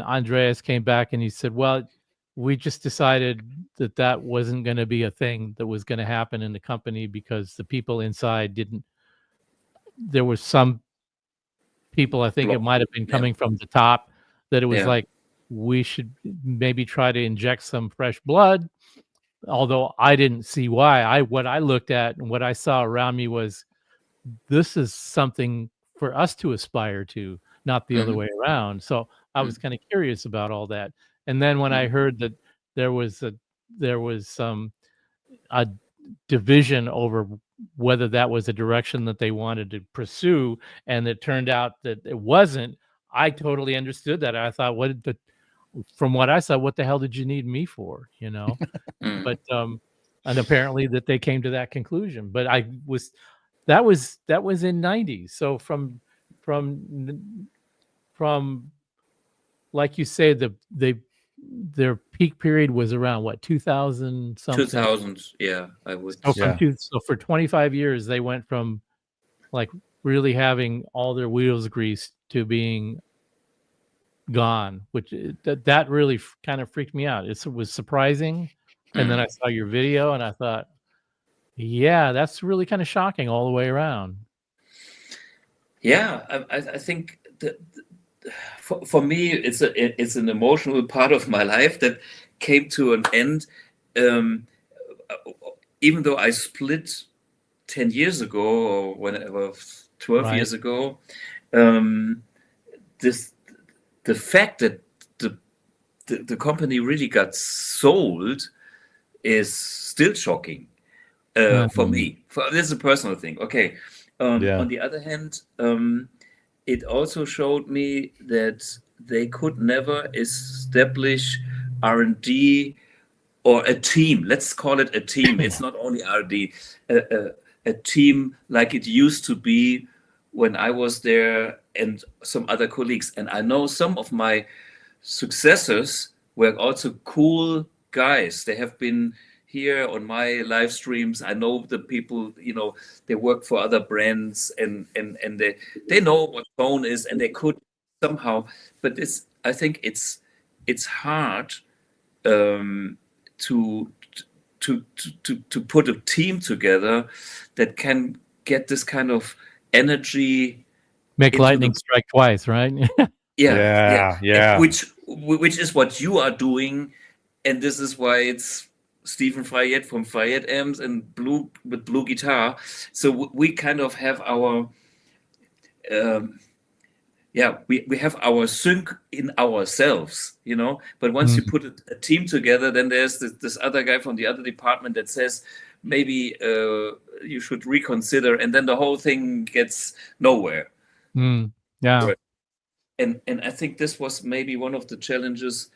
Andreas came back and he said, well, we just decided that wasn't going to be a thing that was going to happen in the company because the people inside there was some people, I think it might have been coming from the top, that it was like, we should maybe try to inject some fresh blood. Although I didn't see why. What I looked at and what I saw around me was, this is something for us to aspire to, not the other way around. So I was kind of curious about all that. And then when I heard that there was some a division over whether that was a direction that they wanted to pursue, and it turned out that it wasn't, I totally understood that. I thought, from what I saw, what the hell did you need me for? You know? But and apparently that they came to that conclusion. But that was in '90s. So from like you say, their peak period was around what, 2000 something. 2000, yeah, I would. So for 25 years they went from like really having all their wheels greased to being gone, which that really kind of freaked me out. It was surprising. And then I saw your video and I thought, yeah, that's really kind of shocking all the way around. Yeah, I think that for me, it's an emotional part of my life that came to an end. Even though I split 10 years ago or whenever, 12 years ago, the fact that the company really got sold is still shocking for me. This is a personal thing. Okay. On the other hand, it also showed me that they could never establish R&D or a team. Let's call it a team. It's not only R&D, a team like it used to be when I was there and some other colleagues. And I know some of my successors were also cool guys. They have been here on my live streams. I know the people, they work for other brands and they know what tone is, and they could somehow, but I think it's hard to put a team together that can get this kind of energy. Make lightning strike twice, right? Yeah. Which is what you are doing, and this is why it's Stephen Fayette from Fayette Amps and with BluGuitar. So we kind of have our we have our sync in ourselves, but once you put a team together, then there's this other guy from the other department that says maybe you should reconsider, and then the whole thing gets nowhere. Yeah. And I think this was maybe one of the challenges.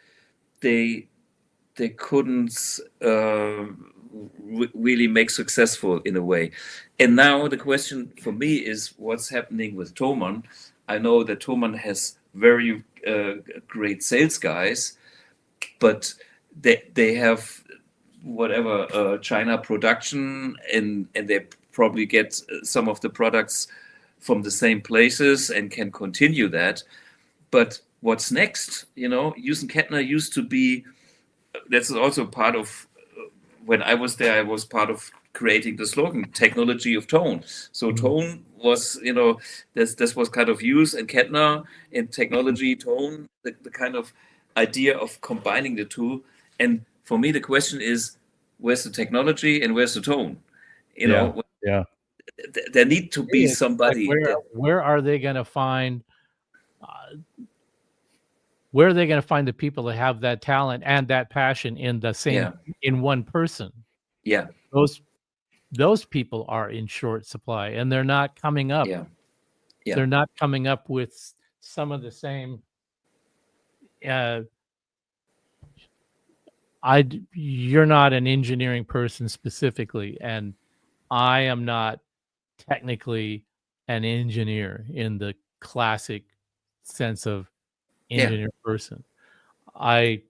They couldn't really make successful in a way. And now the question for me is what's happening with Thomann. I know that Thomann has very great sales guys, but they have whatever China production, and they probably get some of the products from the same places and can continue that. But what's next? Jusen Kettner used to be, that's also part of, when I was there, I was part of creating the slogan, technology of tone. So tone was, this was kind of Hughes and Kettner, and technology, tone, the kind of idea of combining the two. And for me, the question is, where's the technology and where's the tone? There need to be somebody. Like where are they going to find? Where are they going to find the people that have that talent and that passion in the same in one person? Yeah, those people are in short supply, and they're not coming up. They're not coming up with some of the same. You're not an engineering person specifically, and I am not technically an engineer in the classic sense of engineer person. I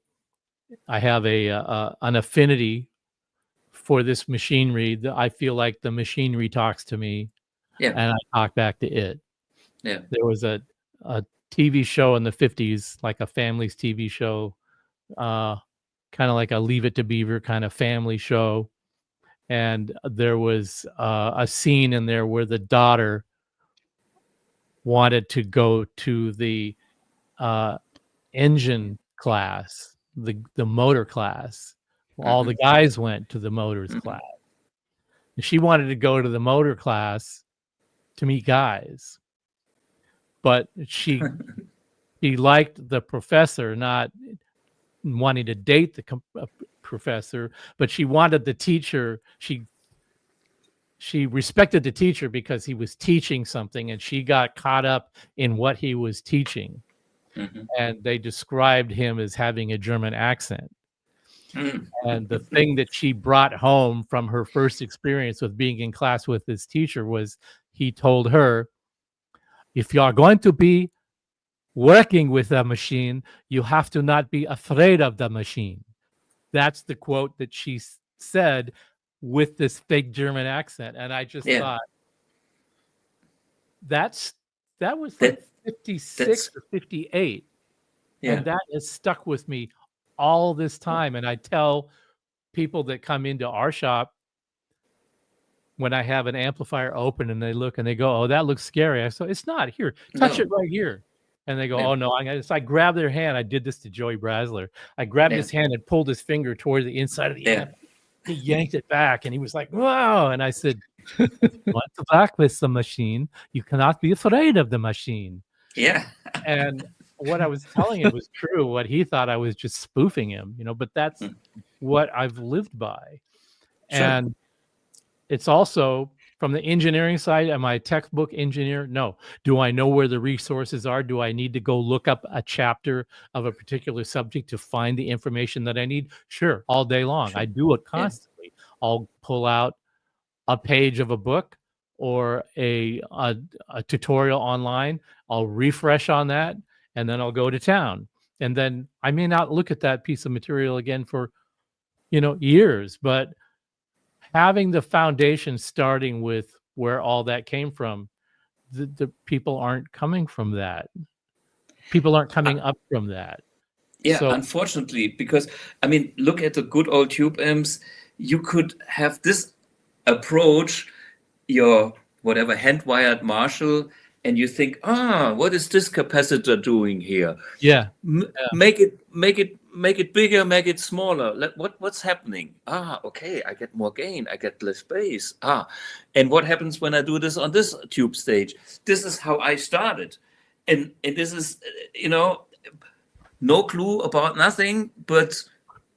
have an affinity for this machinery. I feel like the machinery talks to me, and I talk back to it. There was a TV show in the 50s, like a family's TV show, kind of like a Leave It to Beaver kind of family show. And there was a scene in there where the daughter wanted to go to the engine class, the motor class. All the guys went to the motors class. And she wanted to go to the motor class to meet guys. But she liked the professor, not wanting to date the professor, but she wanted the teacher. She respected the teacher because he was teaching something, and she got caught up in what he was teaching. And they described him as having a German accent. And the thing that she brought home from her first experience with being in class with this teacher was he told her, if you are going to be working with a machine, you have to not be afraid of the machine. That's the quote that she said with this fake German accent. And I just thought, that was like 56 or 58. And that has stuck with me all this time. And I tell people that come into our shop, when I have an amplifier open and they look and they go, oh, that looks scary. I say, it's not. Here, touch it right here. And they go, oh, no. So I grab their hand. I did this to Joey Brasler. I grabbed his hand and pulled his finger toward the inside of the amp. He yanked it back and he was like, wow. And I said, want to back with the machine, you cannot be afraid of the machine. Yeah. And what I was telling him was true. What he thought I was just spoofing him, but that's what I've lived by. Sure. And it's also from the engineering side. Am I a textbook engineer? No. Do I know where the resources are? Do I need to go look up a chapter of a particular subject to find the information that I need? Sure, all day long. Sure. I do it constantly. I'll pull out a page of a book or a tutorial online. I'll refresh on that, and then I'll go to town. And then I may not look at that piece of material again for, years, but having the foundation starting with where all that came from, the people aren't coming from that. People aren't coming up from that. Yeah, so, unfortunately, because, look at the good old tube amps. You could have this approach, your whatever hand-wired Marshall, and you think, what is this capacitor doing here? Yeah. Make it bigger, make it smaller. What's happening? Okay, I get more gain, I get less bass. And what happens when I do this on this tube stage? This is how I started. And this is, no clue about nothing, but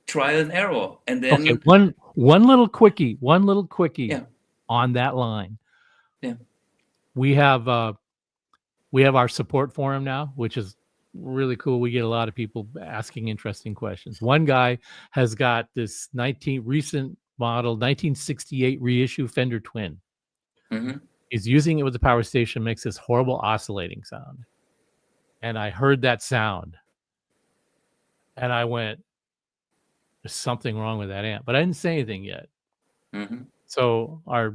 trial and error. And then one little quickie on that line. Yeah. We have our support forum now, which is really cool. We get a lot of people asking interesting questions. One guy has got this recent model 1968 reissue Fender Twin. He's using it with the power station, makes this horrible oscillating sound. And I heard that sound and I went, there's something wrong with that amp, but I didn't say anything yet. So our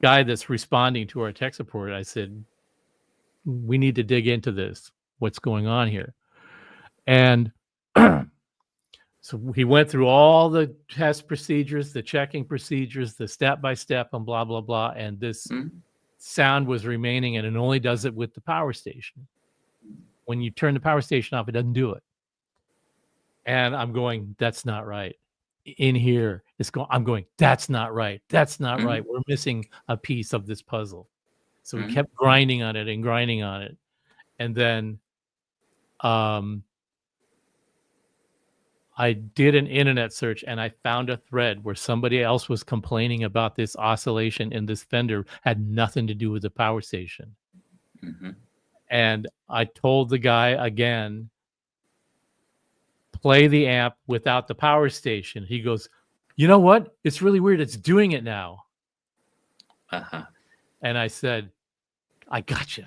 guy that's responding to our tech support, I said, we need to dig into this. What's going on here? And so he went through all the test procedures, the checking procedures, the step-by-step and blah, blah, blah. And this sound was remaining, and it only does it with the power station. When you turn the power station off, it doesn't do it. And I'm going, that's not right. In here, I'm going, that's not right. That's not right. We're missing a piece of this puzzle. So we kept grinding on it and grinding on it. And then I did an internet search and I found a thread where somebody else was complaining about this oscillation in this Fender had nothing to do with the power station. And I told the guy again, play the amp without the power station. He goes, you know what? It's really weird. It's doing it now. And I said, I got you.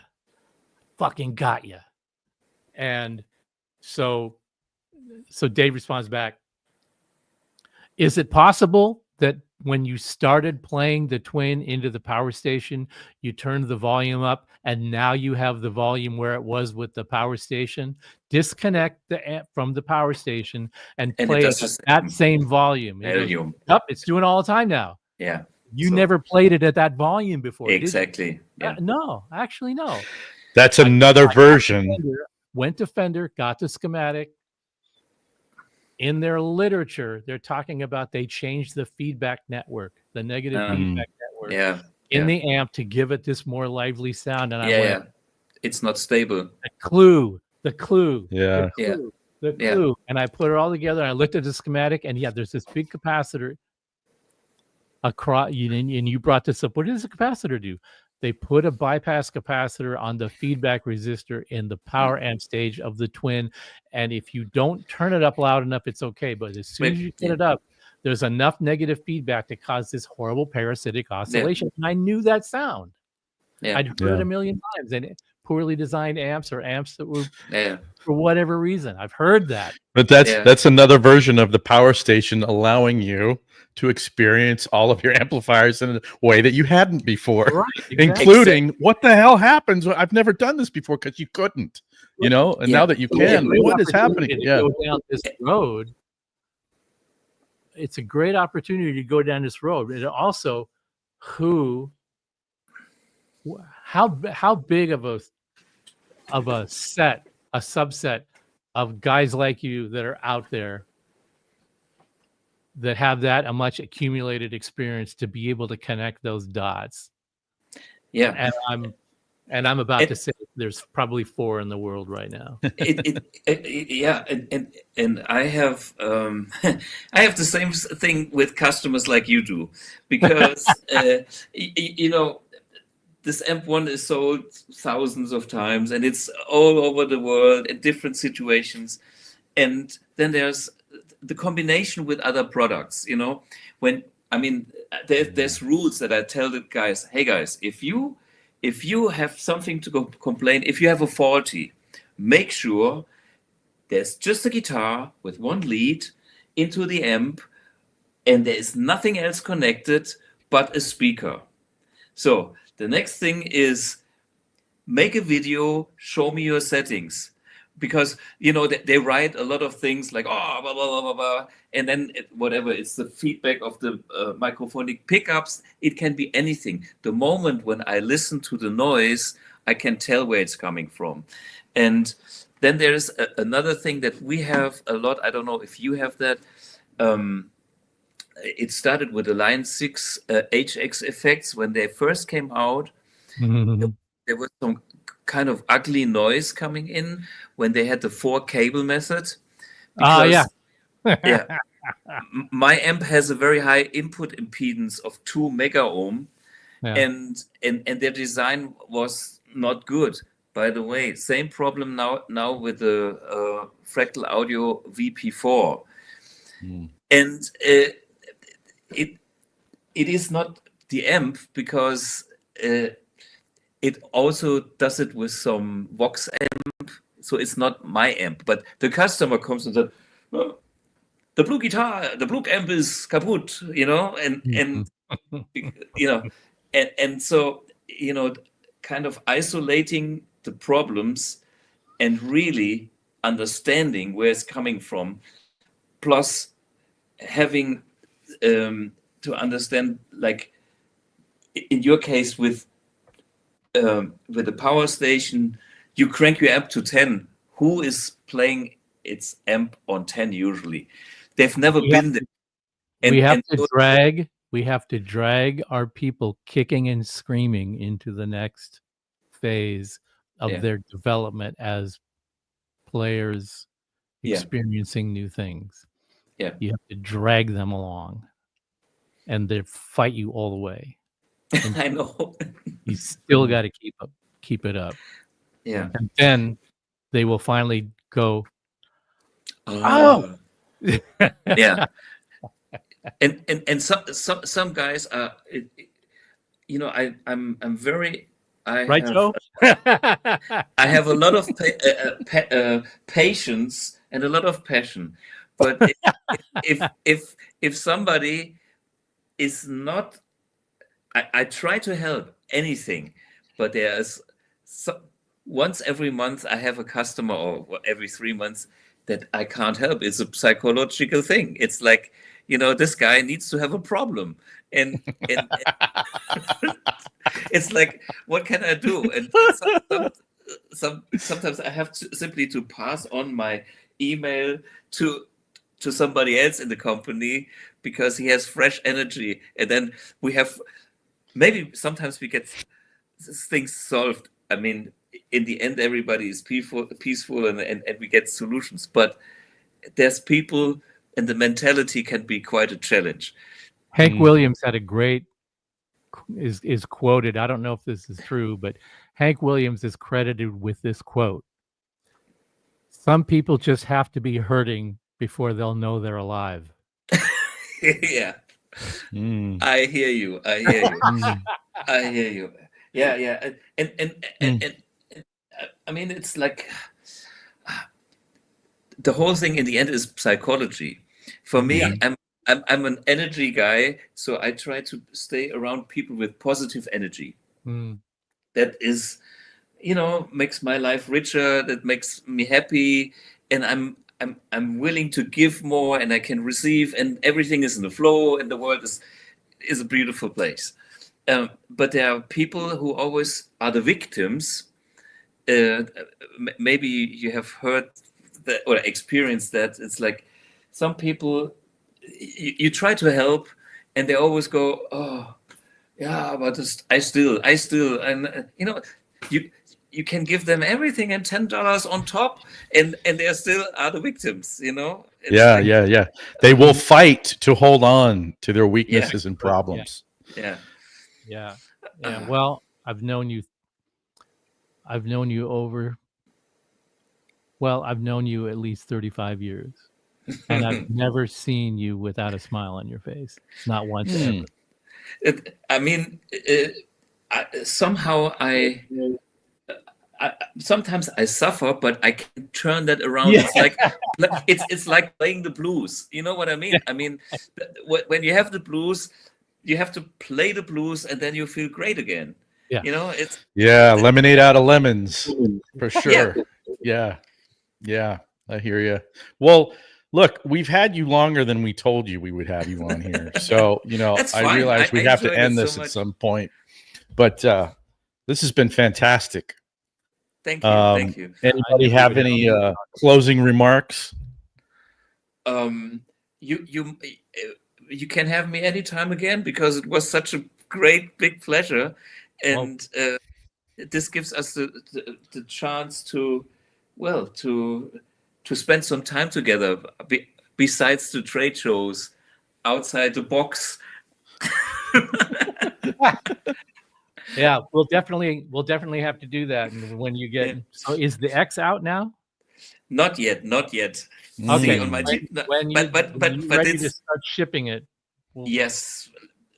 Fucking got you. And so Dave responds back, is it possible that when you started playing the Twin into the power station, you turned the volume up and now you have the volume where it was with the power station? Disconnect the amp from the power station and play it at that same volume. Yep, it's doing it all the time now. Yeah. You never played it at that volume before. Exactly. No, actually, no. That's another version. Went to Fender, got the schematic. In their literature, they're talking about they changed the feedback network, the negative feedback network in the amp to give it this more lively sound. And I went, it's not stable. The clue. Yeah. The clue. And I put it all together. I looked at the schematic, and there's this big capacitor across. And you brought this up. What does the capacitor do? They put a bypass capacitor on the feedback resistor in the power amp stage of the Twin. And if you don't turn it up loud enough, it's okay. But as soon as you turn it up, there's enough negative feedback to cause this horrible parasitic oscillation. And I knew that sound. I'd heard it a million times. And poorly designed amps or amps that were for whatever reason. I've heard that. But that's another version of the power station allowing you to experience all of your amplifiers in a way that you hadn't before, including what the hell happens. I've never done this before because you couldn't, and now that you can, what is happening? Go down this road. It's a great opportunity to go down this road. And also, how big of a subset of guys like you that are out there that have that a much accumulated experience to be able to connect those dots. And I'm about to say there's probably 4 in the world right now. And I have the same thing with customers like you do, because this amp one is sold thousands of times, and it's all over the world in different situations. And then there's the combination with other products. There's rules that I tell the guys, hey guys, if you have something to complain, if you have a faulty, make sure there's just a guitar with one lead into the amp, and there is nothing else connected but a speaker. So the next thing is make a video, show me your settings. Because, they write a lot of things like, blah, blah, blah, blah, blah. And then whatever, it's the feedback of the microphonic pickups. It can be anything. The moment when I listen to the noise, I can tell where it's coming from. And then there's another thing that we have a lot. I don't know if you have that. It started with the Line 6 HX effects. When they first came out, there was some kind of ugly noise coming in when they had the 4 cable method. My amp has a very high input impedance of 2 mega ohm, and their design was not good. By the way, same problem now with the Fractal Audio VP4, and it is not the amp, because it also does it with some Vox amp, so it's not my amp. But the customer comes and says, oh, the BluGuitar, the Blug amp is kaput, and so kind of isolating the problems and really understanding where it's coming from, plus having to understand, like in your case with the power station, you crank your amp to 10. Who is playing its amp on 10 usually? They've never been there. We have to drag our people kicking and screaming into the next phase of their development as players experiencing new things. You have to drag them along, and they fight you all the way. I know. You still got to keep it up. And then they will finally go, oh. And some guys are, I'm very, Joe? I have a lot of patience and a lot of passion, but if somebody is not, I try to help anything, but there's once every month I have a customer, or every 3 months, that I can't help. It's a psychological thing. It's like, this guy needs to have a problem, and it's like, what can I do? And sometimes I have to simply to pass on my email to somebody else in the company because he has fresh energy, and then we have maybe sometimes we get things solved. I mean, in the end, everybody is peaceful, and we get solutions. But there's people, and the mentality can be quite a challenge. Hank Williams had a great is quoted. I don't know if this is true, but Hank Williams is credited with this quote: "Some people just have to be hurting before they'll know they're alive." Yeah. I hear you. I hear you. Yeah. And I mean, it's like the whole thing in the end is psychology. For me, I'm an energy guy, so I try to stay around people with positive energy. That is, makes my life richer. That makes me happy, and I'm willing to give more, and I can receive, and everything is in the flow, and the world is a beautiful place. But there are people who always are the victims. Maybe you have heard that or experienced that. It's like some people you try to help, and they always go, "Oh, yeah, but I still," and you can give them everything and $10 on top, and they still are the victims. It's yeah. They will fight to hold on to their weaknesses and problems. Yeah. Well, I've known you I've known you at least 35 years, and I've never seen you without a smile on your face. Not once ever. Somehow sometimes I suffer, but I can turn that around. Yeah. It's like playing the blues. You know what I mean? I mean, when you have the blues, you have to play the blues, and then you feel great again. Yeah. It's lemonade out of lemons for sure. Yeah. I hear you. Well, look, we've had you longer than we told you we would have you on here. So, I realize we have to end this at some point, but this has been fantastic. Thank you. Anybody have any closing remarks? You can have me anytime again, because it was such a great big pleasure, and this gives us the chance to spend some time together besides the trade shows, outside the box. Yeah, we'll definitely have to do that. And when you get so, is the X out now? Not yet. Okay. On my when you're ready to start shipping it, yes,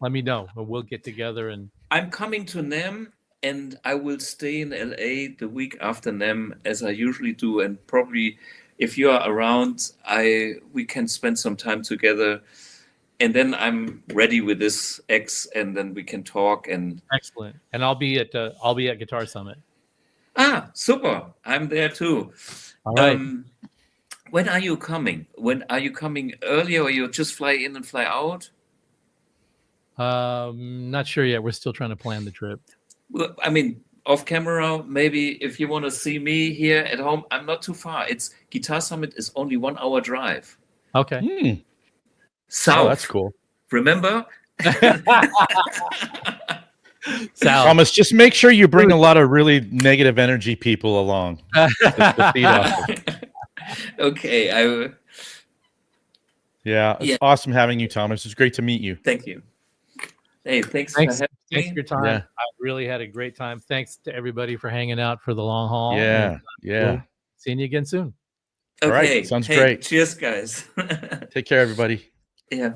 let me know. We'll get together. And I'm coming to NAMM, and I will stay in LA the week after NAMM, as I usually do. And probably, if you are around, we can spend some time together. And then I'm ready with this X, and then we can talk. And excellent. And I'll be at Guitar Summit. Ah, super! I'm there too. All right. When are you coming? When are you coming earlier, or you just fly in and fly out? Not sure yet. We're still trying to plan the trip. Well, I mean, off camera, maybe if you want to see me here at home, I'm not too far. Guitar Summit is only 1 hour drive. Okay. South. Oh, that's cool. Remember? Thomas, just make sure you bring a lot of really negative energy people along. Okay. It's awesome having you, Thomas. It's great to meet you. Thank you. Hey, thanks for having me. Thanks for your time. Yeah. I really had a great time. Thanks to everybody for hanging out for the long haul. Yeah. We'll seeing you again soon. Okay. All right. Sounds great. Cheers, guys. Take care, everybody. Yeah.